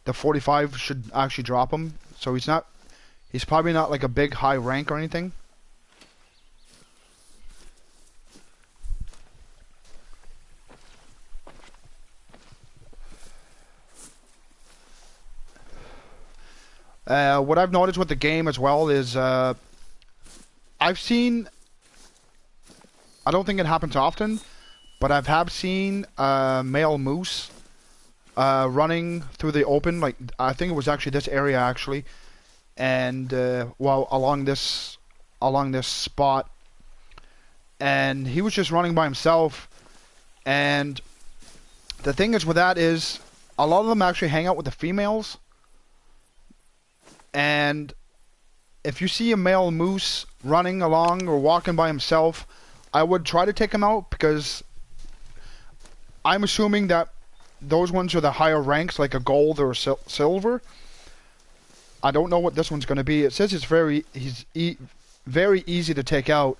the 45 should actually drop him. So he's probably not like a big high rank or anything. What I've noticed with the game as well is I've seen, I don't think it happens often, but I have seen male moose running through the open. Like, I think it was actually this area actually, and well, along this spot, and he was just running by himself. And the thing is with that is, a lot of them actually hang out with the females. And if you see a male moose running along or walking by himself, I would try to take him out, because I'm assuming that those ones are the higher ranks, like a gold or a silver. I don't know what this one's going to be. It says it's very easy to take out.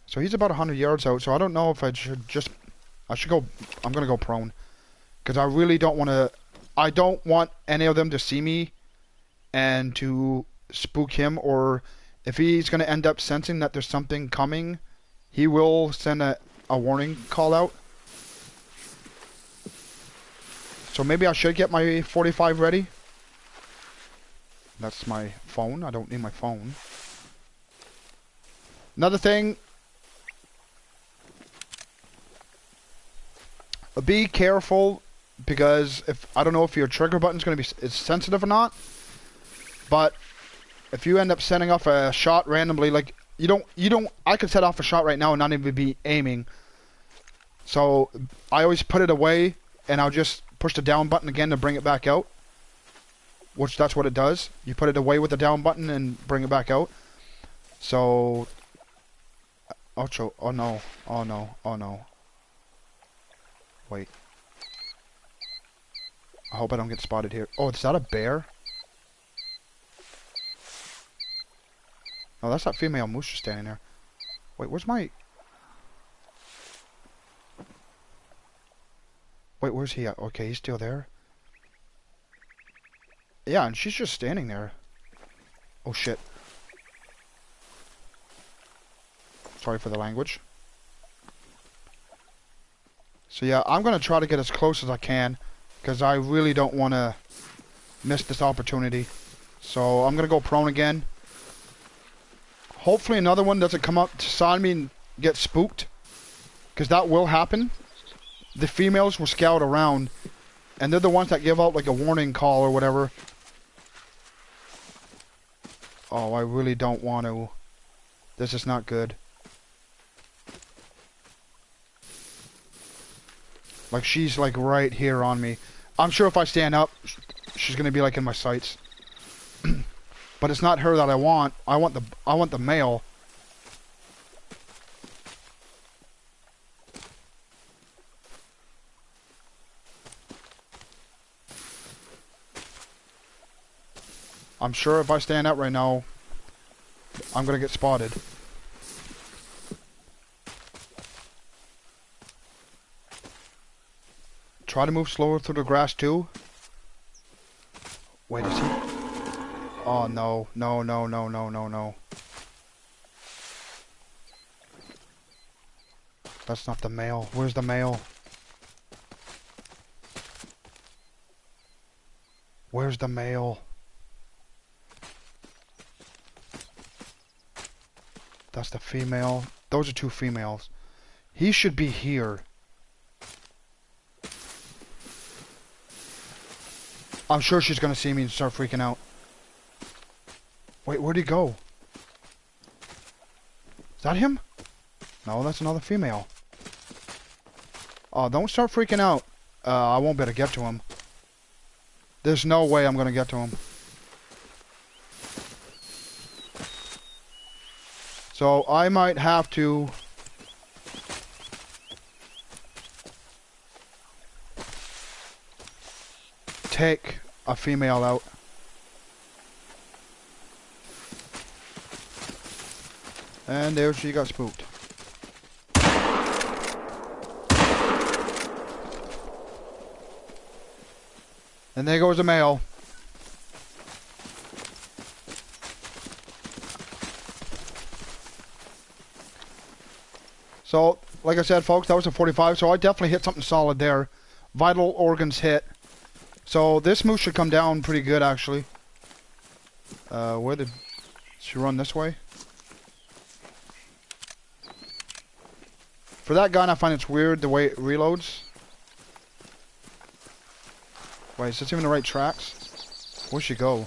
So he's about 100 yards out. So I don't know if I should go. I'm going to go prone, because I really don't want to. I don't want any of them to see me and to spook him, or if he's going to end up sensing that there's something coming, he will send a warning call out. So maybe I should get my 45 ready. That's my phone. I don't need my phone. Another thing, be careful, because I don't know if your trigger button's going to be sensitive or not, but if you end up sending off a shot randomly, like I could set off a shot right now and not even be aiming. So I always put it away, and I'll just push the down button again to bring it back out. Which that's what it does. You put it away with the down button and bring it back out. So, oh no, oh no, oh no. Wait. I hope I don't get spotted here. Oh, is that a bear? No, that's that female moose just standing there. Wait, where's my... Wait, where's he at? Okay, he's still there. Yeah, and she's just standing there. Oh shit. Sorry for the language. So yeah, I'm going to try to get as close as I can, because I really don't want to miss this opportunity. So I'm going to go prone again. Hopefully another one doesn't come up to side me and get spooked, because that will happen. The females will scout around, and they're the ones that give out like a warning call or whatever. Oh, I really don't want to. This is not good. Like, she's like right here on me. I'm sure if I stand up, she's gonna be like in my sights. But it's not her that I want. I want the male. I'm sure if I stand up right now, I'm gonna get spotted. Try to move slower through the grass too. Wait, is he? Oh no, no, no, no, no, no, no. That's not the male. Where's the male? Where's the male? That's the female. Those are two females. He should be here. I'm sure she's gonna see me and start freaking out. Wait, where'd he go? Is that him? No, that's another female. Oh, don't start freaking out. I won't be able to get to him. There's no way I'm gonna get to him. So I might have to take a female out. And there she got spooked. And there goes a male. So, like I said, folks, that was a 45, so I definitely hit something solid there. Vital organs hit. So, this moose should come down pretty good, actually. Where did she run this way? For that gun, I find it's weird the way it reloads. Wait, is this even the right tracks? Where'd she go?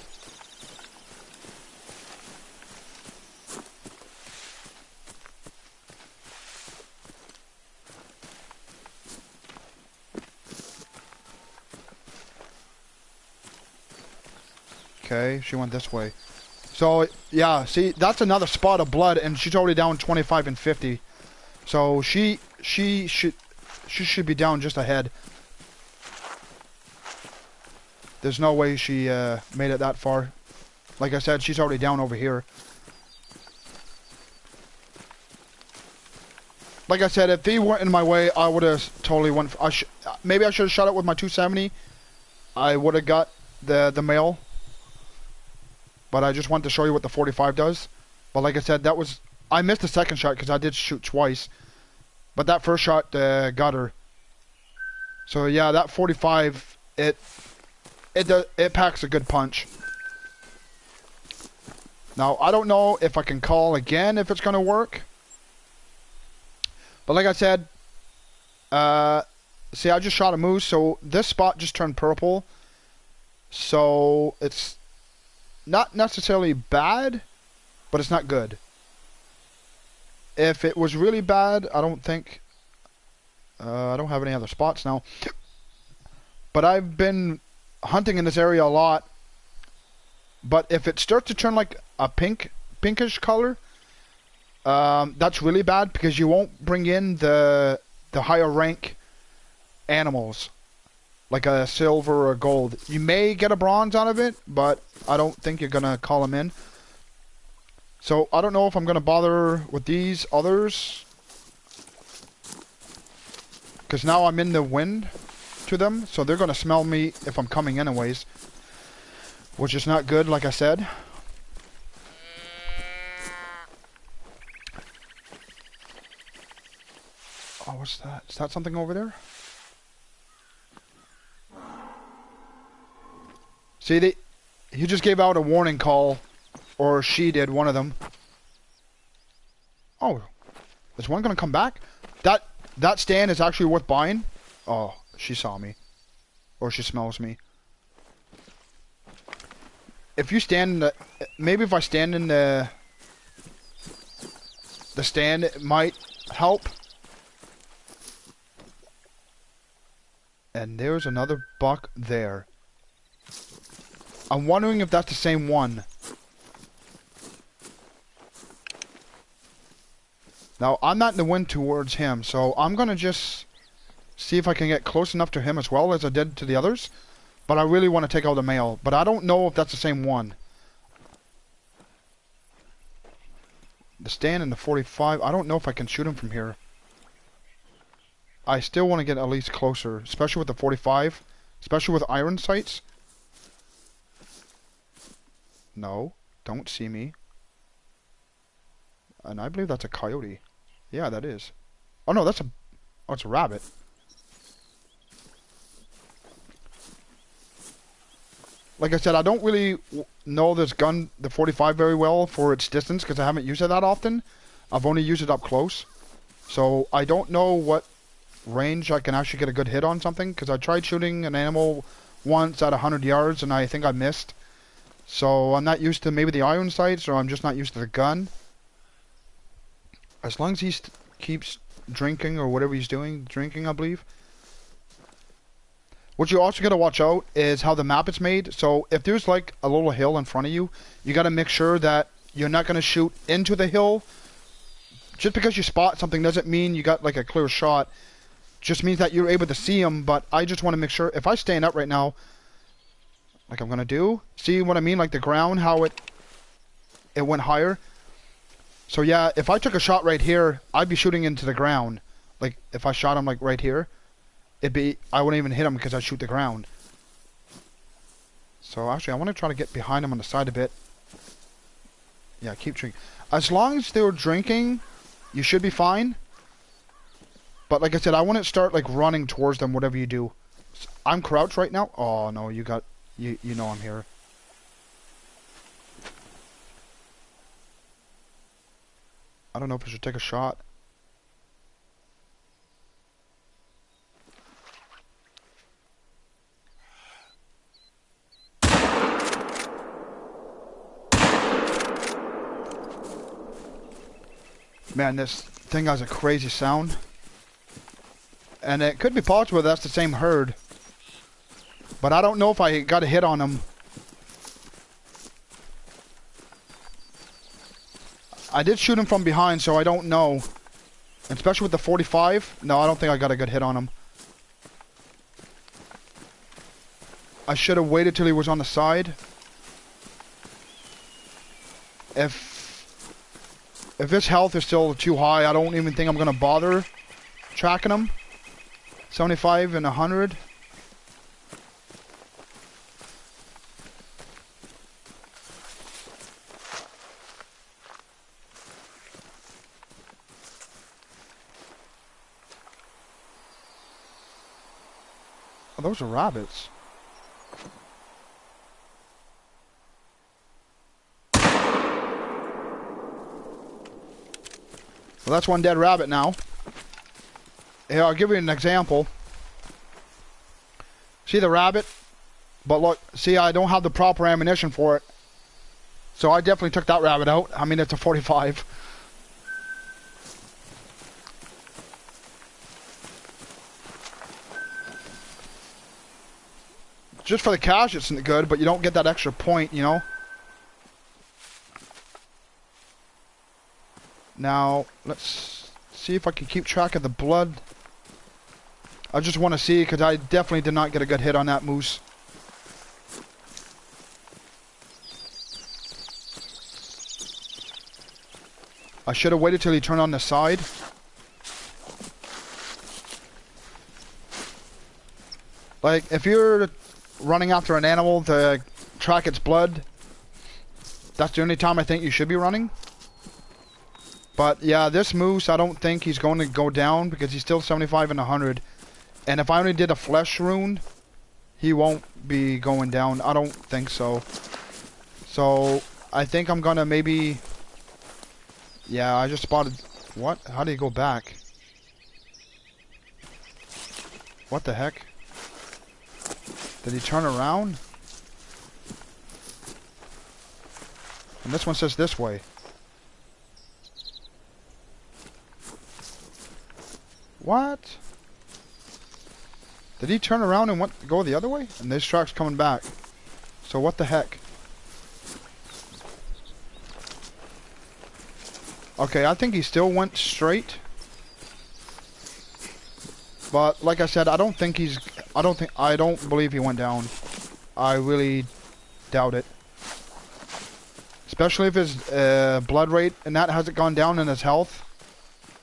Okay, she went this way. So, yeah, see, that's another spot of blood, and she's already down 25 and 50. So she should be down just ahead. There's no way she made it that far. Like I said, she's already down over here. Like I said, if they weren't in my way, I would have totally went. Maybe I should have shot it with my 270. I would have got the male. But I just wanted to show you what the 45 does. But like I said, I missed the second shot because I did shoot twice. But that first shot got her. So yeah, that 45, it packs a good punch. Now, I don't know if I can call again if it's going to work. But like I said, see, I just shot a moose, so this spot just turned purple. So it's not necessarily bad, but it's not good. If it was really bad, I don't think... I don't have any other spots now. But I've been hunting in this area a lot. But if it starts to turn like a pinkish color, that's really bad because you won't bring in the higher rank animals, like a silver or a gold. You may get a bronze out of it, but I don't think you're gonna call them in. So I don't know if I'm gonna bother with these others, because now I'm in the wind to them, so they're gonna smell me if I'm coming anyways, which is not good, like I said. Oh, what's that? Is that something over there? See, he just gave out a warning call, or she did, one of them. Oh, is one gonna come back? That stand is actually worth buying. Oh, she saw me, or she smells me. If you stand in the, maybe if I stand in the stand, it might help. And there's another buck there. I'm wondering if that's the same one. Now, I'm not in the wind towards him, so I'm going to just see if I can get close enough to him as well as I did to the others. But I really want to take out the male. But I don't know if that's the same one. The stand and the 45, I don't know if I can shoot him from here. I still want to get at least closer, especially with the 45, especially with iron sights. No, don't see me. And I believe that's a coyote. Yeah, that is. Oh no, that's a... Oh, it's a rabbit. Like I said, I don't really know this gun, the 45, very well for its distance, because I haven't used it that often. I've only used it up close. So I don't know what range I can actually get a good hit on something, because I tried shooting an animal once at 100 yards, and I think I missed. So I'm not used to maybe the iron sights, or I'm just not used to the gun. As long as he keeps drinking, or whatever he's doing, drinking, I believe. What you also got to watch out is how the map is made. So if there's like a little hill in front of you, you got to make sure that you're not going to shoot into the hill. Just because you spot something doesn't mean you got like a clear shot. Just means that you're able to see them. But I just want to make sure, if I stand up right now, like I'm going to do, see what I mean? Like the ground, how it went higher. So yeah, if I took a shot right here, I'd be shooting into the ground. Like if I shot him like right here, I wouldn't even hit him because I'd shoot the ground. So actually, I want to try to get behind him on the side a bit. Yeah, keep drinking. As long as they're drinking, you should be fine. But like I said, I wouldn't start like running towards them, whatever you do. I'm crouched right now. Oh no, you know I'm here. I don't know if I should take a shot. Man, this thing has a crazy sound. And it could be possible that's the same herd. But I don't know if I got a hit on him. I did shoot him from behind, so I don't know. Especially with the 45. No, I don't think I got a good hit on him. I should have waited till he was on the side. If his health is still too high, I don't even think I'm going to bother tracking him. 75 and 100. Oh, those are rabbits. Well, that's one dead rabbit now. Here, I'll give you an example. See the rabbit? But look, see, I don't have the proper ammunition for it. So I definitely took that rabbit out. I mean, it's a 45. Just for the cash, it's good, but you don't get that extra point, you know? Now, let's see if I can keep track of the blood. I just want to see, because I definitely did not get a good hit on that moose. I should have waited till he turned on the side. Like, if you're running after an animal to track its blood, that's the only time I think you should be running. But yeah, this moose, I don't think he's going to go down because he's still 75 and 100. And if I only did a flesh wound, he won't be going down. I don't think so. So I think I'm going to maybe... Yeah, I just spotted... What? How do you go back? What the heck? Did he turn around? And this one says this way. What? Did he turn around and go the other way? And this truck's coming back. So what the heck? Okay, I think he still went straight. But like I said, I don't believe he went down. I really doubt it. Especially if his blood rate and that hasn't gone down in his health.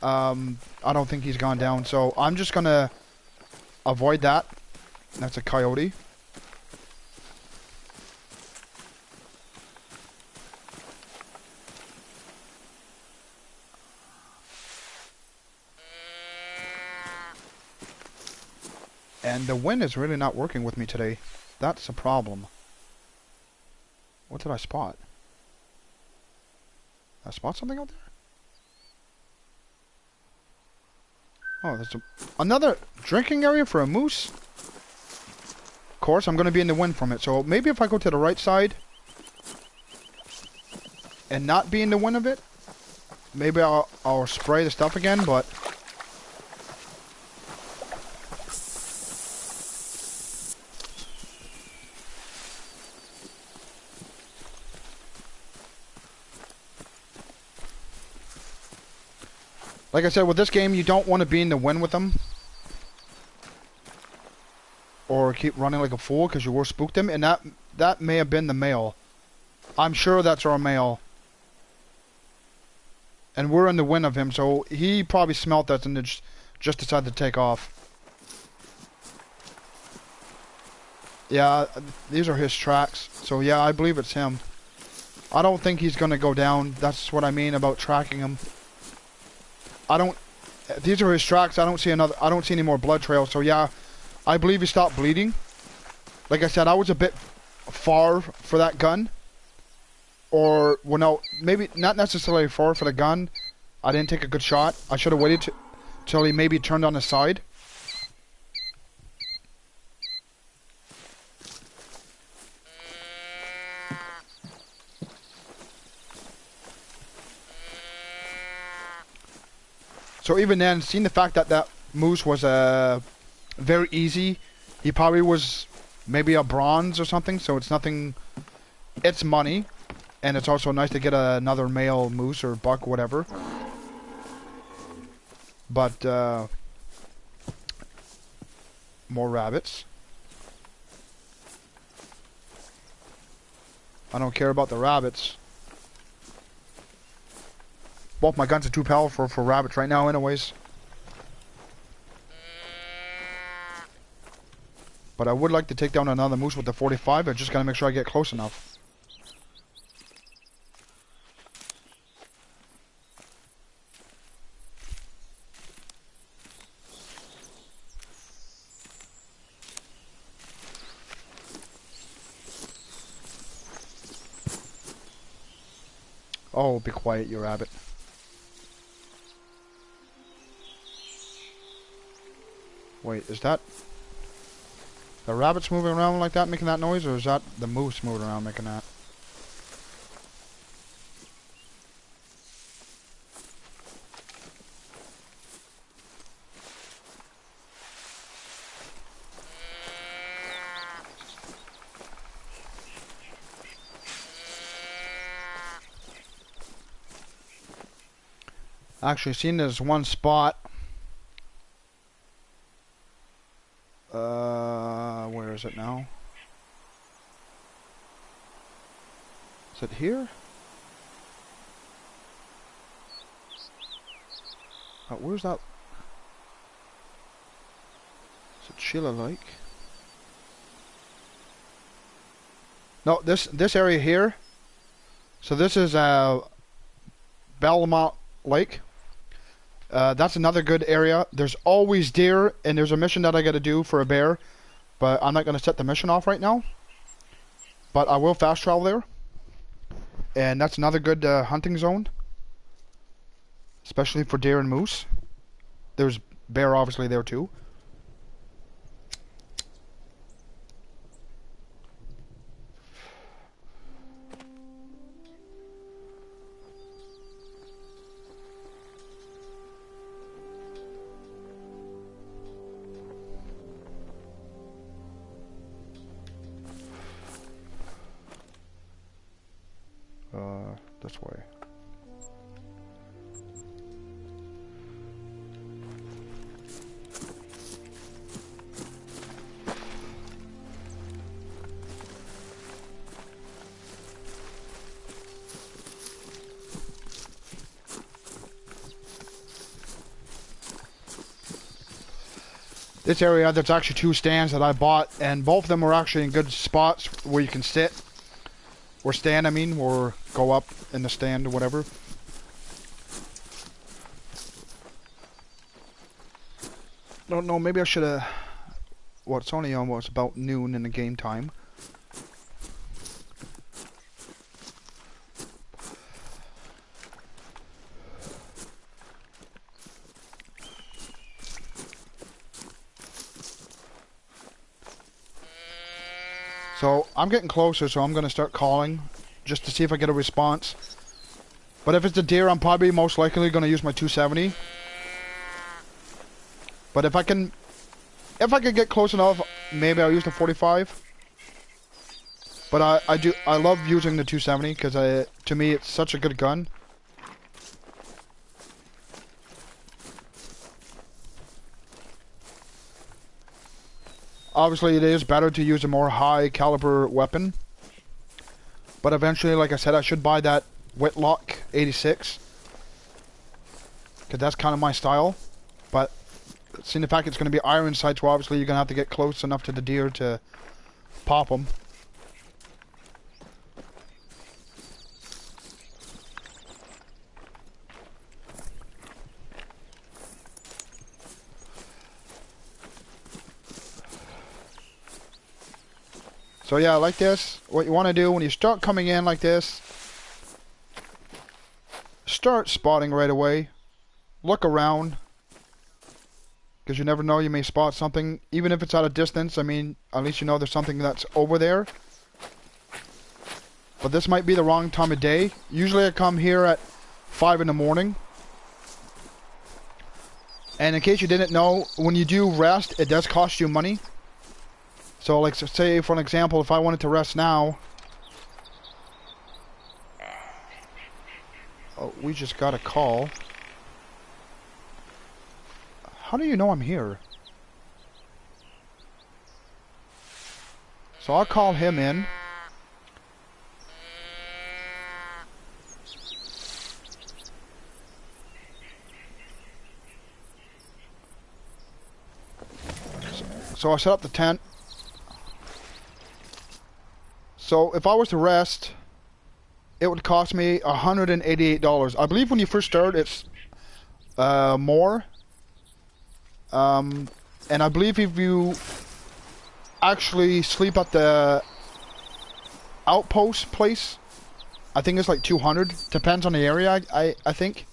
I don't think he's gone down, so I'm just gonna avoid that. That's a coyote. And the wind is really not working with me today. That's a problem. What did I spot? Did I spot something out there? Oh, there's another drinking area for a moose. Of course, I'm going to be in the wind from it. So maybe if I go to the right side and not be in the wind of it, maybe I'll spray the stuff again, but... Like I said, with this game, you don't want to be in the wind with them. Or keep running like a fool because you will spook them. And that may have been the male. I'm sure that's our male. And we're in the wind of him, so he probably smelt us and just decided to take off. Yeah, these are his tracks. So yeah, I believe it's him. I don't think he's going to go down. That's what I mean about tracking him. These are his tracks. I don't see any more blood trails. So yeah, I believe he stopped bleeding. Like I said, I was a bit far for that gun. Or, well, no, maybe not necessarily far for the gun. I didn't take a good shot. I should have waited till he maybe turned on the side. So even then, seeing the fact that that moose was very easy, he probably was maybe a bronze or something, so it's nothing, it's money. And it's also nice to get another male moose or buck, whatever. But, more rabbits. I don't care about the rabbits. Both my guns are too powerful for rabbits right now anyways. But I would like to take down another moose with the 45. I just gotta make sure I get close enough. Oh, be quiet, you rabbit. Wait, is that the rabbits moving around like that making that noise, or is that the moose moving around making that? Actually, seen there's one spot. Where is it now? Is it here? Where's that? Is it Sheila Lake? No, this area here. So this is Belmont Lake. That's another good area. There's always deer, and there's a mission that I gotta do for a bear, but I'm not gonna set the mission off right now. But I will fast travel there, and that's another good hunting zone, especially for deer and moose. There's bear obviously there too. This way. This area, there's actually two stands that I bought, and both of them are actually in good spots where you can sit. Or stand, I mean, or go up in the stand or whatever. Don't know, maybe I should have... Well, it's only almost about noon in the game time. So, I'm getting closer, so I'm going to start calling, just to see if I get a response. But if it's a deer, I'm probably most likely going to use my 270. But if I can get close enough, maybe I'll use the 45. But I love using the 270, because to me it's such a good gun. Obviously, it is better to use a more high caliber weapon. But eventually, like I said, I should buy that Whitlock 86. Because that's kind of my style. But, seeing the fact it's going to be iron sights, well, obviously you're going to have to get close enough to the deer to pop them. So yeah, like this, what you want to do when you start coming in like this, start spotting right away. Look around, because you never know, you may spot something, even if it's at a distance. I mean, at least you know there's something that's over there. But this might be the wrong time of day. Usually I come here at 5 in the morning. And in case you didn't know, when you do rest, it does cost you money. So, like, say, for an example, if I wanted to rest now, we just got a call. How do you know I'm here? So I'll call him in. So I set up the tent. So if I was to rest, it would cost me $188. I believe when you first start, it's more. And I believe if you actually sleep at the outpost place, I think it's like 200. Depends on the area, I think.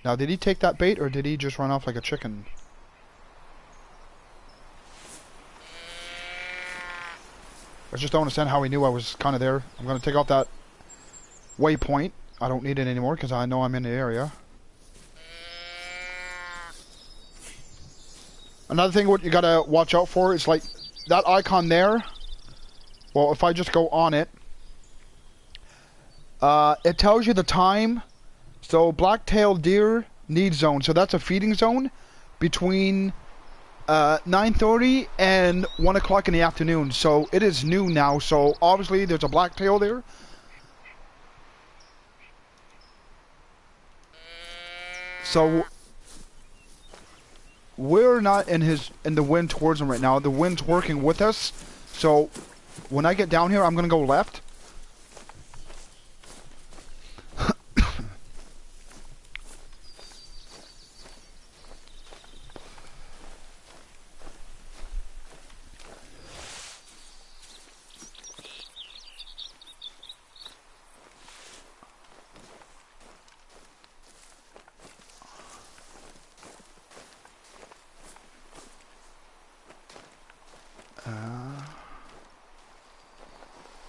Now, did he take that bait or did he just run off like a chicken? I just don't understand how he knew I was kind of there. I'm going to take off that waypoint. I don't need it anymore because I know I'm in the area. Another thing what you got to watch out for is like that icon there. Well, if I just go on it, it tells you the time. So black-tailed deer need zone. So that's a feeding zone between 9:30 and 1 o'clock in the afternoon. So it is noon now. So obviously there's a blacktail there. So we're not in the wind towards him right now. The wind's working with us. So when I get down here, I'm gonna go left.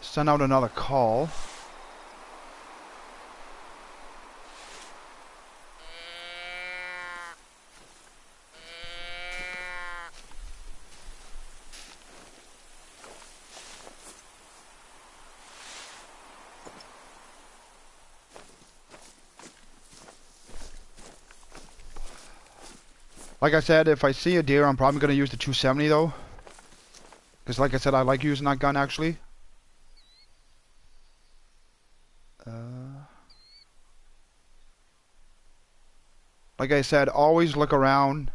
Send out another call. Like I said, if I see a deer, I'm probably going to use the 270 though. Because like I said, I like using that gun actually. Like I said, always look around.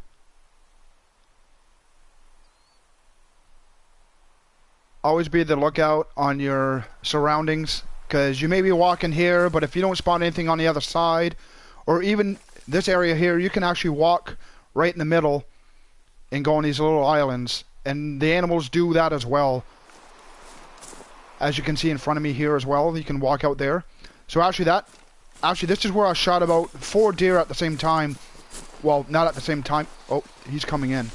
Always be the lookout on your surroundings. Because you may be walking here, but if you don't spot anything on the other side, or even this area here, you can actually walk right in the middle and go on these little islands. And the animals do that as well. As you can see in front of me here as well, you can walk out there. So actually this is where I shot about 4 deer at the same time. Well, not at the same time. Oh, he's coming in.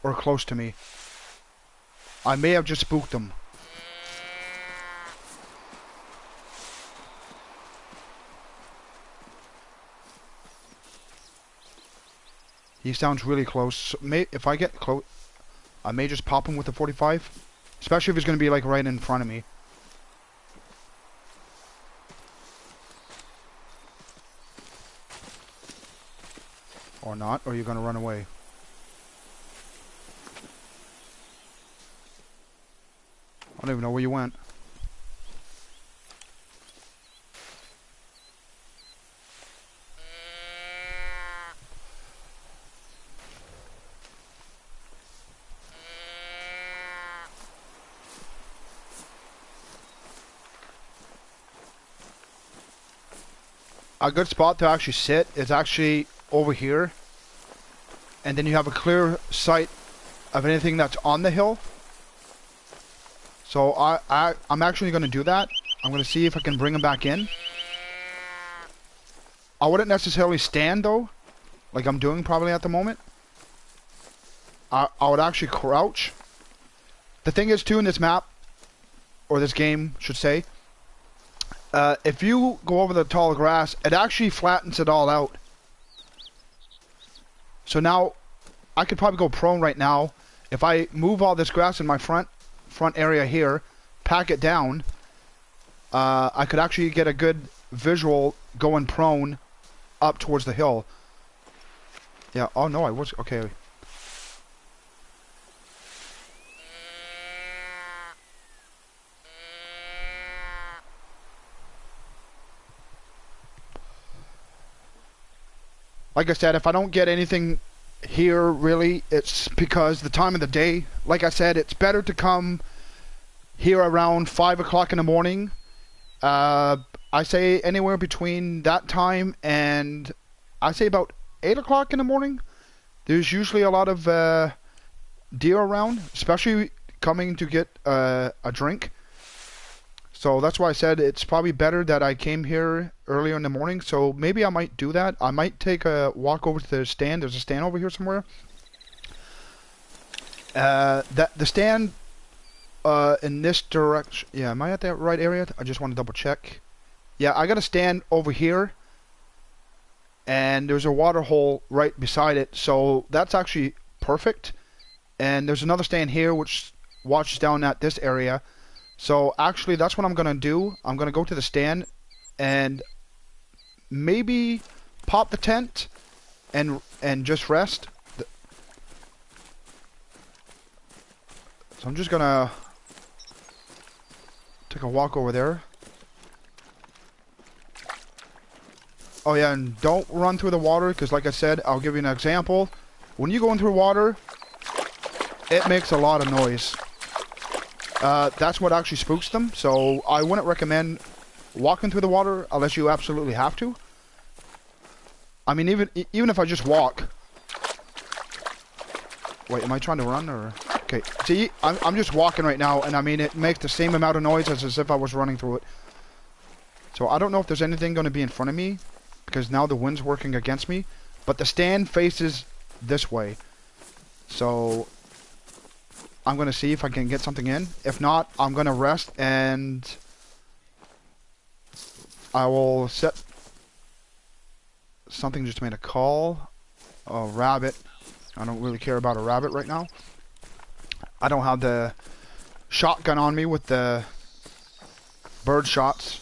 Or close to me. I may have just spooked him. He sounds really close. So if I get close, I may just pop him with the 45. Especially if he's going to be like right in front of me. Or not, or you're going to run away. I don't even know where you went. A good spot to actually sit is actually over here, and then you have a clear sight of anything that's on the hill. So I'm actually going to do that. I'm going to see if I can bring him back in. I wouldn't necessarily stand though, like I'm doing probably at the moment. I would actually crouch. The thing is too in this map, or this game should say, if you go over the tall grass, it actually flattens it all out. So now, I could probably go prone right now. If I move all this grass in my front area here, pack it down, I could actually get a good visual going prone up towards the hill. Yeah, oh no, I was, okay. Like I said, if I don't get anything here, really, it's because the time of the day. Like I said, it's better to come here around 5 o'clock in the morning. I say anywhere between that time and I say about 8 o'clock in the morning. There's usually a lot of deer around, especially coming to get a drink. So that's why I said it's probably better that I came here earlier in the morning. So maybe I might do that. I might take a walk over to the stand. There's a stand over here somewhere. The stand in this direction. Yeah, am I at that right area? I just want to double check. Yeah, I got a stand over here. And there's a water hole right beside it. So that's actually perfect. And there's another stand here which watches down at this area. So actually that's what I'm going to do. I'm going to go to the stand and maybe pop the tent and just rest. So I'm just going to take a walk over there. Oh yeah, and don't run through the water because like I said, I'll give you an example. When you go into water, it makes a lot of noise. That's what actually spooks them, so I wouldn't recommend walking through the water unless you absolutely have to. I mean, even if I just walk. Wait, am I trying to run or? Okay, see, I'm just walking right now, and I mean, it makes the same amount of noise as if I was running through it. So I don't know if there's anything going to be in front of me, because now the wind's working against me, but the stand faces this way. So I'm going to see if I can get something in. If not, I'm going to rest and I will set something. Just made a call. A rabbit. I don't really care about a rabbit right now. I don't have the shotgun on me with the bird shots.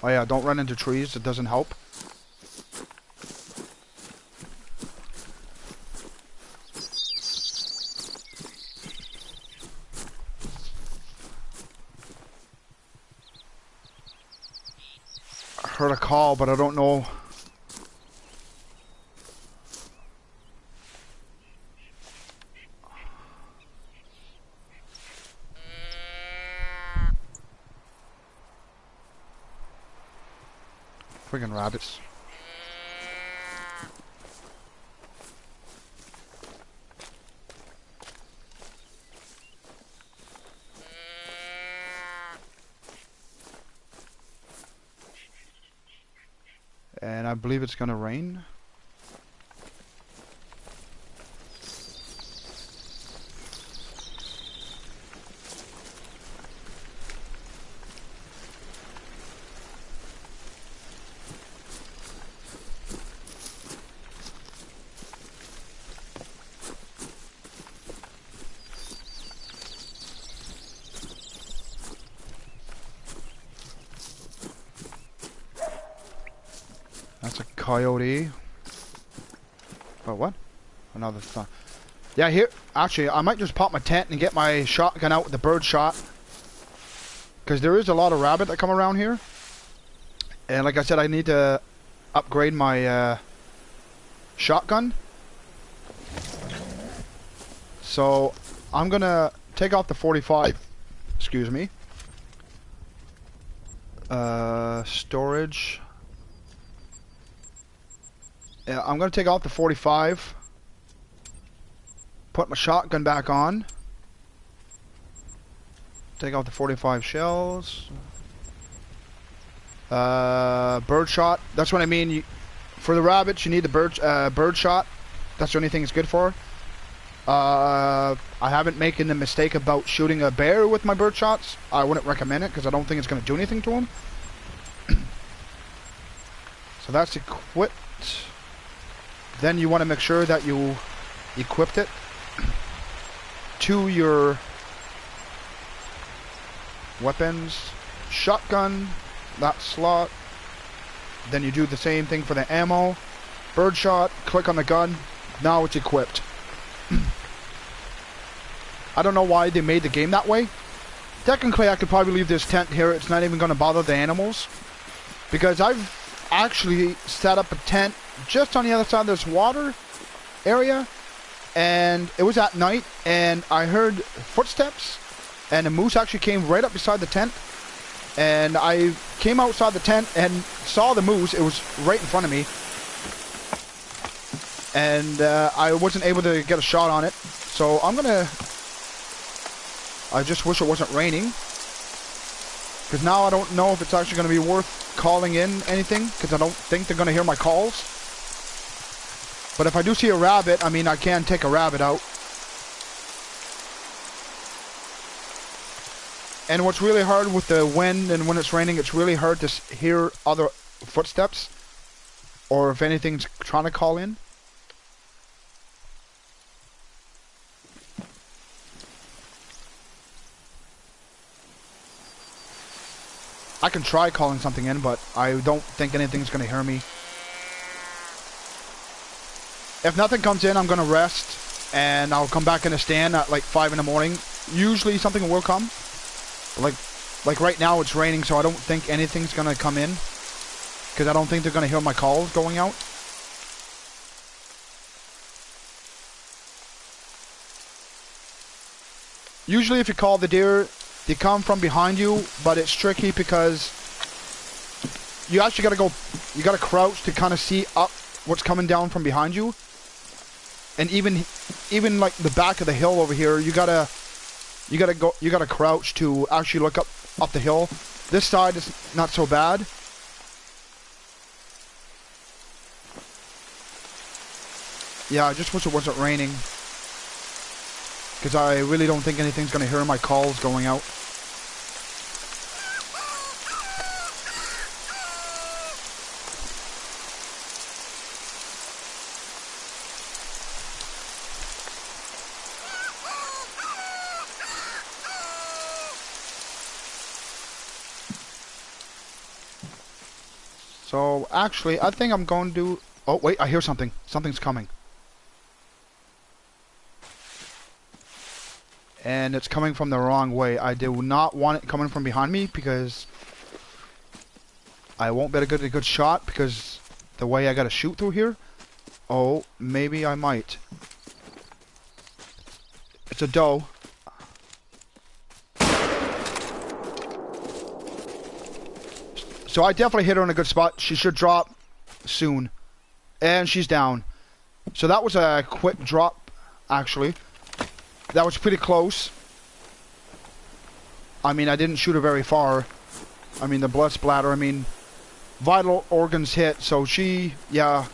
Oh yeah, don't run into trees, it doesn't help. I heard a call, but I don't know. Friggin' rabbits. And I believe it's gonna rain. That's a coyote. Oh, what? Another thing. Yeah, here. Actually, I might just pop my tent and get my shotgun out with the bird shot. Because there is a lot of rabbit that come around here. And like I said, I need to upgrade my shotgun. So, I'm going to take off the 45. Excuse me. Storage. Yeah, I'm going to take out the 45, put my shotgun back on, take out the 45 shells, bird shot, that's what I mean, for the rabbits you need the bird shot, that's the only thing it's good for. I haven't making the mistake about shooting a bear with my bird shots. I wouldn't recommend it because I don't think it's going to do anything to him. So that's equipped. Then you want to make sure that you equipped it to your weapons. Shotgun, that slot. Then you do the same thing for the ammo. Birdshot, click on the gun. Now it's equipped. I don't know why they made the game that way. Technically, I could probably leave this tent here. It's not even going to bother the animals. Because I've actually set up a tent just on the other side of this water area. And it was at night. And I heard footsteps. And a moose actually came right up beside the tent. And I came outside the tent and saw the moose. It was right in front of me. And I wasn't able to get a shot on it. So I'm going to... I just wish it wasn't raining. Because now I don't know if it's actually going to be worth calling in anything. Because I don't think they're going to hear my calls. But if I do see a rabbit, I mean, I can take a rabbit out. And what's really hard with the wind and when it's raining, it's really hard to hear other footsteps. Or if anything's trying to call in. I can try calling something in, but I don't think anything's going to hear me. If nothing comes in, I'm going to rest, and I'll come back in the stand at like 5 in the morning. Usually something will come. Like right now it's raining, so I don't think anything's going to come in. Because I don't think they're going to hear my calls going out. Usually if you call the deer, they come from behind you, but it's tricky because you actually you gotta crouch to kind of see up what's coming down from behind you. And even like the back of the hill over here, you gotta crouch to actually look up the hill. This side is not so bad. Yeah, I just wish it wasn't raining. Because I really don't think anything's going to hear my calls going out. So, actually, I think I'm going to do... Oh, wait, I hear something. Something's coming. And it's coming from the wrong way. I do not want it coming from behind me because I won't be able to get a good shot because the way I gotta shoot through here. Oh, maybe I might. It's a doe. So I definitely hit her in a good spot. She should drop soon. And she's down. So that was a quick drop, actually. That was pretty close. I mean, I didn't shoot her very far. I mean, the blood splatter, I mean, vital organs hit. So she, yeah,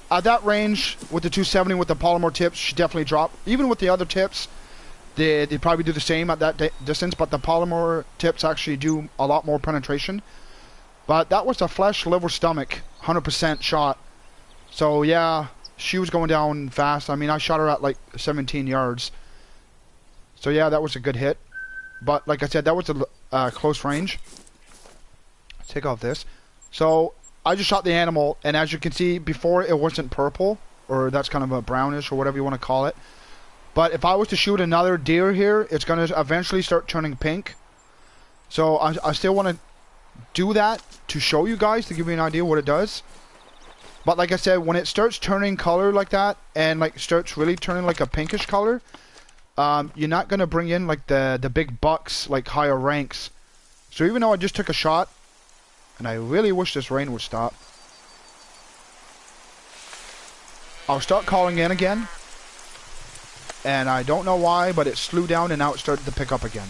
at that range with the 270 with the polymer tips, she definitely dropped. Even with the other tips, they probably do the same at that distance, but the polymer tips actually do a lot more penetration. But that was a flesh, liver, stomach, 100% shot. So yeah, she was going down fast. I mean, I shot her at like 17 yards. So yeah, that was a good hit. But like I said, that was a close range. Let's take off this. So I just shot the animal, and as you can see, before it wasn't purple, or that's kind of a brownish, or whatever you want to call it. But if I was to shoot another deer here, it's going to eventually start turning pink. So I still want to do that to show you guys, to give you an idea what it does. But like I said, when it starts turning color like that, and like starts really turning like a pinkish color, you're not going to bring in like the big bucks, like higher ranks. So even though I just took a shot, and I really wish this rain would stop, I'll start calling in again. And I don't know why, but it slowed down and now it started to pick up again.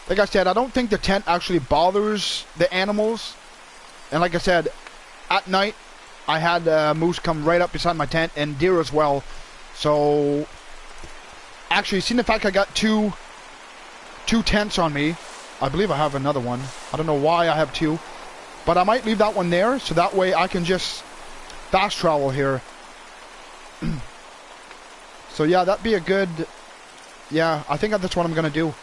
Like I said, I don't think the tent actually bothers the animals. And like I said, at night, I had moose come right up beside my tent, and deer as well. So, Actually, seeing the fact I got two tents on me, I believe I have another one. I don't know why I have two, but I might leave that one there, so that way I can just fast travel here. So yeah, that'd be a good... Yeah, I think that's what I'm gonna do.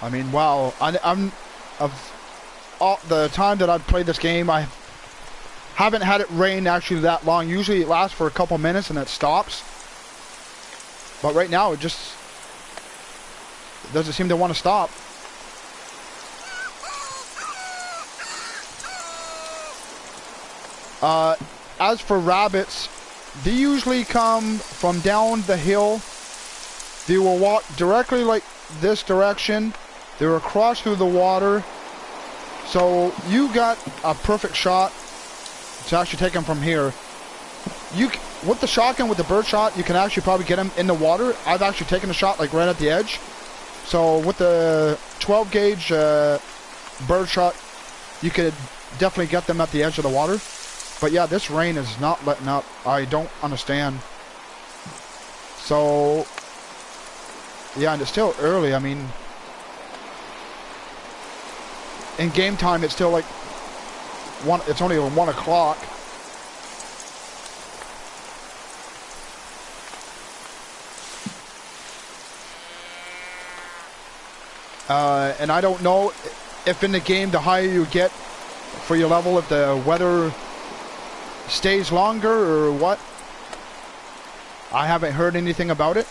I mean, wow. I'm of all the time that I've played this game, I haven't had it rain actually that long. Usually it lasts for a couple minutes and it stops. But right now it just doesn't seem to want to stop. As for rabbits, they usually come from down the hill. They will walk directly like this direction. They will cross through the water. So you got a perfect shot to actually take them from here. With the shotgun, with the bird shot, you can actually probably get them in the water. I've actually taken a shot like right at the edge. So with the 12 gauge bird shot, you could definitely get them at the edge of the water. But yeah, this rain is not letting up. I don't understand. So yeah, and it's still early. I mean, in game time, it's still like it's only 1 o'clock. And I don't know if in the game, the higher you get for your level, if the weather stays longer or what. I haven't heard anything about it.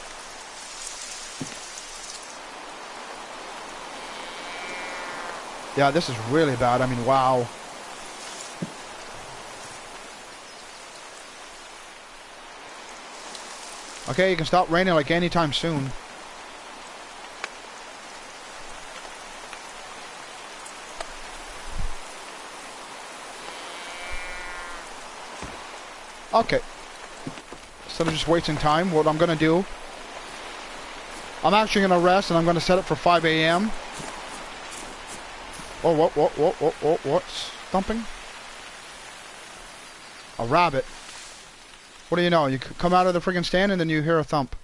Yeah, this is really bad. I mean, wow. Okay, you can stop raining like anytime soon. Okay. Instead of just wasting time, what I'm going to do, I'm actually going to rest and I'm going to set it for 5 a.m. Oh, what's thumping? A rabbit. What do you know? You come out of the friggin' stand and then you hear a thump.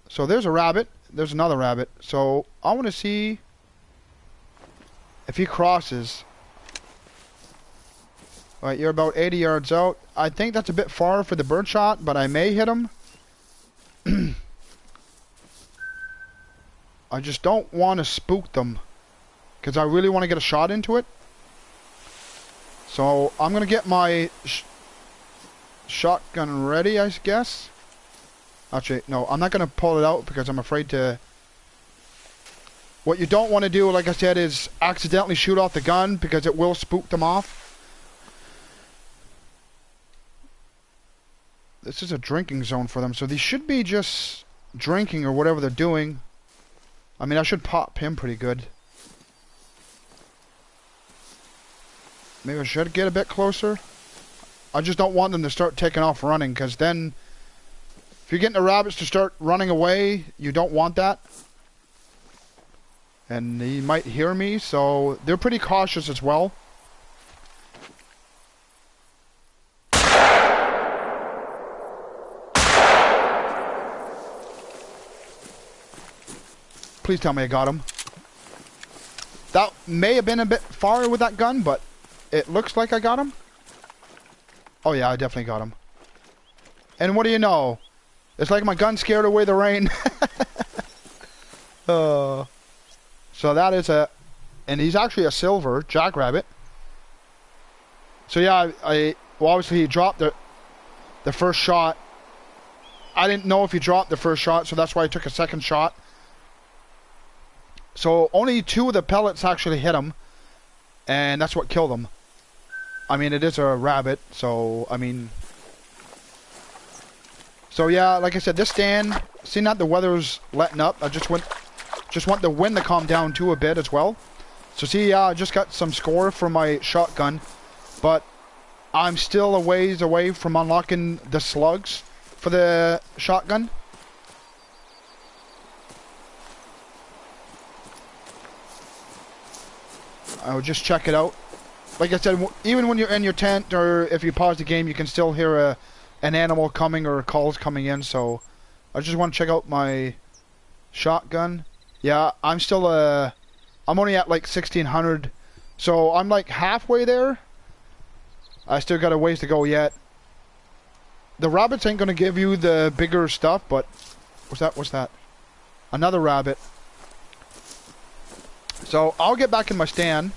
So there's a rabbit. There's another rabbit. So I want to see if he crosses. Alright, you're about 80 yards out. I think that's a bit far for the bird shot, but I may hit him. I just don't want to spook them, because I really want to get a shot into it. So I'm going to get my shotgun ready, I guess. Actually, no, I'm not going to pull it out because I'm afraid to... What you don't want to do, like I said, is accidentally shoot off the gun, because it will spook them off. This is a drinking zone for them, so they should be just drinking or whatever they're doing. I mean, I should pop him pretty good. Maybe I should get a bit closer. I just don't want them to start taking off running, because then if you're getting the rabbits to start running away, you don't want that. And he might hear me, so they're pretty cautious as well. Please tell me I got him. That may have been a bit far with that gun, but it looks like I got him. Oh yeah, I definitely got him. And what do you know? It's like my gun scared away the rain. So that is a... And he's actually a silver jackrabbit. So yeah, well, obviously he dropped the first shot. I didn't know if he dropped the first shot, so that's why I took a second shot. So only 2 of the pellets actually hit him, and that's what killed him. I mean, it is a rabbit, so, I mean... So yeah, like I said, this stand, seeing that the weather's letting up, I just want the wind to calm down too a bit as well. So see, I just got some score for my shotgun, but I'm still a ways away from unlocking the slugs for the shotgun. I would just check it out. Like I said, even when you're in your tent or if you pause the game, you can still hear an animal coming or calls coming in. So I just want to check out my shotgun. Yeah, I'm still I'm only at like 1600, so I'm like halfway there. I still got a ways to go yet. The rabbits ain't gonna give you the bigger stuff, but what's that? What's that? Another rabbit. So I'll get back in my stand.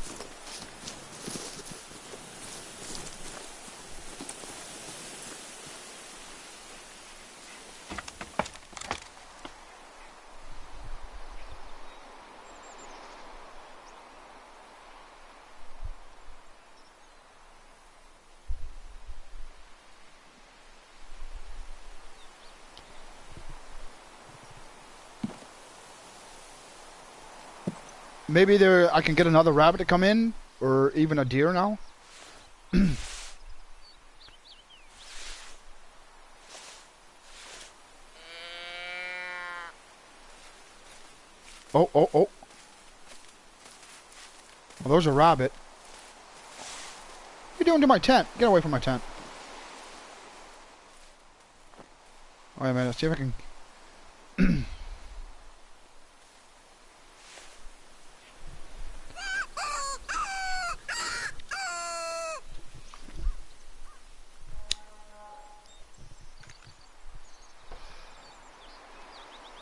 Maybe I can get another rabbit to come in, or even a deer now. Oh, oh, oh. Well, there's a rabbit. What are you doing to my tent? Get away from my tent. Wait a minute, let's see if I can...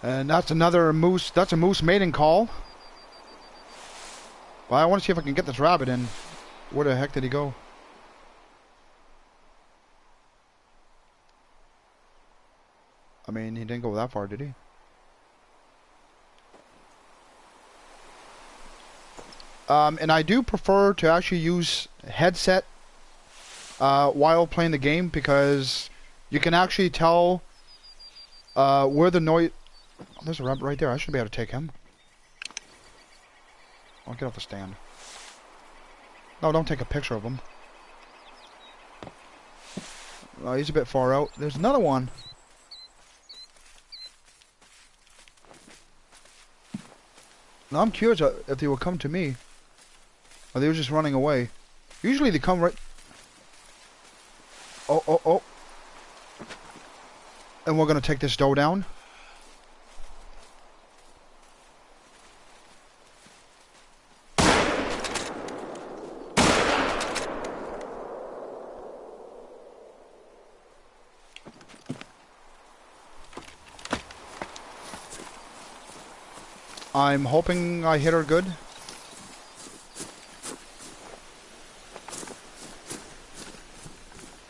And that's another moose. That's a moose mating call. Well, I want to see if I can get this rabbit in. Where the heck did he go? I mean, he didn't go that far, did he? And I do prefer to actually use headset while playing the game, because you can actually tell where the noise... Oh, there's a rabbit right there. I should be able to take him. I'll get off the stand. No, don't take a picture of him. Oh, he's a bit far out. There's another one. Now I'm curious if they will come to me. Or they were just running away. Usually they come right... Oh, oh, oh. And we're going to take this doe down. I'm hoping I hit her good.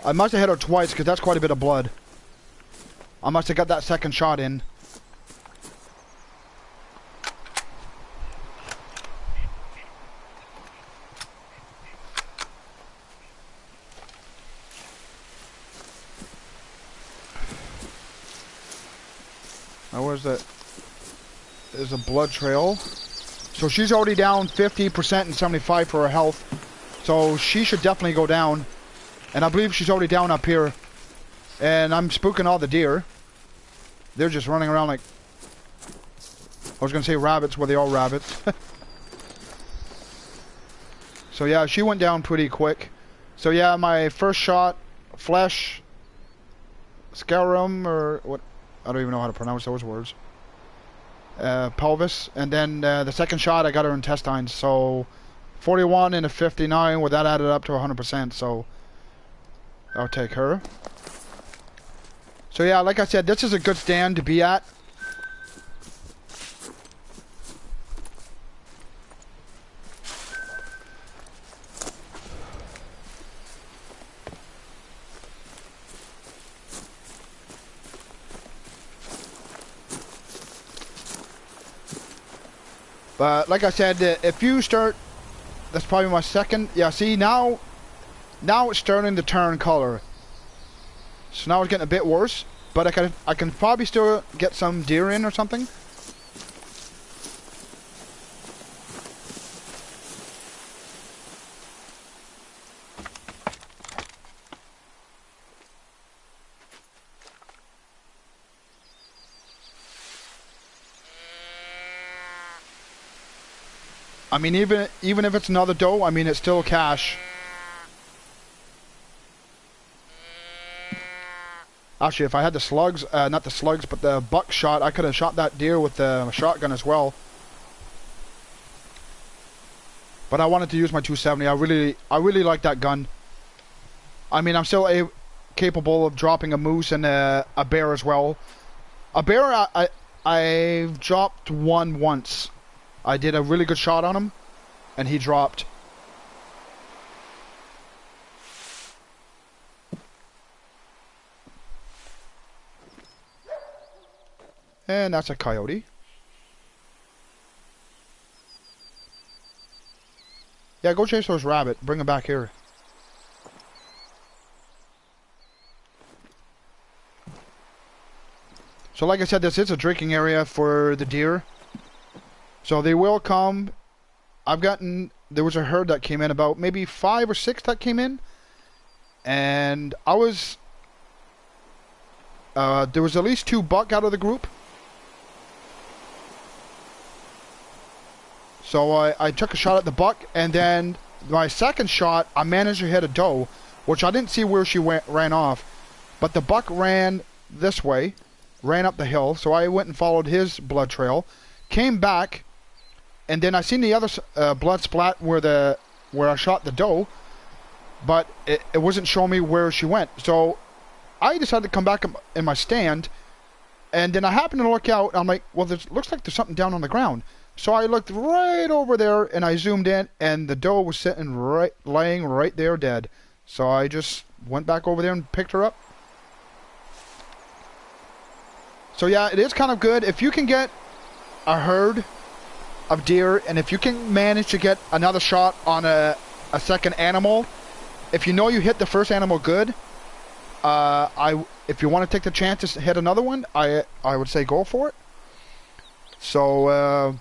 I must have hit her twice, because that's quite a bit of blood. I must have got that second shot in. Now where's that? There's a blood trail. So she's already down 50% and 75 for her health. So she should definitely go down. And I believe she's already down up here. And I'm spooking all the deer. They're just running around like... I was going to say rabbits, well, they are rabbits. So yeah, she went down pretty quick. So yeah, my first shot, flesh, scarum, or what? I don't even know how to pronounce those words. Pelvis, and then the second shot I got her intestines. So 41 and a 59, with that added up to 100%. So I'll take her. So yeah, like I said, this is a good stand to be at. But like I said, if you start, that's probably my second. Yeah, see now it's starting to turn color. So now it's getting a bit worse. But I can probably still get some deer in or something. I mean, even if it's another doe, I mean, it's still cash. Actually, if I had the slugs, not the slugs, but the buckshot, I could have shot that deer with the shotgun as well. But I wanted to use my 270. I really like that gun. I mean, I'm still capable of dropping a moose and a bear as well. A bear, I've dropped one once. I did a really good shot on him, and he dropped. And that's a coyote. Yeah, go chase those rabbit. Bring them back here. So like I said, this is a drinking area for the deer. So they will come. There was a herd that came in, about maybe 5 or 6 that came in. And I was, there was at least 2 buck out of the group. So I took a shot at the buck, and then my second shot, I managed to hit a doe, which I didn't see where she ran off. But the buck ran this way, ran up the hill, so I went and followed his blood trail, came back, and then I seen the other blood splat where I shot the doe, but it wasn't showing me where she went. So I decided to come back in my stand, and then I happened to look out, and I'm like, well, looks like there's something down on the ground. So I looked right over there, and I zoomed in, and the doe was laying right there dead. So I just went back over there and picked her up. So yeah, it is kind of good. If you can get a herd of deer, and if you can manage to get another shot on a second animal, if you know you hit the first animal good, if you want to take the chance to hit another one, I would say go for it. So,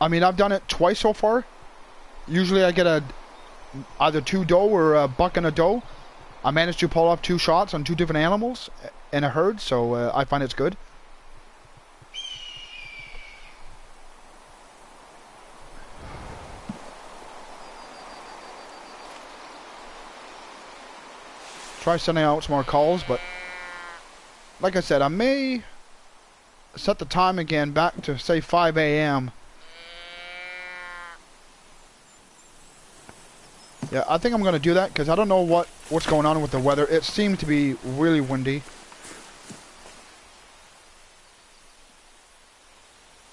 I mean, I've done it twice so far. Usually I get either 2 doe or a buck and a doe. I managed to pull off 2 shots on 2 different animals in a herd, so I find it's good. Try sending out some more calls, but like I said, I may set the time again back to say 5 a.m. Yeah, I think I'm going to do that because I don't know what's going on with the weather. It seemed to be really windy.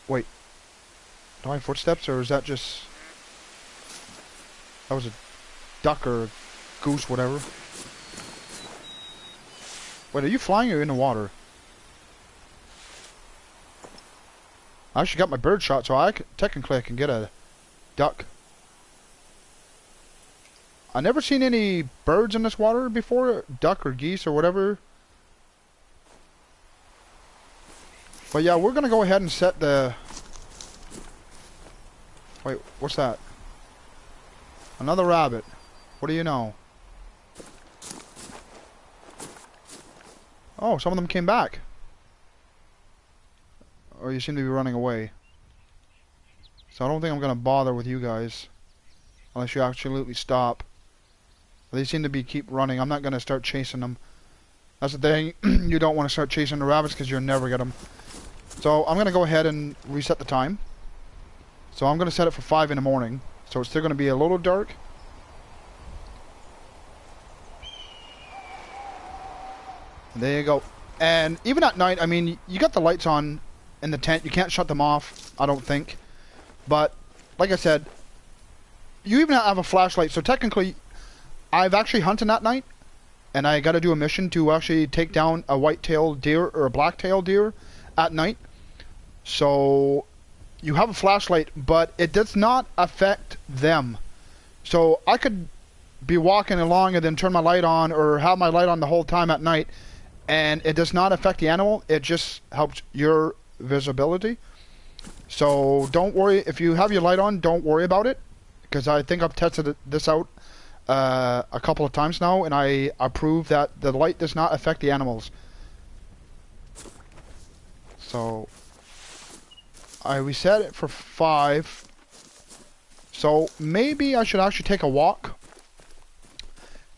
Wait. Do I have footsteps, or is that just... That was a duck or a goose, whatever. Wait, are you flying or in the water? I actually got my bird shot, so technically I can get a duck. I've never seen any birds in this water before, duck or geese or whatever. But yeah, we're going to go ahead and set the... Wait, what's that? Another rabbit. What do you know? Oh, some of them came back. Or you seem to be running away. So I don't think I'm going to bother with you guys. Unless you absolutely stop. They seem to keep running. I'm not going to start chasing them. That's the thing. You don't want to start chasing the rabbits because you'll never get them. So I'm going to go ahead and reset the time. So I'm going to set it for 5 in the morning. So it's still going to be a little dark. And there you go. And even at night, I mean, you got the lights on in the tent. You can't shut them off, I don't think. But, like I said, you even have a flashlight. So technically, I've actually hunted at night. And I got to do a mission to actually take down a white-tailed deer or a black-tailed deer at night. So you have a flashlight, but it does not affect them. So I could be walking along and then turn my light on or have my light on the whole time at night, and it does not affect the animal. It just helps your visibility. So don't worry. If you have your light on, don't worry about it, because I think I've tested this out a couple of times now, and I prove that the light does not affect the animals. So I reset it for 5. So maybe I should actually take a walk.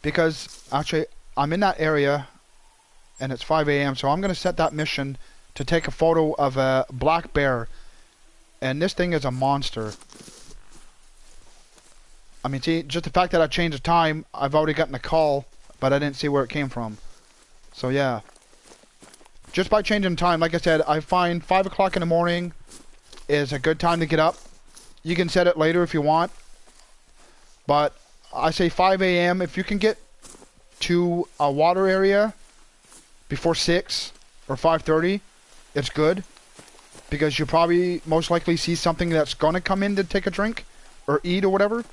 Because actually I'm in that area and it's 5 a.m. So I'm going to set that mission to take a photo of a black bear. And this thing is a monster. I mean, see, just the fact that I changed the time, I've already gotten a call, but I didn't see where it came from. So yeah. Just by changing time, like I said, I find 5 o'clock in the morning is a good time to get up. You can set it later if you want. But I say 5 a.m. If you can get to a water area before 6 or 5:30, it's good. Because you'll probably most likely see something that's going to come in to take a drink or eat or whatever.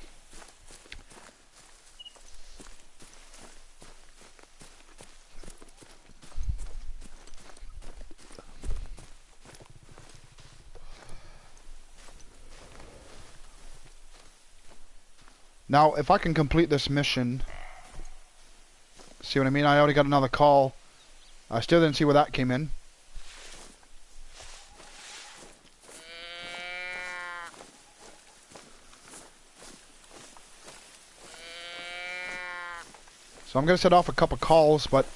Now, if I can complete this mission, see what I mean? I already got another call. I still didn't see where that came in. So I'm going to set off a couple calls, but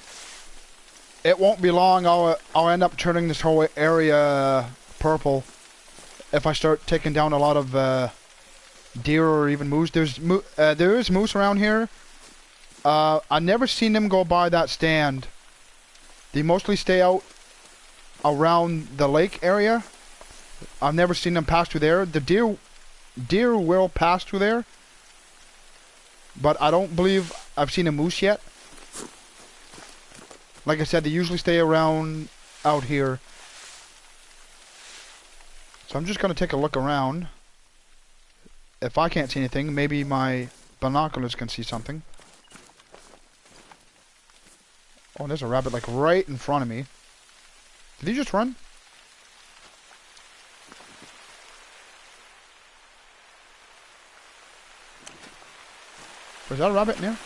it won't be long. I'll end up turning this whole area purple if I start taking down a lot of deer or even moose. There is moose around here. I've never seen them go by that stand. They mostly stay out around the lake area. I've never seen them pass through there. The deer will pass through there, but I don't believe I've seen a moose yet. Like I said, they usually stay around out here. So I'm just going to take a look around. If I can't see anything, maybe my binoculars can see something. Oh, there's a rabbit like right in front of me. Did he just run? Was that a rabbit in there?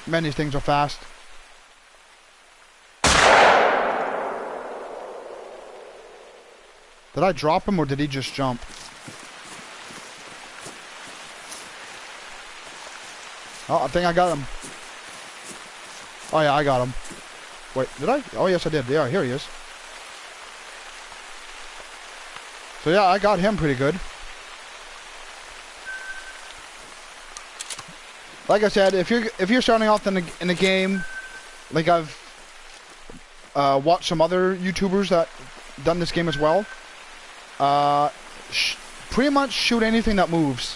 Man, these things are fast. Did I drop him or did he just jump? Oh, I think I got him. Oh yeah, I got him. Wait, did I? Oh yes, I did. Yeah, here he is. So yeah, I got him pretty good. Like I said, if you're starting off in the game, like I've watched some other YouTubers that done this game as well. Pretty much shoot anything that moves.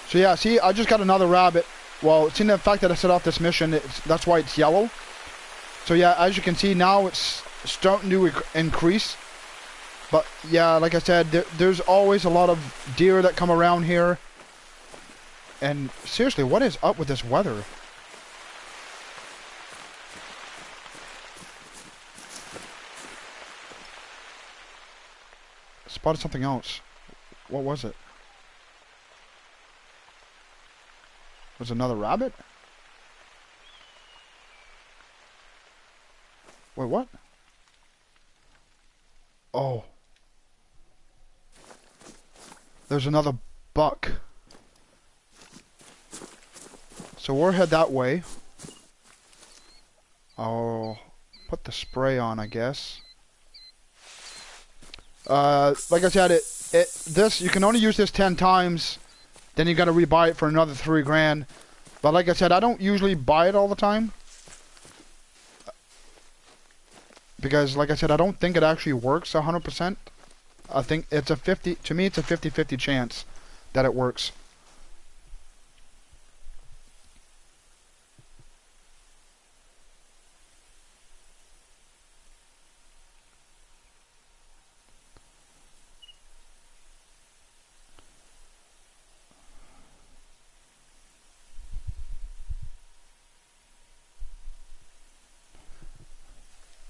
So yeah, see, I just got another rabbit. Well, seeing the fact that I set off this mission, that's why it's yellow. So yeah, as you can see now, it's starting to increase. But yeah, like I said, there's always a lot of deer that come around here. And seriously, what is up with this weather? Spotted something else. What was it? Was it another rabbit? Wait, what? Oh. There's another buck. So we'll head that way. I'll put the spray on, I guess. Like I said, this you can only use this 10 times. Then you got to rebuy it for another $3,000. But like I said, I don't usually buy it all the time. Because like I said, I don't think it actually works 100%. I think it's a 50, to me it's a 50-50 chance that it works.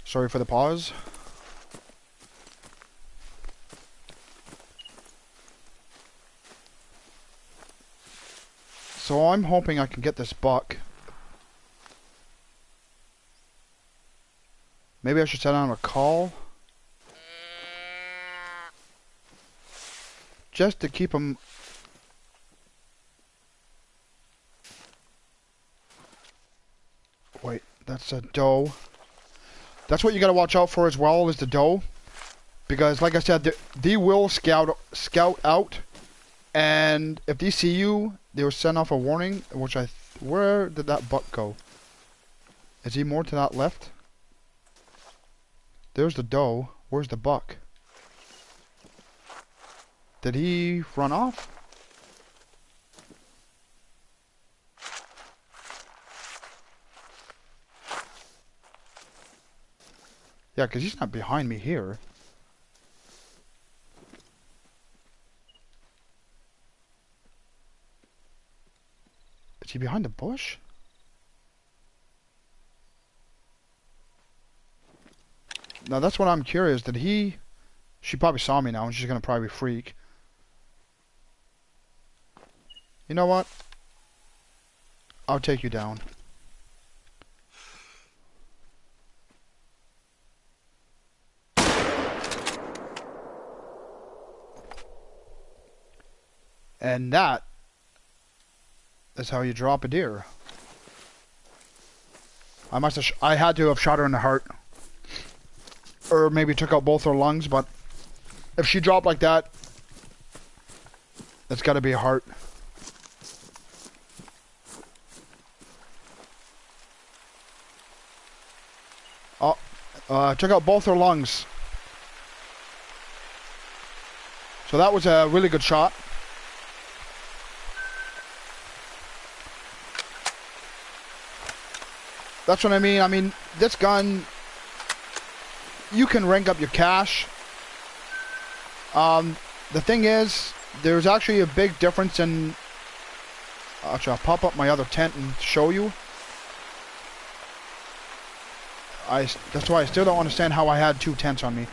Sorry for the pause. So I'm hoping I can get this buck. Maybe I should send out a call. Just to keep him... Wait, that's a doe. That's what you gotta watch out for as well, is the doe. Because, like I said, they will scout out. And if they see you, they will send off a warning, which where did that buck go? Is he more to that left? There's the doe. Where's the buck? Did he run off? Yeah, because he's not behind me here. Is he behind the bush? Now that's what I'm curious. Did he... She probably saw me now and she's gonna probably freak. You know what? I'll take you down. And that is how you drop a deer. I had to have shot her in the heart. Or maybe took out both her lungs, but if she dropped like that, that's gotta be a heart. Oh, took out both her lungs. So that was a really good shot. That's what I mean. I mean, this gun, you can rank up your cash. The thing is, there's actually a big difference in... Actually, I'll pop up my other tent and show you. That's why I still don't understand how I had two tents on me.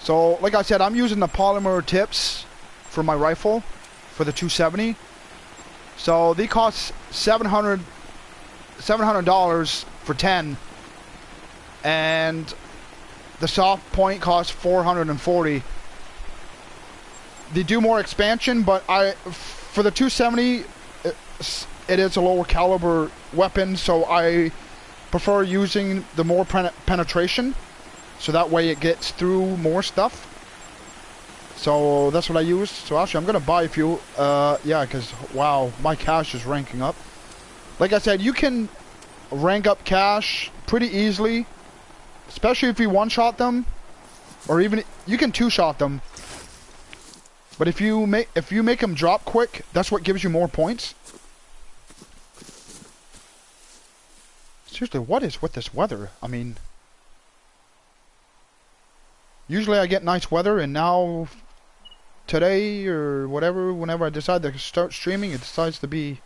So, like I said, I'm using the polymer tips for my rifle, for the 270. So, they cost $700 for 10. And the soft point costs $440. They do more expansion, but for the 270, it is a lower caliber weapon, so I prefer using the more penetration, so that way it gets through more stuff. So that's what I use. So actually, I'm gonna buy a few. Yeah, because wow, my cash is ranking up. Like I said, you can rank up cash pretty easily, especially if you one-shot them, or even you can two-shot them. But if you make them drop quick, that's what gives you more points. Seriously, what is with this weather? I mean, usually I get nice weather, and now today or whatever, whenever I decide to start streaming, it decides to be,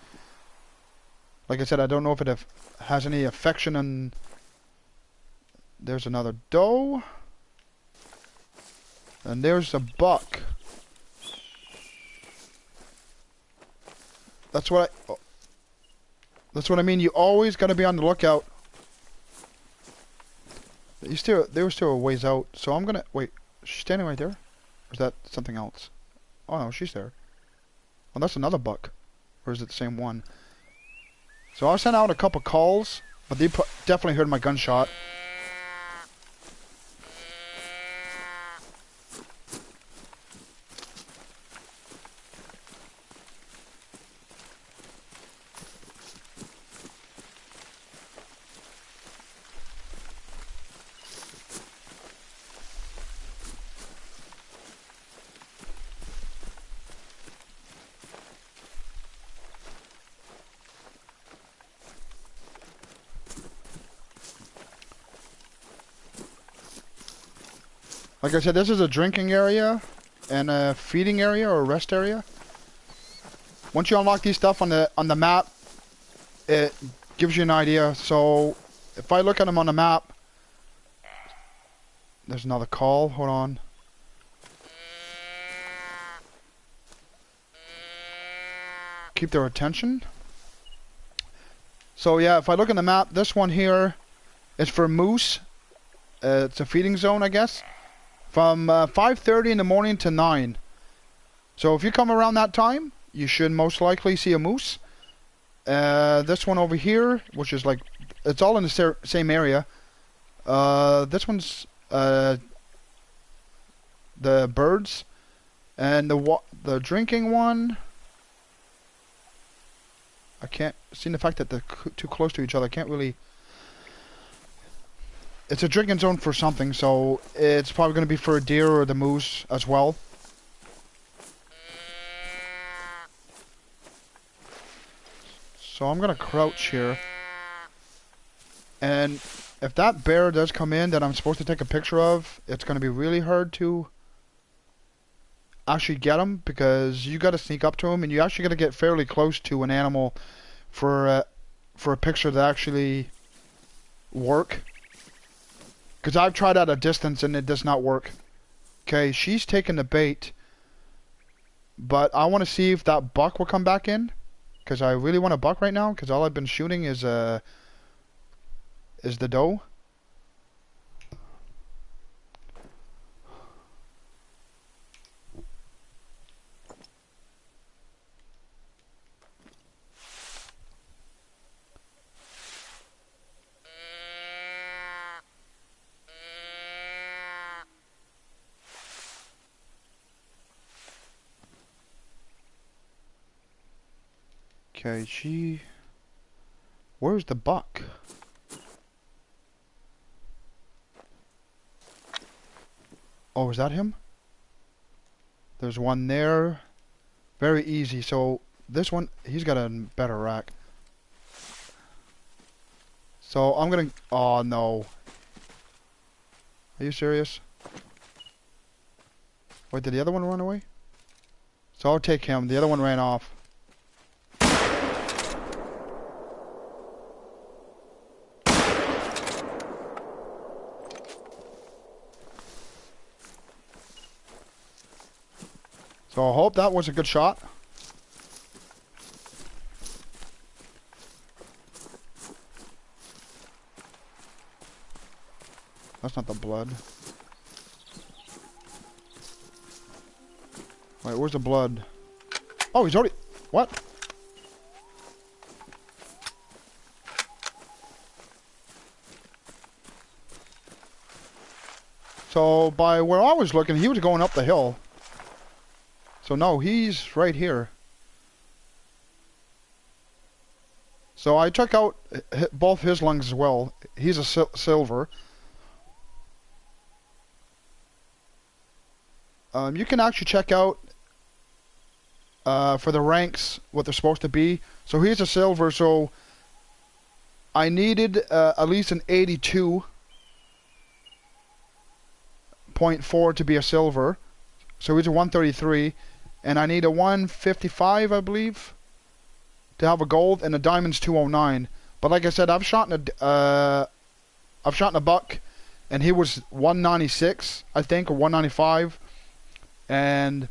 like I said, I don't know if it has any affection on... There's another doe. And there's a buck. That's what I mean. You always got to be on the lookout. They were still a ways out, so I'm gonna wait. She's standing right there, or is that something else? Oh no, she's there. Oh, that's another buck, or is it the same one? So I sent out a couple calls, but they definitely heard my gunshot. Like I said, this is a drinking area and a feeding area or a rest area. Once you unlock these stuff on the map, it gives you an idea. So if I look at them on the map, there's another call. Hold on. keep their attention. So yeah, if I look at the map, this one here is for moose. It's a feeding zone, I guess, from 5:30 in the morning to 9. So if you come around that time, you should most likely see a moose. This one over here, which is like, it's all in the same area. This one's the birds, and the drinking one. I can't see the fact that they're too close to each other. I can't really. It's a drinking zone for something, so it's probably going to be for a deer or the moose as well. So I'm going to crouch here. And if that bear does come in that I'm supposed to take a picture of, it's going to be really hard to actually get him, because you got to sneak up to him, and you actually got to get fairly close to an animal for a picture to actually work. Because I've tried at a distance and it does not work. Okay, she's taking the bait, but I want to see if that buck will come back in, because I really want a buck right now, because all I've been shooting is the doe. Okay, where's the buck? Oh, is that him? There's one there. Very easy. So this one, he's got a better rack. So I'm gonna. Oh no. Are you serious? Wait, did the other one run away? So I'll take him. The other one ran off. So I hope that was a good shot. That's not the blood. Wait, where's the blood? Oh, he's already... What? So, by where I was looking, he was going up the hill. So no, he's right here. So I took out both his lungs as well. He's a silver. You can actually check out for the ranks what they're supposed to be. So he's a silver, so I needed at least an 82.4 to be a silver. So he's a 133. And I need a 155, I believe, to have a gold, and a diamond's 209. But like I said, I've shot in a buck, and he was 196, I think, or 195. And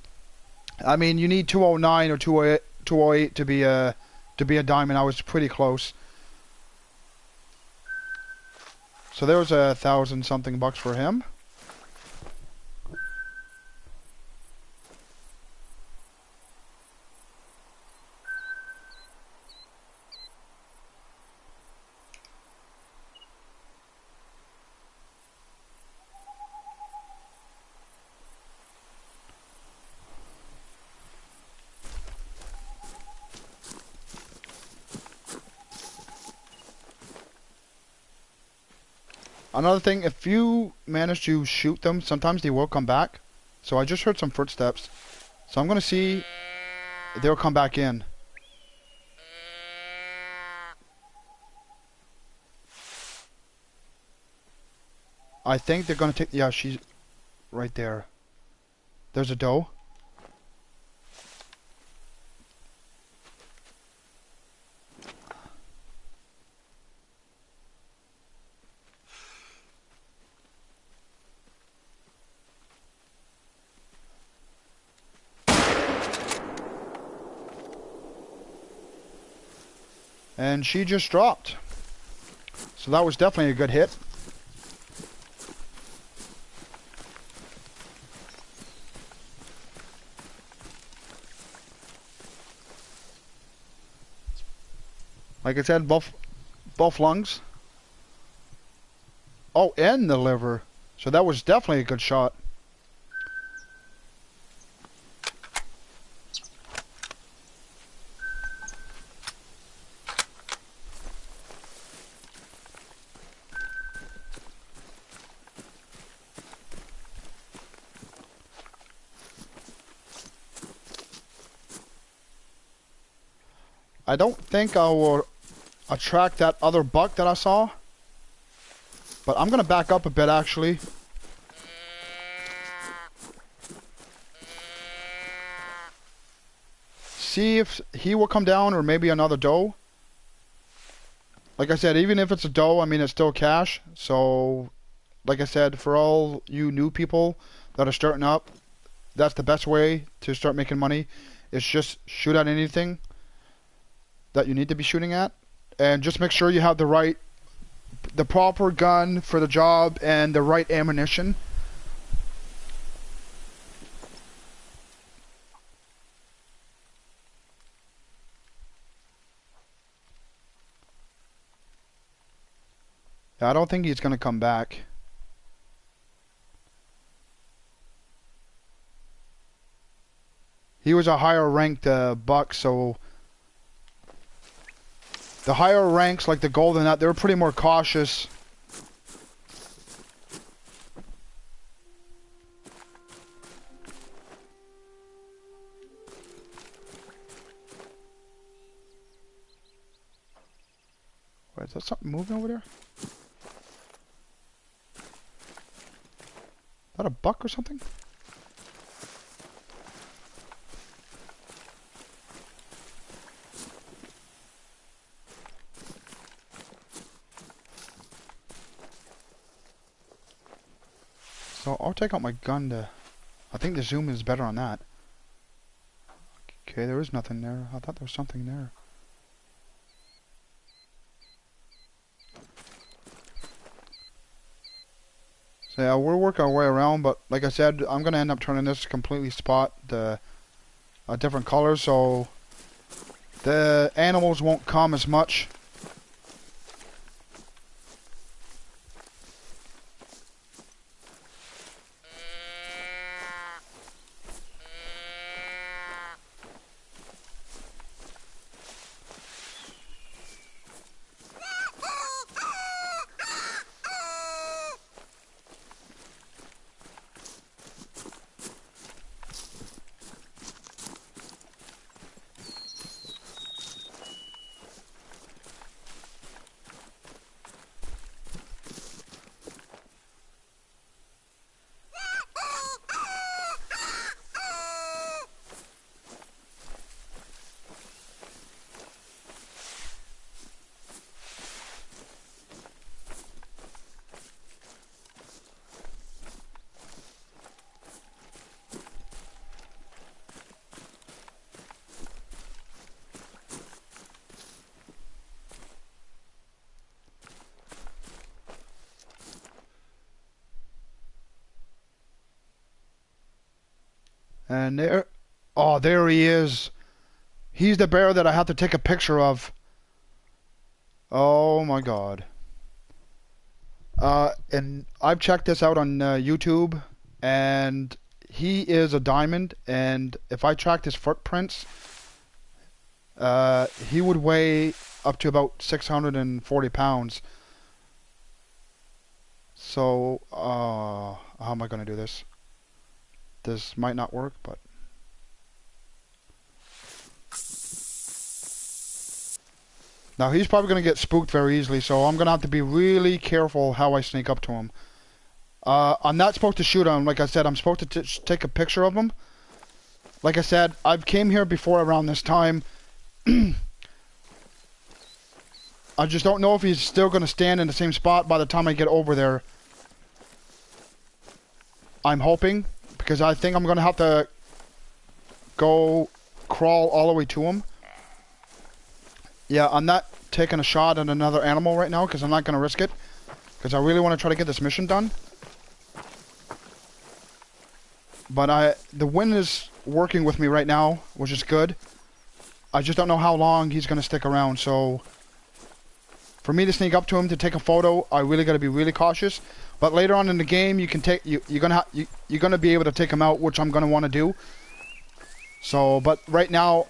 I mean, you need 209 or 208 to be a diamond. I was pretty close. So there was 1,000 something bucks for him. Another thing, if you manage to shoot them, sometimes they will come back. So I just heard some footsteps. So I'm going to see if they'll come back in. I think they're going to take... Yeah, she's right there. There's a doe. And she just dropped. So that was definitely a good hit. Like I said, both lungs. Oh, and the liver. So that was definitely a good shot. I don't think I will attract that other buck that I saw. But I'm going to back up a bit, actually. See if he will come down, or maybe another doe. Like I said, even if it's a doe, I mean, it's still cash. So, like I said, for all you new people that are starting up, that's the best way to start making money. Is just shoot at anything that you need to be shooting at. And just make sure you have the proper gun for the job and the right ammunition. I don't think he's going to come back. He was a higher ranked buck, so the higher ranks like the golden nut, they were pretty more cautious. Wait, is that something moving over there? Is that a buck or something? So I'll take out my gun to... I think the zoom is better on that. Okay, there is nothing there. I thought there was something there. So yeah, we'll work our way around, but like I said, I'm going to end up turning this completely spot a different color, so the animals won't come as much. And there... Oh, there he is. He's the bear that I have to take a picture of. Oh my god. And I've checked this out on YouTube, and he is a diamond, and if I tracked his footprints, he would weigh up to about 640 pounds. So, how am I going to do this? This might not work, but... Now, he's probably going to get spooked very easily, so I'm going to have to be really careful how I sneak up to him. I'm not supposed to shoot him. Like I said, I'm supposed to take a picture of him. Like I said, I've came here before around this time. I just don't know if he's still going to stand in the same spot by the time I get over there. I'm hoping, because I think I'm going to have to go crawl all the way to him. Yeah, I'm not taking a shot at another animal right now because I'm not going to risk it. Because I really want to try to get this mission done. But the wind is working with me right now, which is good. I just don't know how long he's going to stick around, so... For me to sneak up to him to take a photo, I really got to be really cautious. But later on in the game, you can take... You're gonna be able to take him out, which I'm going to want to do. So, but right now...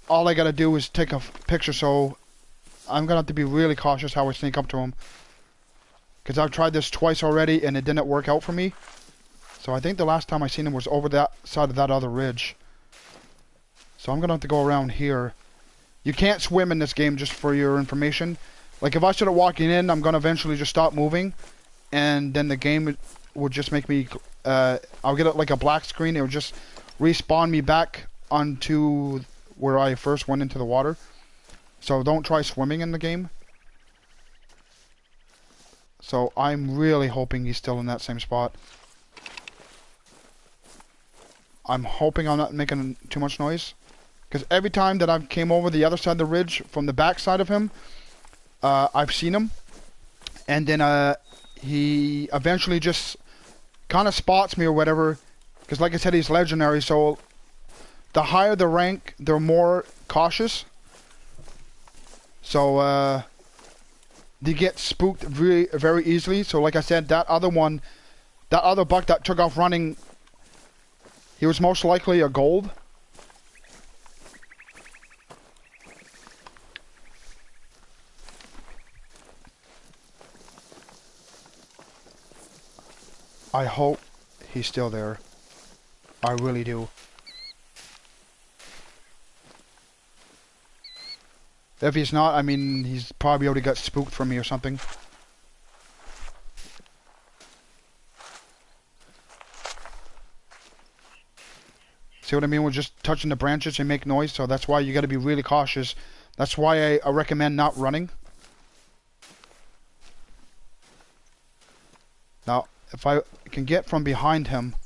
All I got to do is take a picture, so... I'm going to have to be really cautious how I sneak up to him. Because I've tried this twice already, and it didn't work out for me. So I think the last time I seen him was over that side of that other ridge. So I'm going to have to go around here. You can't swim in this game, just for your information. Like, if I started walking in, I'm going to eventually just stop moving. And then the game would just make me... I'll get like a black screen. It would just respawn me back onto where I first went into the water. So don't try swimming in the game. So I'm really hoping he's still in that same spot. I'm hoping I'm not making too much noise. Because every time that I came over the other side of the ridge from the back side of him, I've seen him. And then he eventually just kind of spots me or whatever. Because like I said, he's legendary. So the higher the rank, they're more cautious. So they get spooked very, very easily. So like I said, that other buck that took off running, he was most likely a gold. I hope he's still there. I really do. If he's not, I mean, he's probably already got spooked from me or something. See what I mean? We're just touching the branches and make noise, so that's why you got to be really cautious. That's why I recommend not running. Now, if I can get from behind him,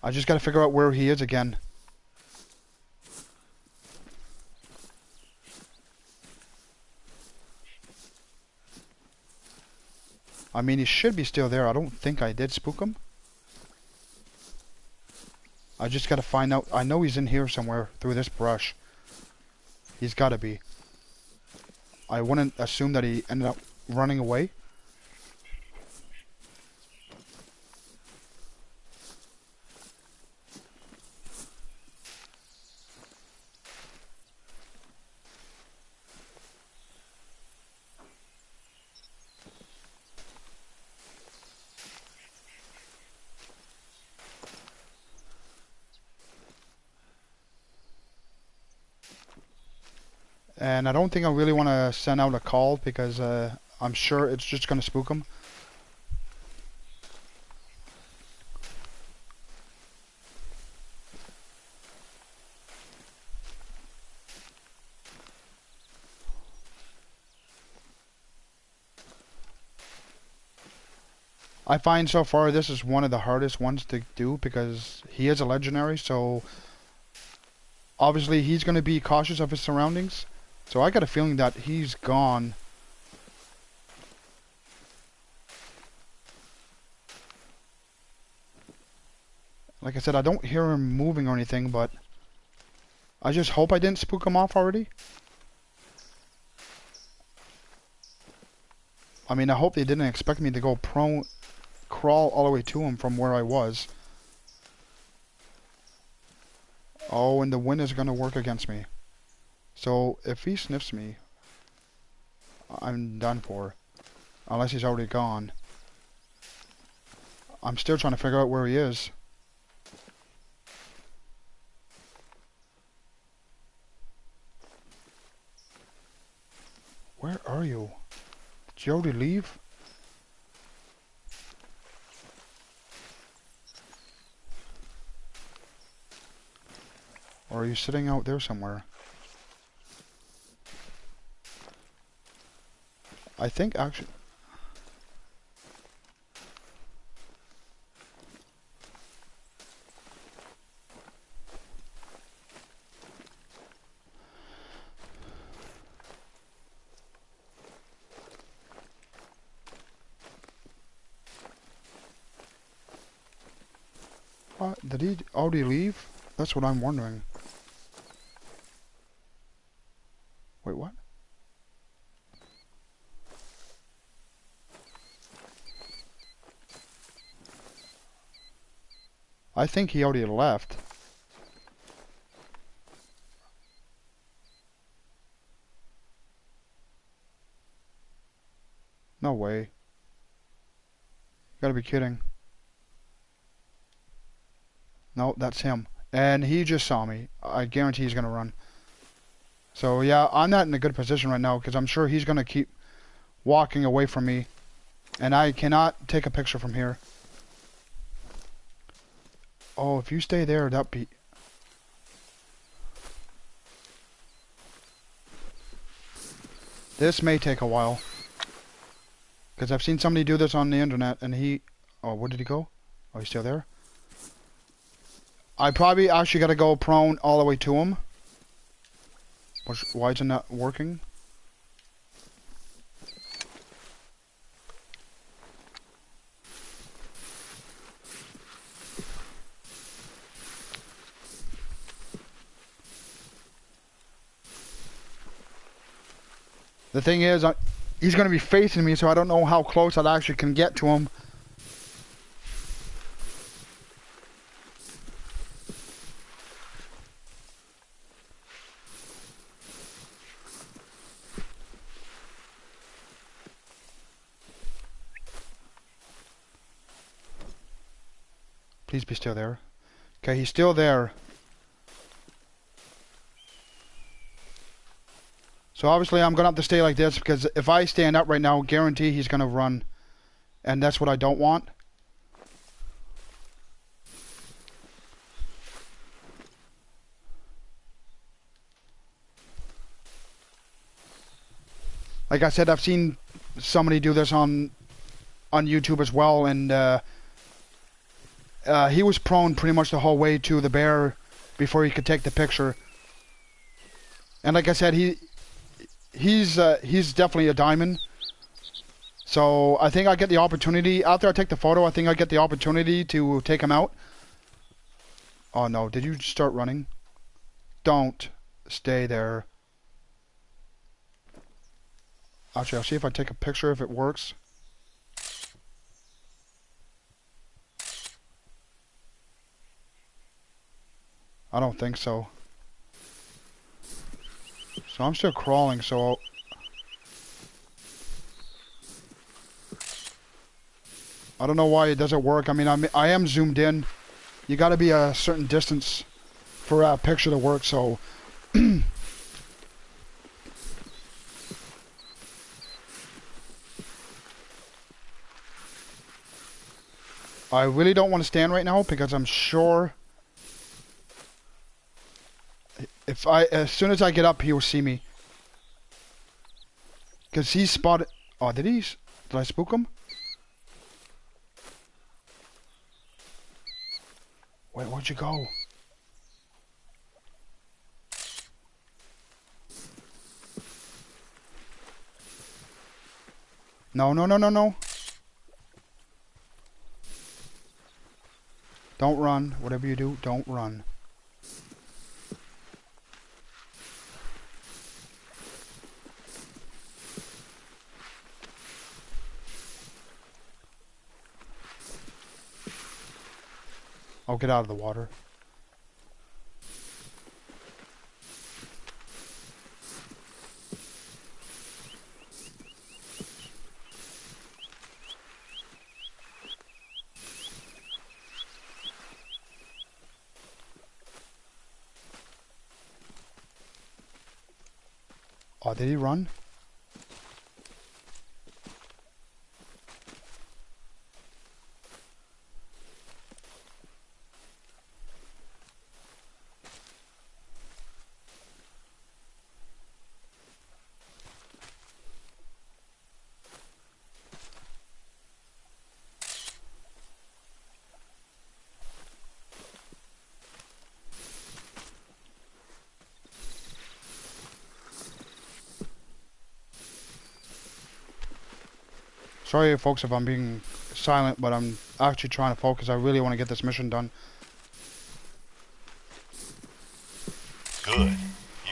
I just got to figure out where he is again. I mean, he should be still there. I don't think I did spook him. I just got to find out. I know he's in here somewhere through this brush. He's got to be. I wouldn't assume that he ended up running away. And I don't think I really want to send out a call because I'm sure it's just going to spook him. I find so far this is one of the hardest ones to do because he is a legendary, so obviously he's going to be cautious of his surroundings. So I got a feeling that he's gone. Like I said, I don't hear him moving or anything, but I just hope I didn't spook him off already. I mean, I hope they didn't expect me to go crawl all the way to him from where I was. Oh, and the wind is going to work against me. So, if he sniffs me, I'm done for. Unless he's already gone. I'm still trying to figure out where he is. Where are you? Did you already leave? Or are you sitting out there somewhere? I think actually... Did he already leave? That's what I'm wondering. Wait, what? I think he already left. No way. You gotta be kidding. No, that's him. And he just saw me. I guarantee he's gonna run. So yeah, I'm not in a good position right now because I'm sure he's gonna keep walking away from me. And I cannot take a picture from here. Oh, if you stay there, that'd be... This may take a while. Because I've seen somebody do this on the internet and he... Oh, where did he go? Oh, he's still there? I probably actually gotta go prone all the way to him. Why is it not working? The thing is, he's going to be facing me, so I don't know how close I actually can get to him. Please be still there. Okay, he's still there. So obviously I'm going to have to stay like this because if I stand up right now, guarantee he's going to run. And that's what I don't want. Like I said, I've seen somebody do this on YouTube as well, and he was prone pretty much the whole way to the bear before he could take the picture. And like I said, he's definitely a diamond. So I think I get the opportunity after I take the photo. I think I get the opportunity to take him out. Oh no! Did you start running? Don't stay there. Actually, I'll see if I take a picture if it works. I don't think so. So I'm still crawling, so I don't know why it doesn't work. I mean, I am zoomed in. You got to be a certain distance for a picture to work, so I really don't want to stand right now because I'm sure as soon as I get up, he will see me. Because he spotted... Oh, did I spook him? Wait, where'd you go? No, no, no, no, no. Don't run. Whatever you do, don't run. I'll get out of the water. Oh, did he run? Sorry, folks, if I'm being silent, but I'm actually trying to focus. I really want to get this mission done.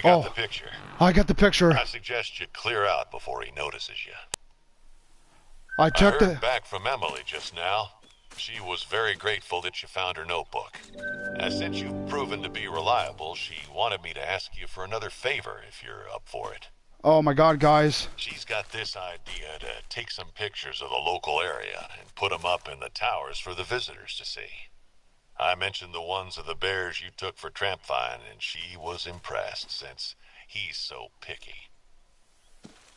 got the picture. I got the picture. I suggest you clear out before he notices you. I checked I heard it. back from Emily just now. She was very grateful that you found her notebook. And since you've proven to be reliable, she wanted me to ask you for another favor if you're up for it. Oh my god, guys. She's got this idea to take some pictures of the local area and put them up in the towers for the visitors to see. I mentioned the ones of the bears you took for Trampvine, and she was impressed since he's so picky.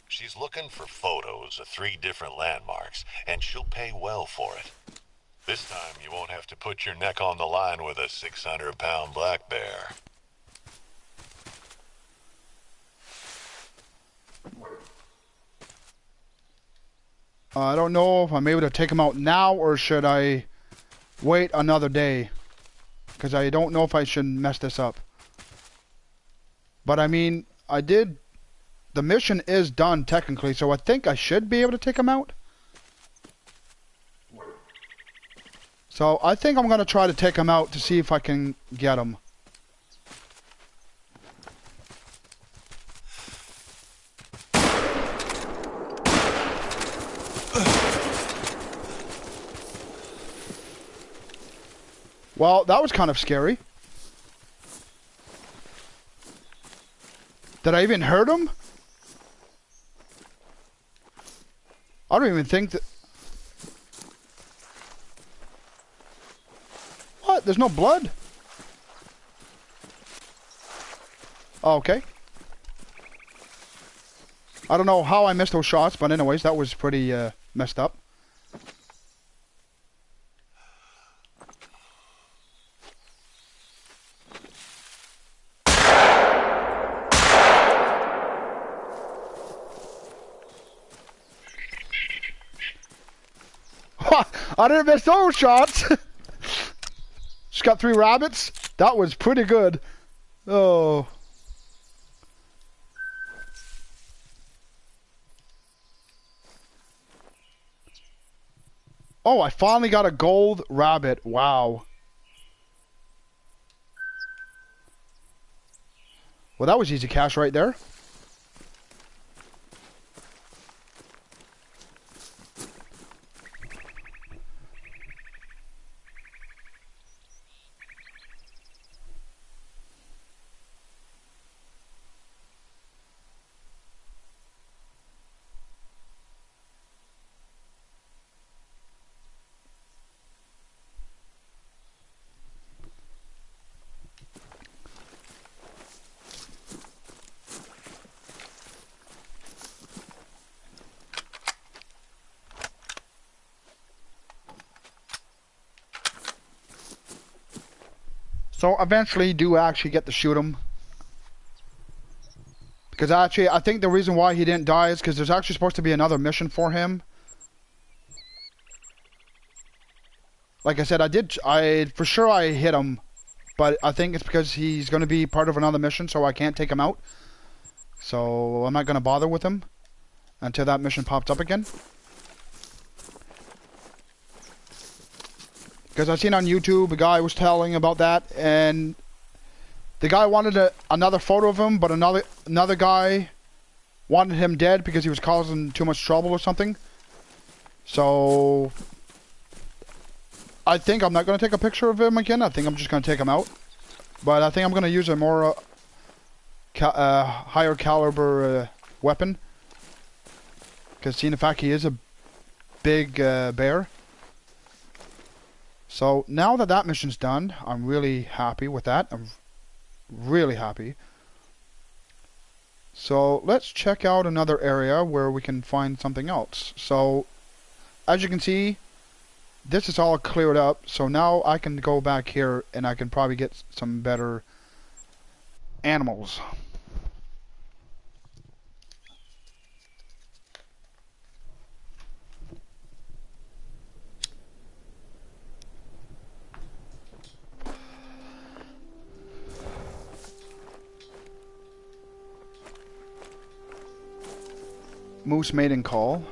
She's looking for photos of 3 different landmarks, and she'll pay well for it. This time you won't have to put your neck on the line with a 600-pound black bear. I don't know if I'm able to take him out now or should I wait another day. Because I don't know if I should mess this up. But I mean, the mission is done technically, so I think I should be able to take him out. So I think I'm going to try to take him out to see if I can get him. Well, that was kind of scary. Did I even hurt him? I don't even think that... What? There's no blood? Oh, okay. I don't know how I missed those shots, but anyways, that was pretty messed up. I didn't miss those shots. Just got 3 rabbits. That was pretty good. Oh. Oh, I finally got a gold rabbit. Wow. Well, that was easy cash right there. So eventually do actually get to shoot him. Because actually, I think the reason why he didn't die is because there's actually supposed to be another mission for him. Like I said, for sure I hit him. But I think it's because he's going to be part of another mission, so I can't take him out. So I'm not going to bother with him until that mission pops up again. Because I've seen on YouTube, a guy was telling about that, and the guy wanted another photo of him, but another guy wanted him dead because he was causing too much trouble or something. So I think I'm not going to take a picture of him again. I think I'm just going to take him out. But I think I'm going to use a more higher caliber weapon. Because seeing the fact he is a big bear. So now that that mission's done, I'm really happy with that. I'm really happy. So let's check out another area where we can find something else. So as you can see, this is all cleared up. So now I can go back here and I can probably get some better animals. Moose mating call.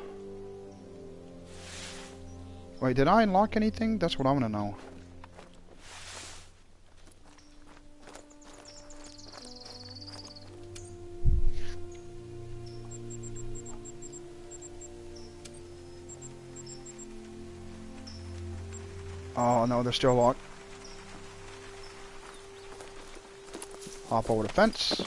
Wait, did I unlock anything? That's what I want to know. Oh no, they're still locked. Hop over the fence.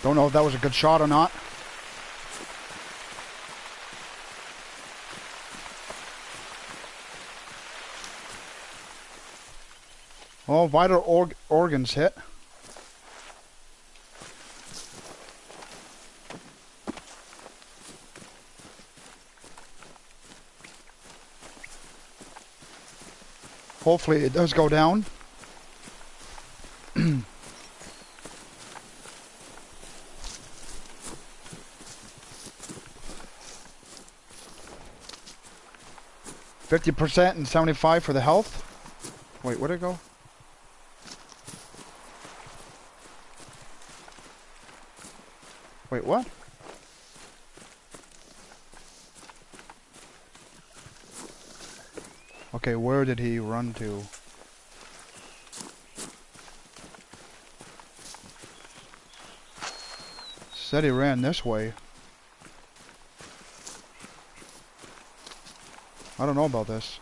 Don't know if that was a good shot or not. Oh, vital organs hit. Hopefully it does go down. 50% and 75 for the health. Wait, where'd it go? Wait, what? Okay, where did he run to? Said he ran this way. I don't know about this.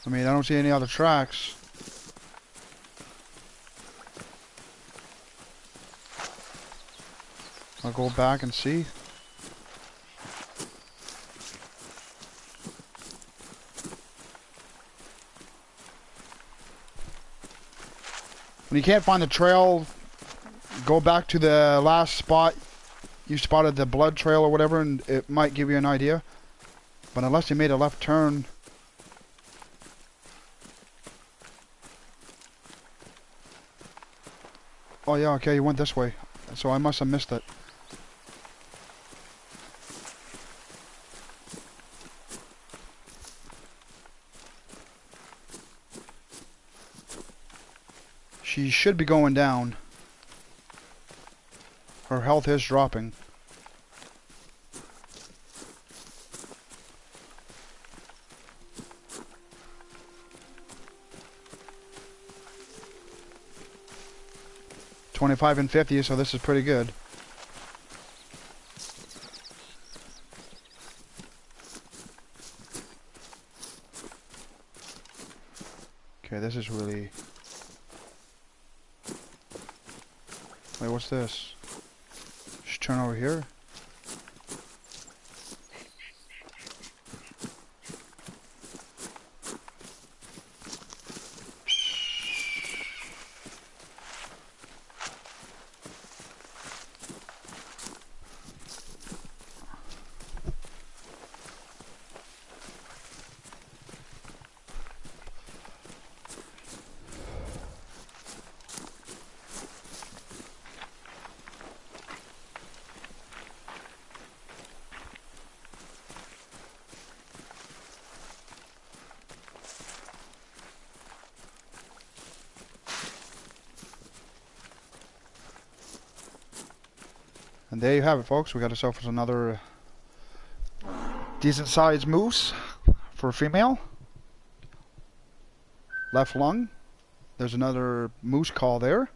I mean, I don't see any other tracks. I'll go back and see. When you can't find the trail, go back to the last spot you spotted the blood trail or whatever, and it might give you an idea. But unless you made a left turn... Oh yeah, okay, you went this way. So I must have missed it. She should be going down. Her health is dropping. $25 and $50, so this is pretty good. Okay, this is really... Wait, what's this? Just turn over here. And there you have it, folks. We got ourselves another decent sized moose for a female. Left lung. There's another moose call there.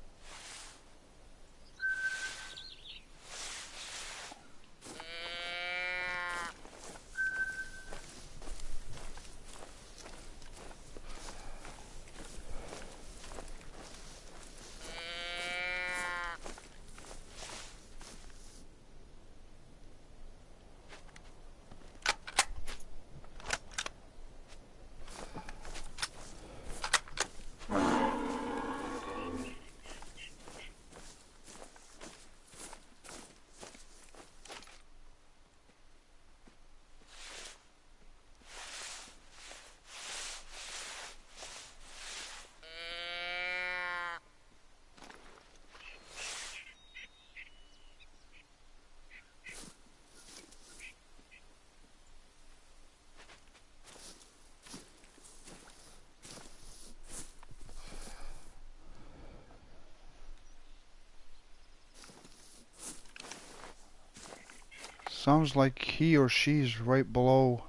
Sounds like he or she's right below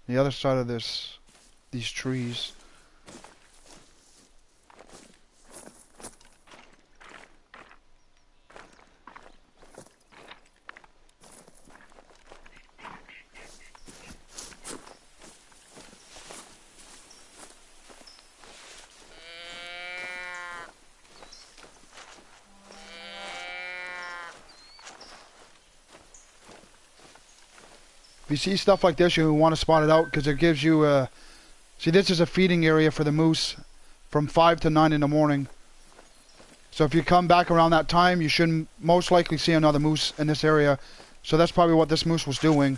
the other side of these trees. If you see stuff like this, you want to spot it out because it gives you a... See, this is a feeding area for the moose from 5 to 9 in the morning. So if you come back around that time, you should most likely see another moose in this area. So that's probably what this moose was doing.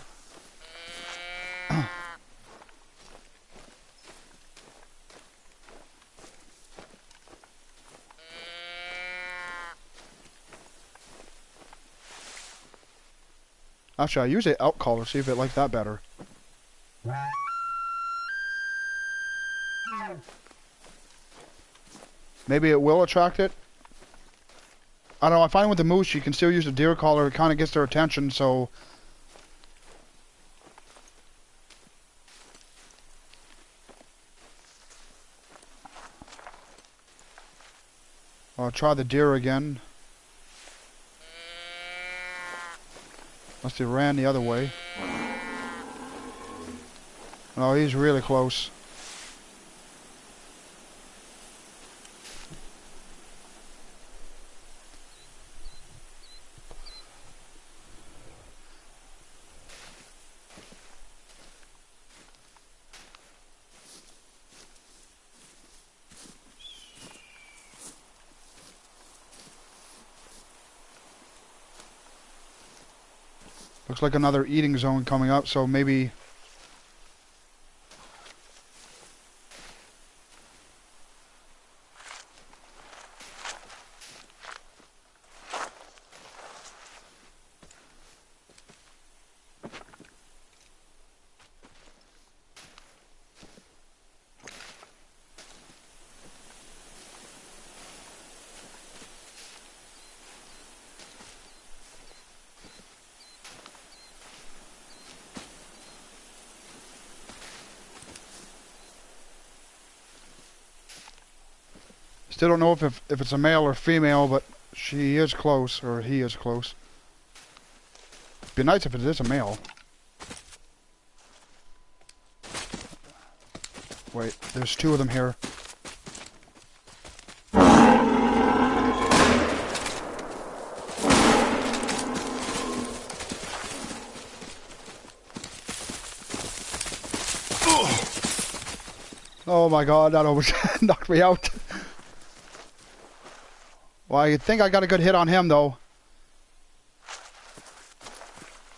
Actually, I use it out caller, see if it likes that better. Maybe it will attract it. I don't know, I find with the moose, you can still use a deer caller. It kind of gets their attention, so... I'll try the deer again. Unless he ran the other way. Oh, he's really close. Looks like another eating zone coming up, so maybe... Still don't know if it's a male or female, but she is close, or he is close. Be nice if it is a male. Wait, there's two of them here. Oh my god, that almost knocked me out. Well, I think I got a good hit on him, though.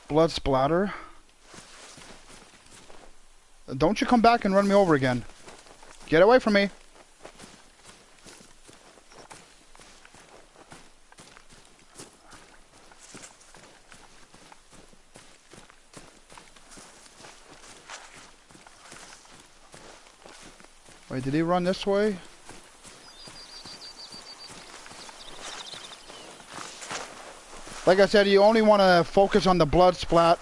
Blood splatter. Don't you come back and run me over again. Get away from me. Wait, did he run this way? Like I said, you only want to focus on the blood splat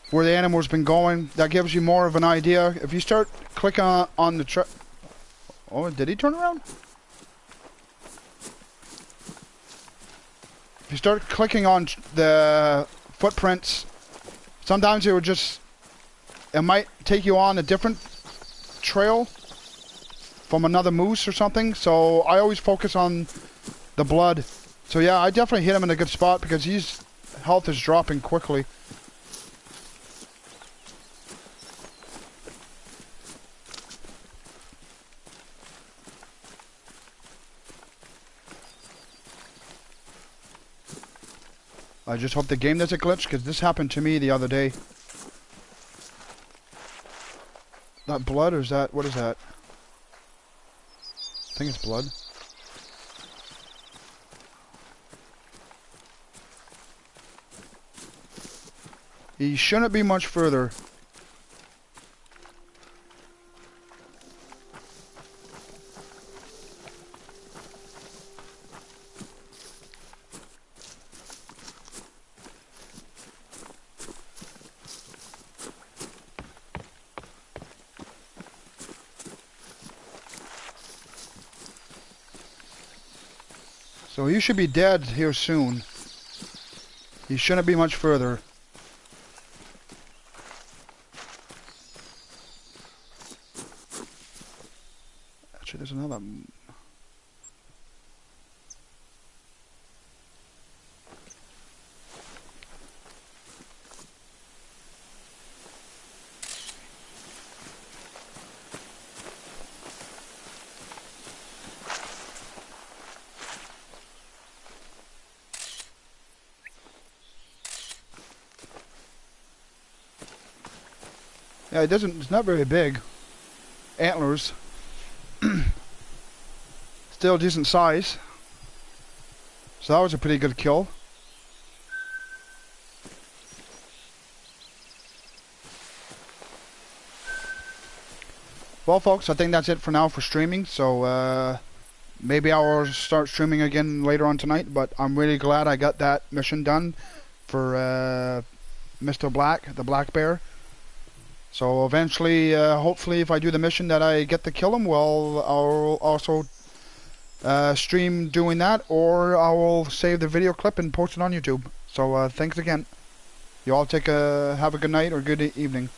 where the animal's been going. That gives you more of an idea. If you start clicking on the Oh, did he turn around? If you start clicking on the footprints, sometimes it might take you on a different trail from another moose or something. So I always focus on the blood. So yeah, I definitely hit him in a good spot because his health is dropping quickly. I just hope the game doesn't glitch because this happened to me the other day. That blood, or is that, what is that? I think it's blood. He shouldn't be much further. So he should be dead here soon. He shouldn't be much further. Actually, there's another. Yeah, it doesn't. It's not very big. Antlers. Still decent size. So that was a pretty good kill. Well, folks, I think that's it for now for streaming. So maybe I will start streaming again later on tonight. But I'm really glad I got that mission done for Mr. Black, the Black Bear. So eventually, hopefully, if I do the mission that I get to kill him, well, I'll also stream doing that, or I will save the video clip and post it on YouTube. So thanks again. You all have a good night or good evening.